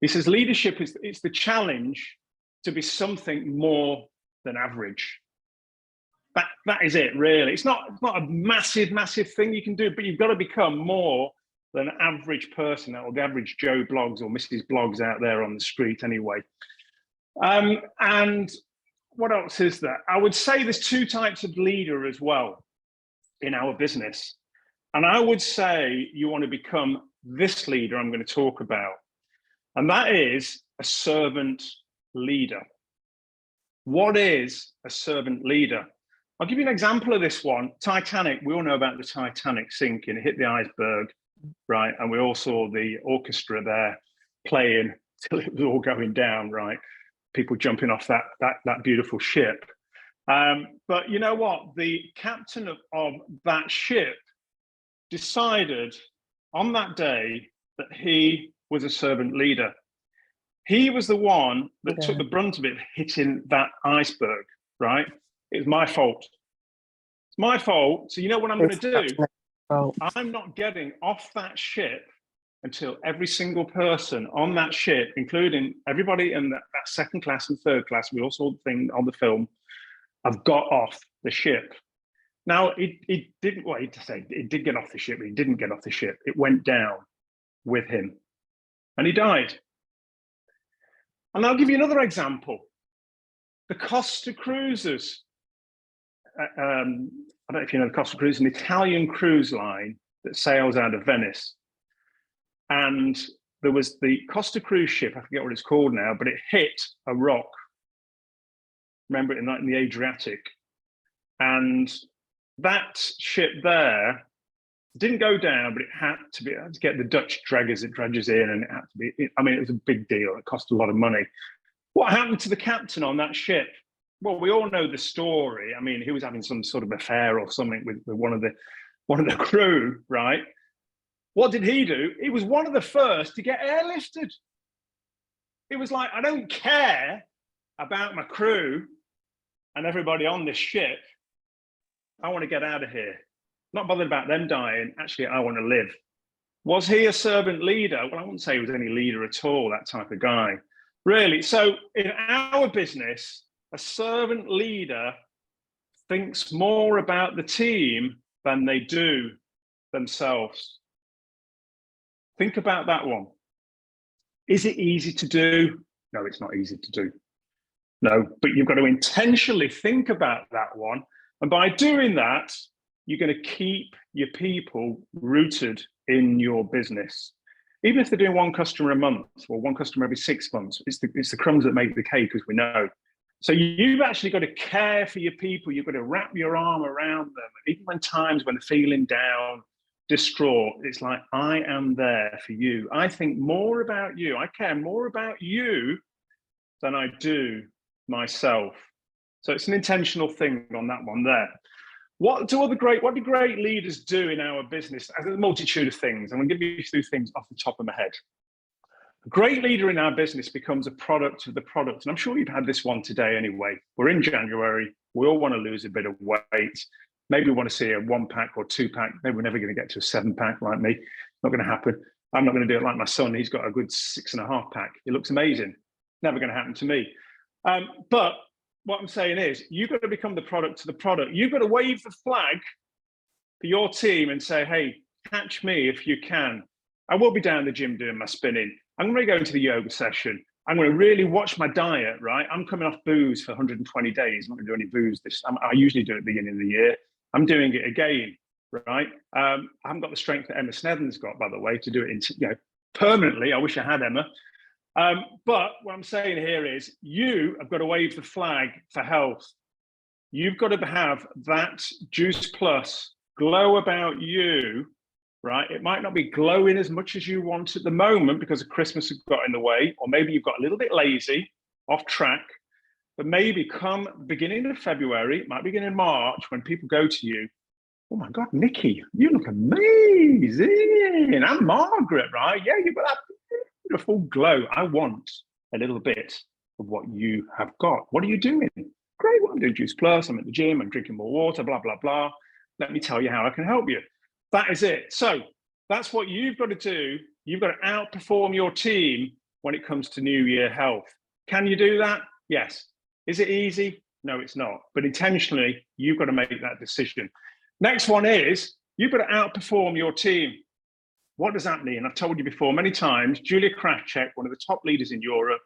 he says leadership is the challenge to be something more than average. That is it, really. It's not a massive thing you can do, but you've got to become more than an average person, or the average Joe Blogs or Mrs. Blogs out there on the street anyway. And what else is there? I would say there's two types of leader as well in our business. And I would say you want to become this leader I'm going to talk about. And that is a servant leader. What is a servant leader? I'll give you an example of this one. Titanic, we all know about the Titanic sinking. It hit the iceberg, right? And we all saw the orchestra there playing till it was all going down, right? People jumping off that beautiful ship. But you know what? The captain of that ship decided on that day that he was a servant leader. He was the one that took the brunt of it hitting that iceberg, right? It was my fault. It's my fault. So you know what I'm going to do? I'm not getting off that ship until every single person on that ship, including everybody in that second class and third class, we all saw the thing on the film, have got off the ship. Now, it didn't, well, it did get off the ship, but it didn't get off the ship. It went down with him and he died. And I'll give you another example. The Costa Cruises. I don't know if you know the Costa Cruises, an Italian cruise line that sails out of Venice. And there was the Costa cruise ship, I forget what it's called now, but it hit a rock. Remember it in the Adriatic. And that ship there didn't go down, but it had to get the Dutch draggers in, and it had to be, I mean, it was a big deal. It cost a lot of money. What happened to the captain on that ship? Well, we all know the story. I mean, he was having some sort of affair or something with one of the crew, right? What did he do? He was one of the first to get airlifted. It was like, I don't care about my crew and everybody on this ship. I want to get out of here. Not bothered about them dying. Actually, I want to live. Was he a servant leader? Well, I wouldn't say he was any leader at all, that type of guy. Really. So in our business, a servant leader thinks more about the team than they do themselves. Think about that one. Is it easy to do? No, it's not easy to do. No, but you've got to intentionally think about that one. And by doing that, you're going to keep your people rooted in your business. Even if they're doing one customer a month or one customer every 6 months, it's the crumbs that make the cake, as we know. So you've actually got to care for your people. You've got to wrap your arm around them. Even when times when they're feeling down, distraught. It's like, I am there for you. I think more about you. I care more about you than I do myself. So it's an intentional thing on that one there. What do great leaders do in our business? There's a multitude of things. I'm going to give you through things off the top of my head. A great leader in our business becomes a product of the product. And I'm sure you've had this one today anyway. We're in January. We all want to lose a bit of weight. Maybe we want to see a 1-pack or 2-pack. Maybe we're never going to get to a 7-pack like me. Not going to happen. I'm not going to do it like my son. He's got a good 6.5-pack. It looks amazing. Never going to happen to me. But what I'm saying is, you've got to become the product to the product. You've got to wave the flag for your team and say, hey, catch me if you can. I will be down the gym doing my spinning. I'm going to go into the yoga session. I'm going to really watch my diet, right? I'm coming off booze for 120 days. I'm not going to do any booze this time. I usually do it at the beginning of the year. I'm doing it again, right? I haven't got the strength that Emma Snethen's got, by the way, to do it permanently. I wish I had Emma. But what I'm saying here is, you have got to wave the flag for health. You've got to have that Juice Plus glow about you, right? It might not be glowing as much as you want at the moment because of Christmas has got in the way, or maybe you've got a little bit lazy, off track, but maybe come beginning of February, it might begin in March, when people go to you, oh my God, Nikki, you look amazing. I'm Margaret, right? Yeah, you've got that beautiful glow. I want a little bit of what you have got. What are you doing? Great, well, I'm doing Juice Plus, I'm at the gym, I'm drinking more water, blah, blah, blah. Let me tell you how I can help you. That is it. So that's what you've got to do. You've got to outperform your team when it comes to New Year health. Can you do that? Yes. Is it easy? No, it's not. But intentionally, you've got to make that decision. Next one is, you've got to outperform your team. What does that mean? I've told you before many times, Julia Krafchek, one of the top leaders in Europe,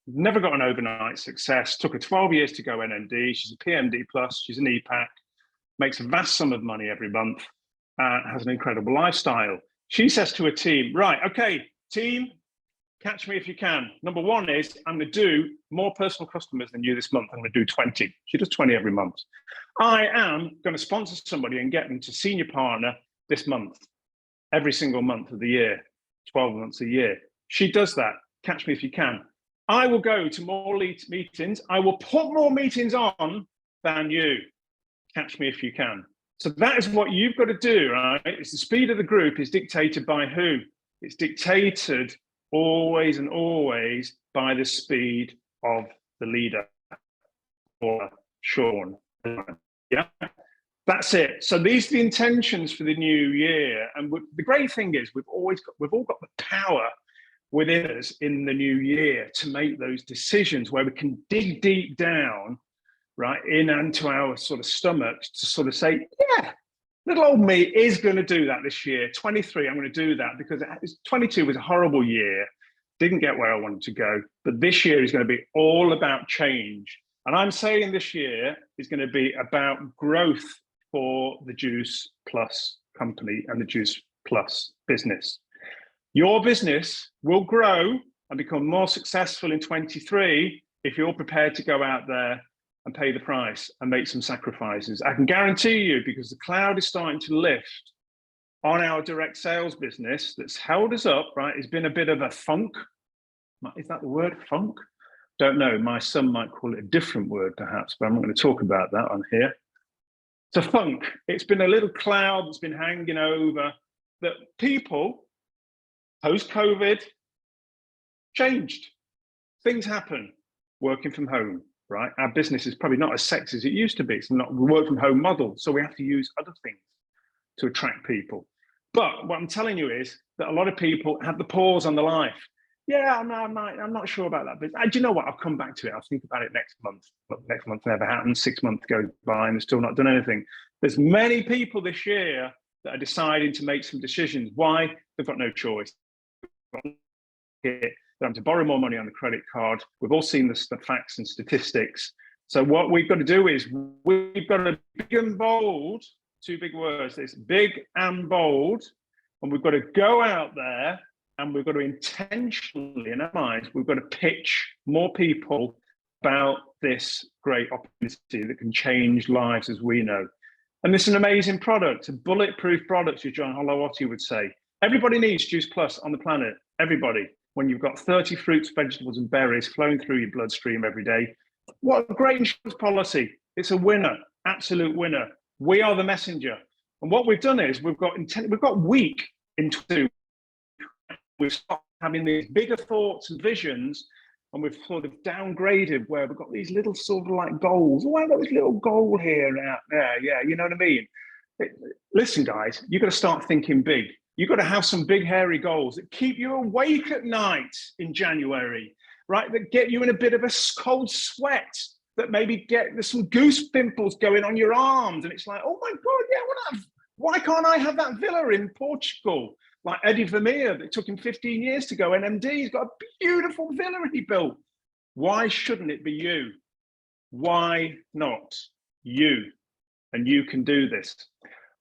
never got an overnight success, took her 12 years to go NMD. She's a PMD plus, she's an EPAC, makes a vast sum of money every month, has an incredible lifestyle. She says to her team, right, okay, team, catch me if you can. Number one is, I'm going to do more personal customers than you this month. I'm going to do 20. She does 20 every month. I am going to sponsor somebody and get them to senior partner this month, every single month of the year, 12 months a year. She does that. Catch me if you can. I will go to more meetings. I will put more meetings on than you. Catch me if you can. So that is what you've got to do, right? It's the speed of the group is dictated by who? It's dictated always and always by the speed of the leader, or Sean. Yeah, that's it. So these are the intentions for the new year. And the great thing is, we've all got the power within us in the new year to make those decisions where we can dig deep down, right, in into our sort of stomachs to sort of say, yeah, little old me is going to do that this year. 23, I'm going to do that, because 22 was a horrible year. Didn't get where I wanted to go. But this year is going to be all about change. And I'm saying this year is going to be about growth for the Juice Plus company and the Juice Plus business. Your business will grow and become more successful in 23 if you're prepared to go out there and pay the price and make some sacrifices. I can guarantee you, because the cloud is starting to lift on our direct sales business that's held us up, right? It's been a bit of a funk. Is that the word, funk? Don't know. My son might call it a different word, perhaps, but I'm not going to talk about that on here. It's a funk. It's been a little cloud that's been hanging over that people, post-COVID, changed. Things happen. Working from home, right? Our business is probably not as sexy as it used to be. It's not a work from home model. So we have to use other things to attract people. But what I'm telling you is that a lot of people have the pause on the life. Yeah, I'm not sure about that. But do you know what? I'll come back to it. I'll think about it next month. But next month never happens. 6 months go by and they've still not done anything. There's many people this year that are deciding to make some decisions. Why? They've got no choice. They're having to borrow more money on the credit card. We've all seen the facts and statistics. So what we've got to do is we've got to be big and bold. Two big words. It's big and bold. And we've got to go out there and we've got to intentionally, in our minds, we've got to pitch more people about this great opportunity that can change lives as we know. And this is an amazing product, a bulletproof product, as John Holowati would say. Everybody needs Juice Plus on the planet, everybody. When you've got 30 fruits, vegetables, and berries flowing through your bloodstream every day, what a great insurance policy. It's a winner, absolute winner. We are the messenger. And what we've done is we've got weak into, we've stopped having these bigger thoughts and visions, and we've sort of downgraded where we've got these little sort of like goals. Oh, I've got this little goal here and out there. Yeah, you know what I mean? Listen, guys, you've got to start thinking big. You've got to have some big, hairy goals that keep you awake at night in January, right? That get you in a bit of a cold sweat, that maybe there's some goose pimples going on your arms. And it's like, oh my God, yeah, why can't I have that villa in Portugal? Like Eddie Vermeer, that took him 15 years to go NMD. He's got a beautiful villa he built. Why shouldn't it be you? Why not you? And you can do this.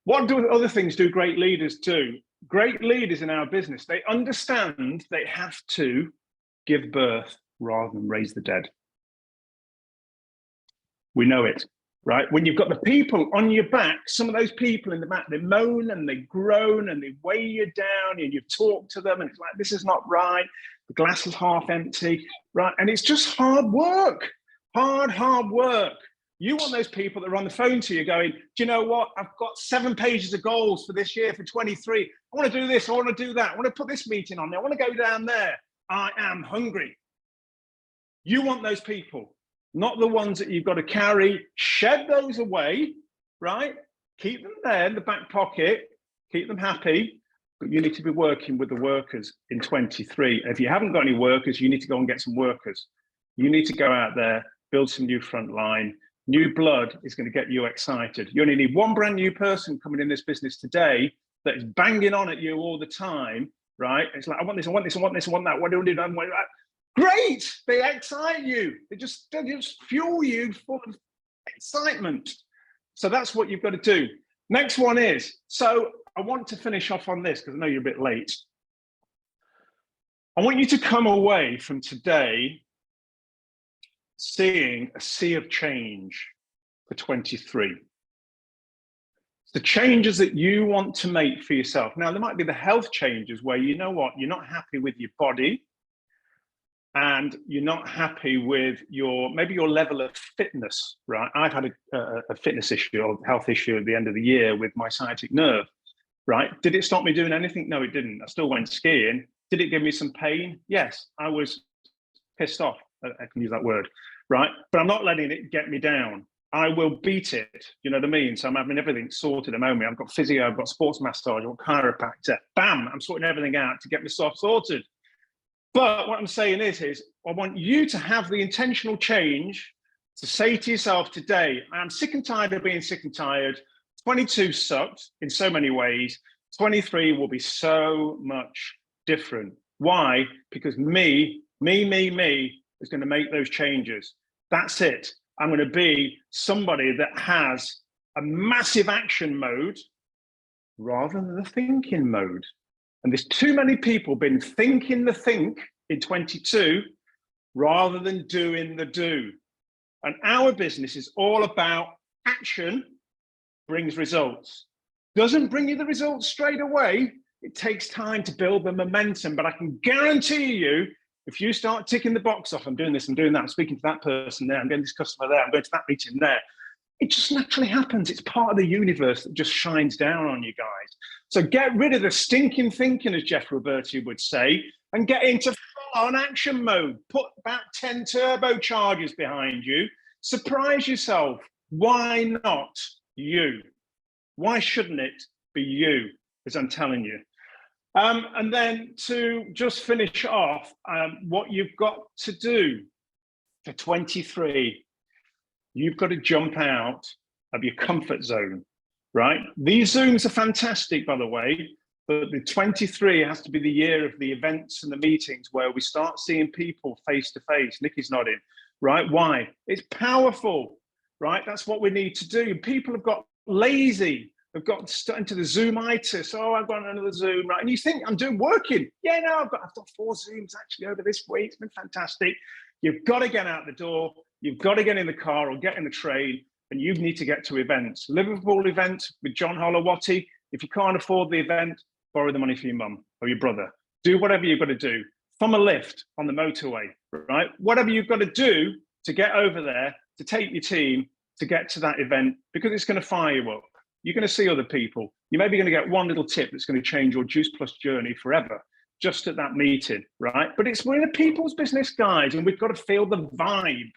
What do other things do great leaders do? Great leaders in our business, they understand they have to give birth rather than raise the dead. We know it, right? When you've got the people on your back, some of those people in the back, they moan and they groan and they weigh you down, and you talk to them and it's like, this is not right. The glass is half empty, right? And it's just hard work, hard work. You want those people that are on the phone to you going, do you know what? I've got 7 pages of goals for this year for 23. I want to do this. I want to do that. I want to put this meeting on there. I want to go down there. I am hungry. You want those people, not the ones that you've got to carry. Shed those away, right? Keep them there in the back pocket. Keep them happy. But you need to be working with the workers in 23. And if you haven't got any workers, you need to go and get some workers. You need to go out there, build some new front line. New blood is going to get you excited. You only need one brand new person coming in this business today that is banging on at you all the time, right? It's like, I want this, I want this, I want this, I want that. What do I do? Great! They excite you. They just fuel you full of excitement. So that's what you've got to do. Next one is, so I want to finish off on this because I know you're a bit late. I want you to come away from today seeing a sea of change for 23. The changes that you want to make for yourself. Now, there might be the health changes where, you know what, you're not happy with your body and you're not happy with maybe your level of fitness, right? I've had a fitness issue or health issue at the end of the year with my sciatic nerve, right? Did it stop me doing anything? No, it didn't. I still went skiing. Did it give me some pain? Yes, I was pissed off. I can use that word, right? But I'm not letting it get me down. I will beat it, you know what I mean? So I'm having everything sorted at the moment. I've got physio, I've got sports massage, I've got chiropractor. Bam, I'm sorting everything out to get myself sorted. But what I'm saying is I want you to have the intentional change to say to yourself today, I'm sick and tired of being sick and tired. 22 sucked in so many ways. 23 will be so much different. Why? Because me is going to make those changes. That's it. I'm going to be somebody that has a massive action mode rather than the thinking mode. And there's too many people been thinking the think in 22 rather than doing the do. And our business is all about action brings results. Doesn't bring you the results straight away. It takes time to build the momentum, but I can guarantee you, if you start ticking the box off, I'm doing this, I'm doing that, I'm speaking to that person there, I'm getting this customer there, I'm going to that meeting there, it just naturally happens. It's part of the universe that just shines down on you guys. So get rid of the stinking thinking, as Jeff Roberti would say, and get into full-on action mode. Put about 10 turbochargers behind you. Surprise yourself. Why not you? Why shouldn't it be you, as I'm telling you? And then to just finish off, what you've got to do for 23, you've got to jump out of your comfort zone, right? These Zooms are fantastic, by the way, but the 23 has to be the year of the events and the meetings where we start seeing people face to face. Nikki's nodding, right? Why? It's powerful, right? That's what we need to do. People have got lazy. They've got into the Zoomitis. Oh, I've got another Zoom, right? And you think I'm working. Yeah, no, I've got 4 Zooms actually over this week. It's been fantastic. You've got to get out the door. You've got to get in the car or get in the train and you need to get to events. Liverpool event with John Holowati. If you can't afford the event, borrow the money from your mum or your brother. Do whatever you've got to do. From a lift on the motorway, right? Whatever you've got to do to get over there, to take your team to get to that event, because it's going to fire you up. You're going to see other people. You're maybe going to get one little tip that's going to change your Juice Plus journey forever, just at that meeting, right? But we're in a people's business, guys, and we've got to feel the vibe.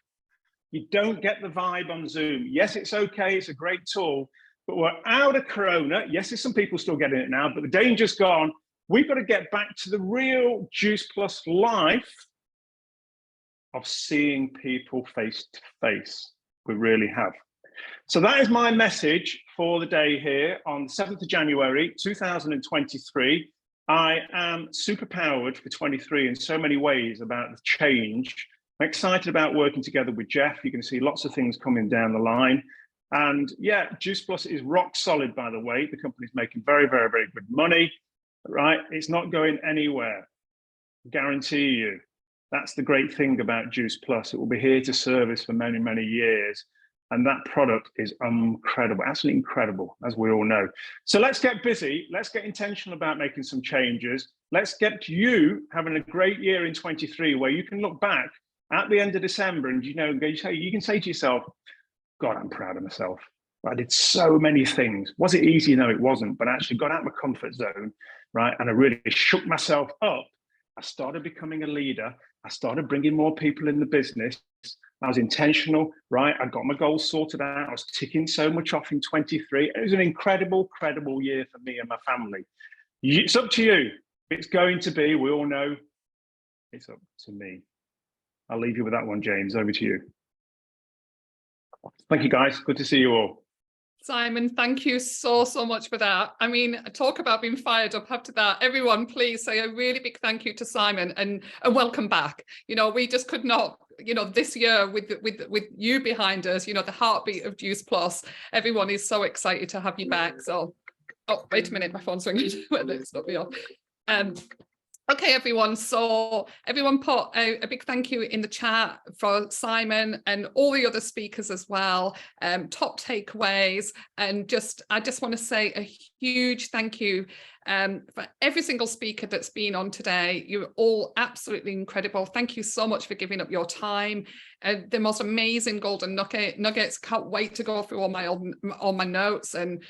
You don't get the vibe on Zoom. Yes, it's okay. It's a great tool, but we're out of Corona. Yes, there's some people still getting it now, but the danger's gone. We've got to get back to the real Juice Plus life of seeing people face to face. We really have. So that is my message for the day here on the 7th of January, 2023. I am super powered for 23 in so many ways about the change. I'm excited about working together with Jeff. You're going to see lots of things coming down the line. And yeah, Juice Plus is rock solid, by the way. The company's making very, very, very good money, right? It's not going anywhere. Guarantee you. That's the great thing about Juice Plus. It will be here to service for many, many years. And that product is incredible, absolutely incredible, as we all know. So let's get busy. Let's get intentional about making some changes. Let's get you having a great year in 23, where you can look back at the end of December and, you can say to yourself, God, I'm proud of myself. I did so many things. Was it easy? No, it wasn't, but I actually got out of my comfort zone, right? And I really shook myself up. I started becoming a leader. I started bringing more people in the business. I was intentional, right? I got my goals sorted out. I was ticking so much off in 23. It was an incredible year for me and my family. It's up to you. It's going to be, we all know, it's up to me. I'll leave you with that one, James. Over to you. Thank you, guys. Good to see you all. Simon, thank you so much for that. I mean, talk about being fired up after that. Everyone, please say a really big thank you to Simon and welcome back. We just could not, this year with you behind us, the heartbeat of Juice Plus, everyone is so excited to have you back. So, oh, wait a minute, my phone's ringing. It's not me off. Okay, everyone. So everyone put a big thank you in the chat for Simon and all the other speakers as well. Top takeaways. And I just want to say a huge thank you for every single speaker that's been on today. You're all absolutely incredible. Thank you so much for giving up your time. The most amazing golden nuggets. Can't wait to go through all my notes and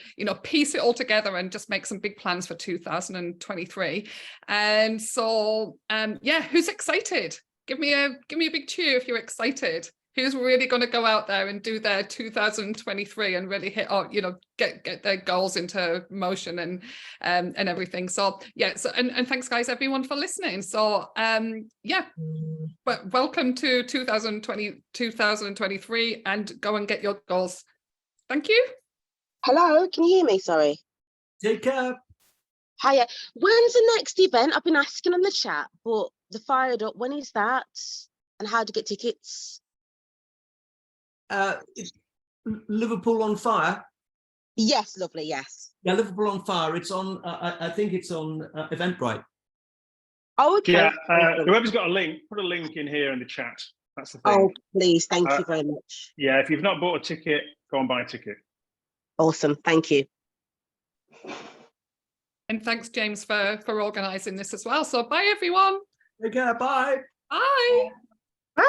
piece it all together and just make some big plans for 2023. And so yeah, who's excited? Give me a big cheer if you're excited. Who's really going to go out there and do their 2023 and really hit get their goals into motion and everything. So yeah, and thanks guys everyone for listening. So yeah, but welcome to 2023 and go and get your goals. Thank you. Hello, can you hear me? Sorry. Take care. Hiya. When's the next event? I've been asking on the chat, but the Fired Up, when is that? And how to get tickets? Liverpool on Fire. Yes, lovely. Yes. Yeah, Liverpool on Fire. It's on. I think it's on Eventbrite. Oh, okay. Yeah. Whoever's got a link, put a link in here in the chat. That's the thing. Oh, please. Thank you very much. Yeah. If you've not bought a ticket, go and buy a ticket. Awesome. Thank you. And thanks, James, for organising this as well. So bye, everyone. Take care. Bye. Bye. Bye.